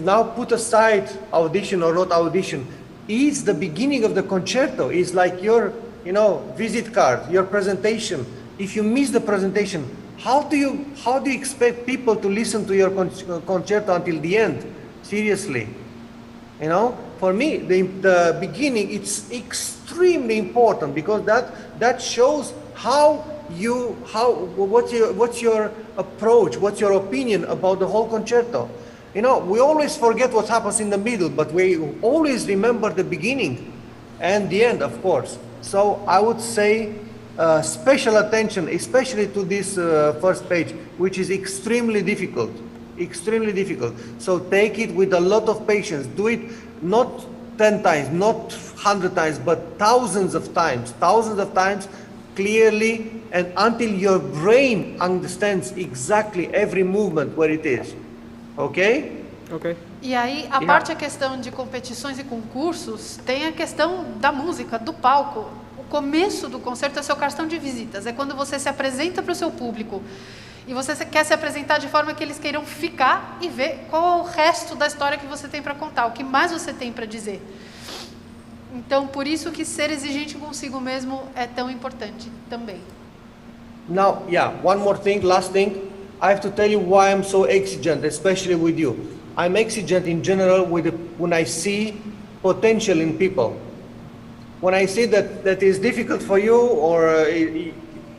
now put aside audition or not audition. It's the beginning of the concerto. It's like your, visit card, your presentation. If you miss the presentation, how do you expect people to listen to your concerto until the end? Seriously, for me, the beginning, it's extremely important because that shows what's your approach, what's your opinion about the whole concerto. We always forget what happens in the middle, but we always remember the beginning and the end, of course. So I would say special attention, especially to this first page, which is extremely difficult. Extremely difficult. So take it with a lot of patience. Do it not 10 times, not 100 times, but thousands of times, clearly, and until your brain understands exactly every movement where it is. Okay? Okay. E aí, a parte a questão de competições e concursos, tem a questão da música, do palco. O começo do concerto é seu cartão de visitas, é quando você se apresenta para o seu público. E você quer se apresentar de forma que eles queiram ficar e ver qual é o resto da história que você tem para contar, o que mais você tem para dizer. Então, por isso que ser exigente consigo mesmo é tão importante também. Now, one more thing, last thing. I have to tell you why I'm so exigent, especially with you. I'm exigent in general when I see potential in people. When I see that is difficult for you or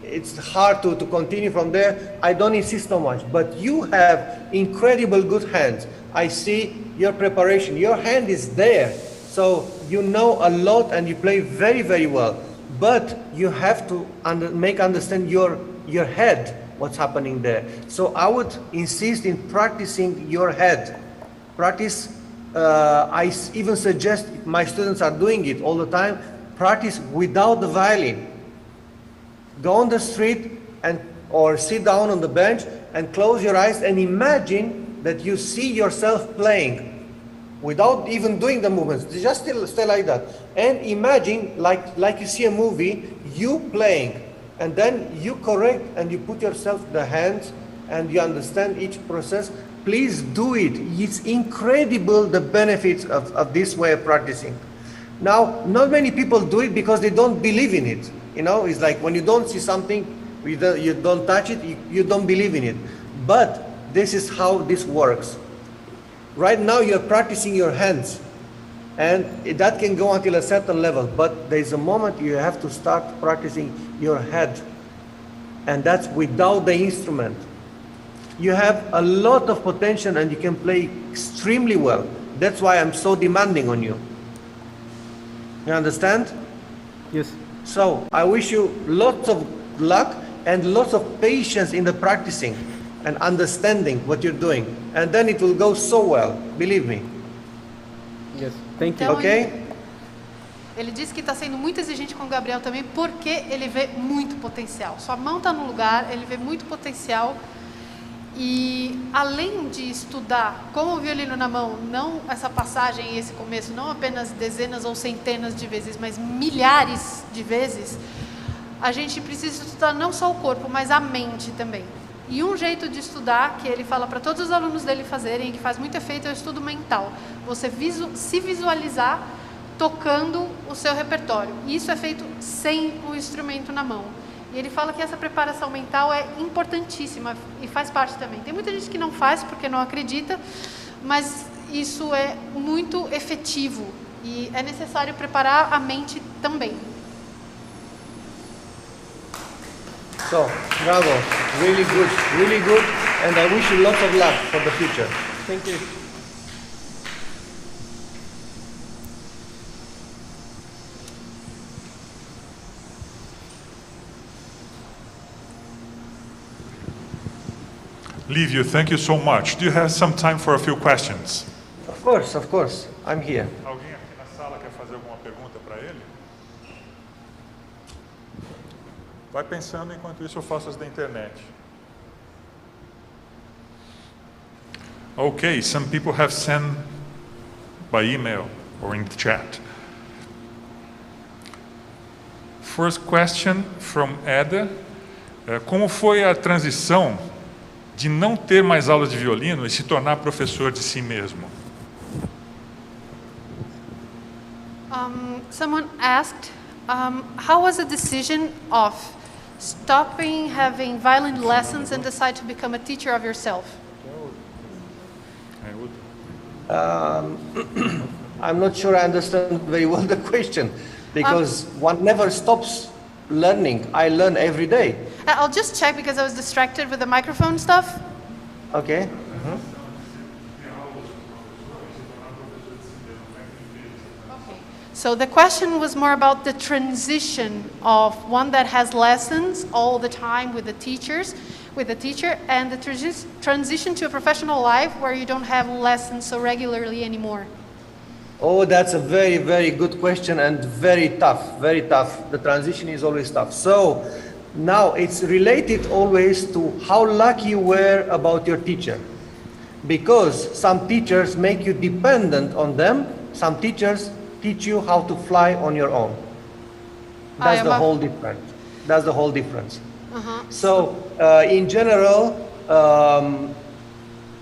it's hard to continue from there, I don't insist so much. But you have incredible good hands. I see your preparation. Your hand is there. So you know a lot and you play very, very well. But you have to understand your head, what's happening there. So I would insist in practicing your head. Practice, I even suggest, my students are doing it all the time, practice without the violin. Go on the street or sit down on the bench and close your eyes and imagine that you see yourself playing without even doing the movements. Just stay like that. And imagine like you see a movie, you playing. And then you correct and you put yourself the hands and you understand each process. Please do it. It's incredible the benefits of this way of practicing. Now, not many people do it because they don't believe in it. It's like when you don't see something, you don't touch it, you don't believe in it. But this is how this works. Right now you're practicing your hands and that can go until a certain level, but there's a moment you have to start practicing your head, and that's without the instrument. You have a lot of potential and you can play extremely well. That's why I'm so demanding on you. You understand? Yes. So I wish you lots of luck and lots of patience in the practicing and understanding what you're doing, and then it will go so well, believe me. Yes, thank you. Então, Okay? Ele disse que está sendo muito exigente com o Gabriel também, porque ele vê muito potencial. Sua mão está no lugar, ele vê muito potencial. E além de estudar com o violino na mão, não essa passagem e esse começo, não apenas dezenas ou centenas de vezes, mas milhares de vezes, a gente precisa estudar não só o corpo, mas a mente também. E um jeito de estudar, que ele fala para todos os alunos dele fazerem, que faz muito efeito, é o estudo mental. Você se visualizar tocando o seu repertório. E isso é feito sem o instrumento na mão. E ele fala que essa preparação mental é importantíssima e faz parte também. Tem muita gente que não faz porque não acredita, mas isso é muito efetivo e é necessário preparar a mente também. So, bravo, really good, and I wish you lots of luck for the future. Thank you. Liviu, thank you so much. Do you have some time for a few questions? Of course. I'm here. Alguém aqui na sala quer fazer alguma pergunta para ele? Vai pensando, enquanto isso eu faço as da internet. Okay, some people have sent by email or in the chat. First question from Eda. Como foi a transição de não ter mais aulas de violino e se tornar professor de si mesmo? Someone asked, how was the decision of stopping having violin lessons and decide to become a teacher of yourself? I'm not sure I understand very well the question, because one never stops learning. I learn every day. I'll just check because I was distracted with the microphone stuff. Okay. So the question was more about the transition of one that has lessons all the time with the teacher, and the transition to a professional life where you don't have lessons so regularly anymore. Oh, that's a very, very good question and very tough, very tough. The transition is always tough. So now it's related always to how lucky you were about your teacher. Because some teachers make you dependent on them, some teachers teach you how to fly on your own. That's the whole difference. That's the whole difference. So in general,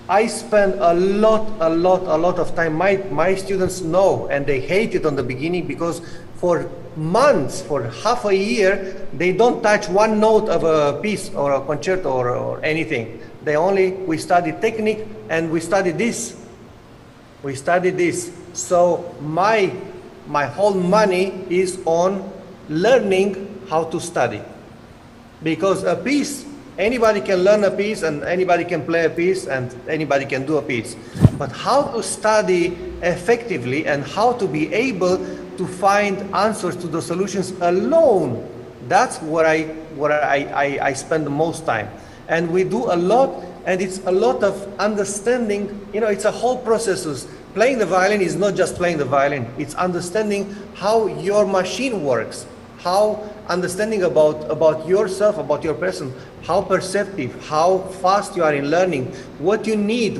I spend a lot of time. My students know, and they hate it on the beginning, because for months, for half a year, they don't touch one note of a piece or a concerto or anything. We study technique and we study this. We study this. So my whole money is on learning how to study. Because a piece, anybody can learn a piece and anybody can play a piece and anybody can do a piece. But how to study effectively and how to be able to find answers to the solutions alone, that's where I spend the most time. And we do a lot, and it's a lot of understanding. It's a whole process. Playing the violin is not just playing the violin, it's understanding how your machine works, how understanding about yourself, about your person, how perceptive, how fast you are in learning, what do you need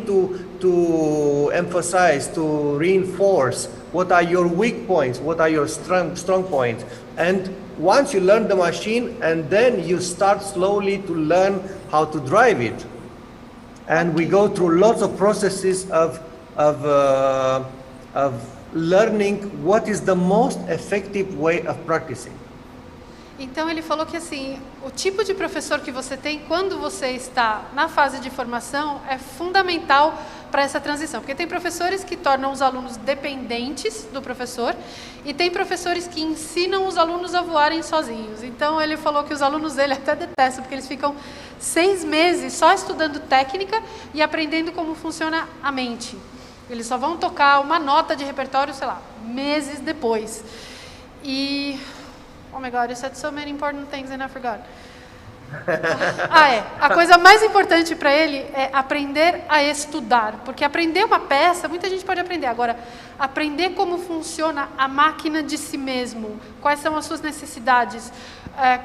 to emphasize, to reinforce, what are your weak points, what are your strong points. And once you learn the machine, and then you start slowly to learn how to drive it. And we go through lots of processes of learning what is the most effective way of practicing. Então ele falou que assim, o tipo de professor que você tem quando você está na fase de formação é fundamental para essa transição, porque tem professores que tornam os alunos dependentes do professor e tem professores que ensinam os alunos a voarem sozinhos. Então ele falou que os alunos dele até detestam, porque eles ficam 6 meses só estudando técnica e aprendendo como funciona a mente. Eles só vão tocar uma nota de repertório, sei lá, meses depois. E oh my God, you said so many important things and I forgot. A coisa mais importante para ele é aprender a estudar, porque aprender uma peça, muita gente pode aprender. Agora, aprender como funciona a máquina de si mesmo, quais são as suas necessidades,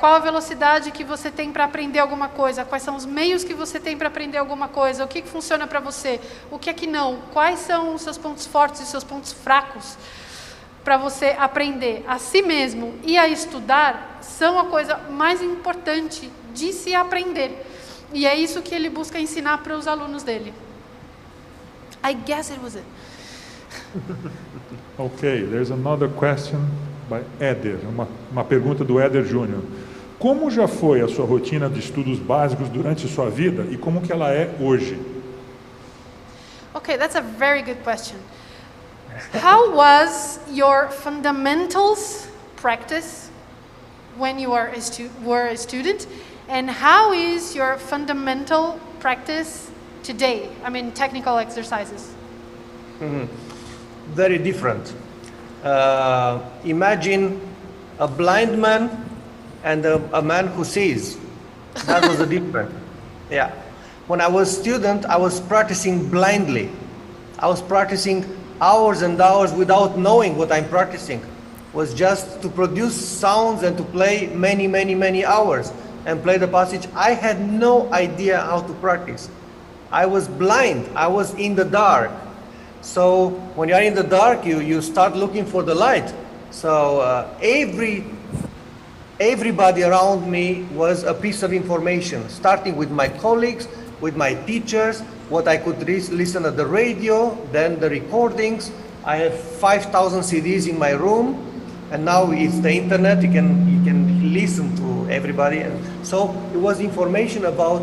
qual a velocidade que você tem para aprender alguma coisa, quais são os meios que você tem para aprender alguma coisa, o que funciona para você, o que é que não, quais são os seus pontos fortes e os seus pontos fracos, para você aprender a si mesmo e a estudar, são a coisa mais importante de se aprender. E é isso que ele busca ensinar para os alunos dele. I guess it was it. Okay, there's another question by Éder, uma pergunta do Éder Júnior. Como já foi a sua rotina de estudos básicos durante sua vida e como que ela é hoje? Okay, that's a very good question. How was your fundamentals practice when you were a student, and how is your fundamental practice today? I mean, technical exercises. Very different. Imagine a blind man and a man who sees. That was the difference. Yeah. when I was student, I was practicing blindly. I was practicing hours and hours without knowing what I'm practicing. It was just to produce sounds and to play many hours and play the passage. I had no idea how to practice. I was blind. I was in the dark. So when you're in the dark, you start looking for the light. So everybody around me was a piece of information, starting with my colleagues, with my teachers, what I could listen at the radio, then the recordings. I have 5,000 CDs in my room, and now it's the internet. You can listen to everybody, and so it was information about,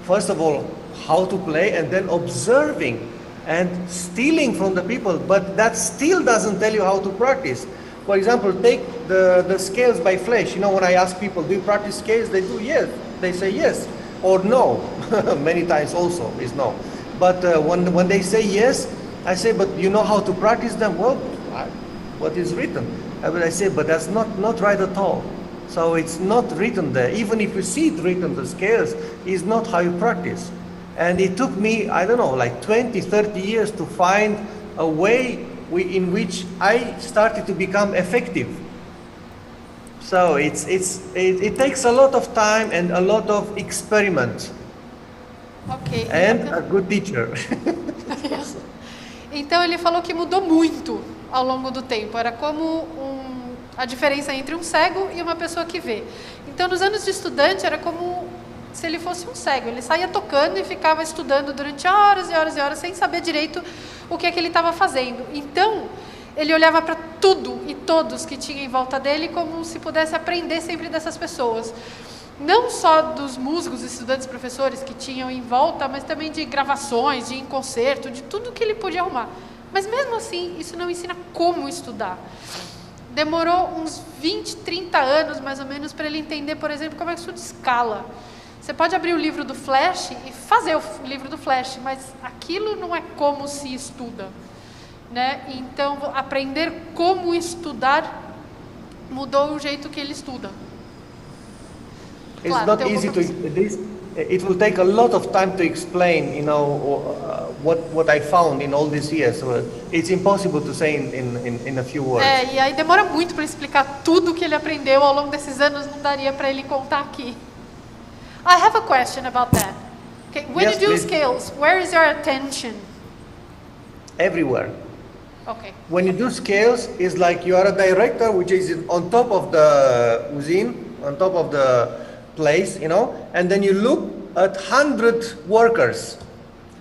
first of all, how to play, and then observing and stealing from the people. But that still doesn't tell you how to practice. For example, take the scales by flash. You know, when I ask people, do you practice scales? They do, yes. They say yes or no. Many times also is no. But when they say yes, I say, but you know how to practice them? Well, what is written? But I say, but that's not right at all. So it's not written there. Even if you see it written, the scales is not how you practice. And it took me, I don't know, like 20, 30 years to find a way in which I started to become effective. So it takes a lot of time and a lot of experiment. Ok. And a good teacher. Então ele falou que mudou muito ao longo do tempo. Era como a diferença entre um cego e uma pessoa que vê. Então nos anos de estudante era como se ele fosse um cego. Ele saía tocando e ficava estudando durante horas e horas e horas sem saber direito o que é que ele estava fazendo. Então ele olhava para tudo e todos que tinha em volta dele como se pudesse aprender sempre dessas pessoas. Não só dos músicos, estudantes, professores que tinham em volta, mas também de gravações, de concerto, de tudo que ele podia arrumar. Mas mesmo assim, isso não ensina como estudar. Demorou uns 20, 30 anos, mais ou menos, para ele entender, por exemplo, como é que estuda escala. Você pode abrir o livro do Flash e fazer o livro do Flash, mas aquilo não é como se estuda, né? Então, aprender como estudar mudou o jeito que ele estuda. It's not easy to this. It will take a lot of time to explain, you know, what I found in all these years. So it's impossible to say in a few words. E aí demora muito para explicar tudo que ele aprendeu ao longo desses anos. Não daria para ele contar aqui. I have a question about that. Okay, when Yes, you do please. scales, where is your attention? Everywhere. Okay. When you do scales, it's like you are a director, which is on top of the usine, on top of the place, you know, and then you look at 100 workers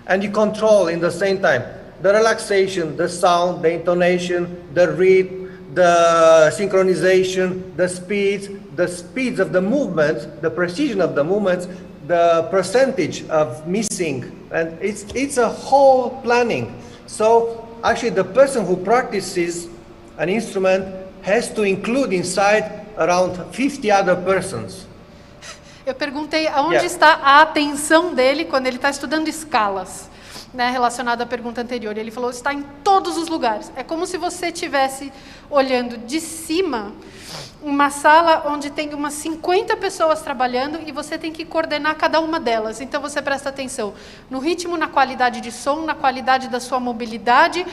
and you control in the same time the relaxation, the sound, the intonation, the rhythm, the synchronization, the speeds of the movements, the precision of the movements, the percentage of missing, and it's a whole planning. So actually the person who practices an instrument has to include inside around 50 other persons. Eu perguntei aonde está a atenção dele quando ele está estudando escalas, né, relacionado à pergunta anterior. Ele falou, está em todos os lugares. É como se você estivesse olhando de cima uma sala onde tem umas 50 pessoas trabalhando e você tem que coordenar cada uma delas. Então você presta atenção no ritmo, na qualidade de som, na qualidade da sua mobilidade,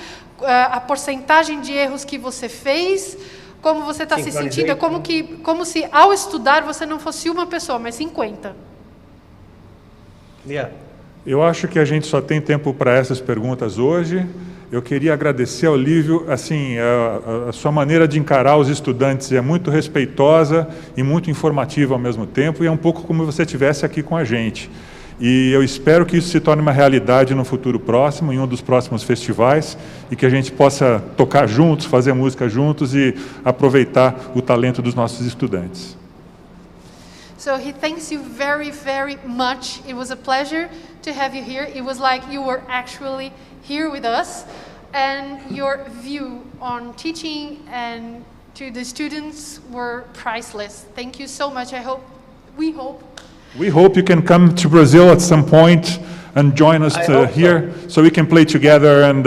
a porcentagem de erros que você fez, como você está se sentindo, como se ao estudar você não fosse uma pessoa, mas 50. Yeah. Eu acho que a gente só tem tempo para essas perguntas hoje. Eu queria agradecer ao Liviu, assim, a sua maneira de encarar os estudantes é muito respeitosa e muito informativa ao mesmo tempo, e é um pouco como se você estivesse aqui com a gente. E eu espero que isso se torne uma realidade no futuro próximo, em um dos próximos festivais, e que a gente possa tocar juntos, fazer música juntos e aproveitar o talento dos nossos estudantes. So he thanks you very, very much. It was a pleasure to have you here. It was like you were actually here with us, and your view on teaching and to the students were priceless. Thank you so much. We hope you can come to Brazil at some point and join us here, so we can play together and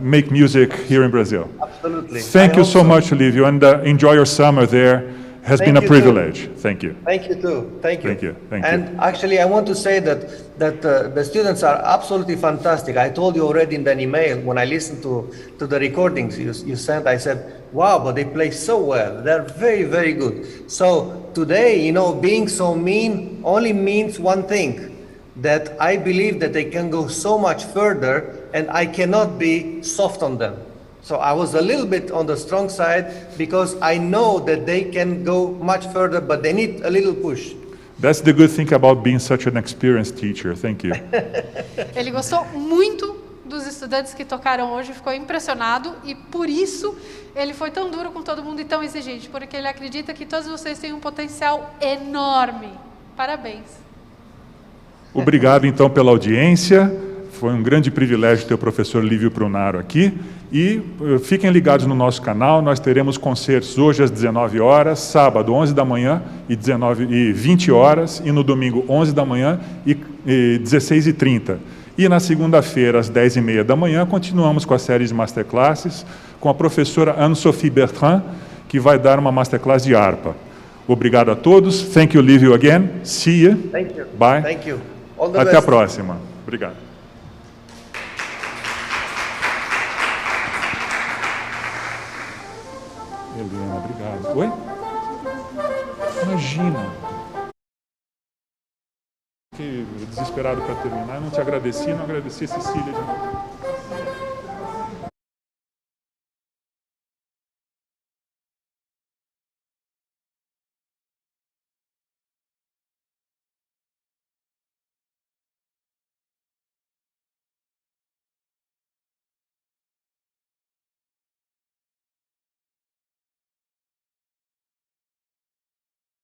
make music here in Brazil. Absolutely. Thank you so much, Liviu, and enjoy your summer there. has been a privilege. Thank you. Thank you too. Thank you. Thank you. Thank and you. actually, I want to say that the students are absolutely fantastic. I told you already in an email when I listened to the recordings you sent. I said, "Wow, but they play so well. They're very, very good." So today, being so mean only means one thing: that I believe that they can go so much further, and I cannot be soft on them. So I was a little bit on the strong side because I know that they can go much further, but they need a little push. That's the good thing about being such an experienced teacher. Thank you. Ele gostou muito dos estudantes que tocaram hoje, ficou impressionado e por isso ele foi tão duro com todo mundo e tão exigente, porque ele acredita que todos vocês têm um potencial enorme. Parabéns. Obrigado então pela audiência. Foi um grande privilégio ter o professor Liviu Prunaru aqui. E fiquem ligados no nosso canal, nós teremos concertos hoje às 19 horas, sábado 11 da manhã e 20 horas, e no domingo 11 da manhã e 16h30. E na segunda-feira, às 10h30 da manhã, continuamos com a série de masterclasses com a professora Anne-Sophie Bertrand, que vai dar uma masterclass de harpa. Obrigado a todos. Thank you, Liviu, again. See you. Thank you. Bye. Thank you. All the Até best. a próxima. Obrigado. Helena, obrigado. Oi? Imagina. Fiquei desesperado para terminar. Eu não te agradeci, não agradeci a Cecília de novo.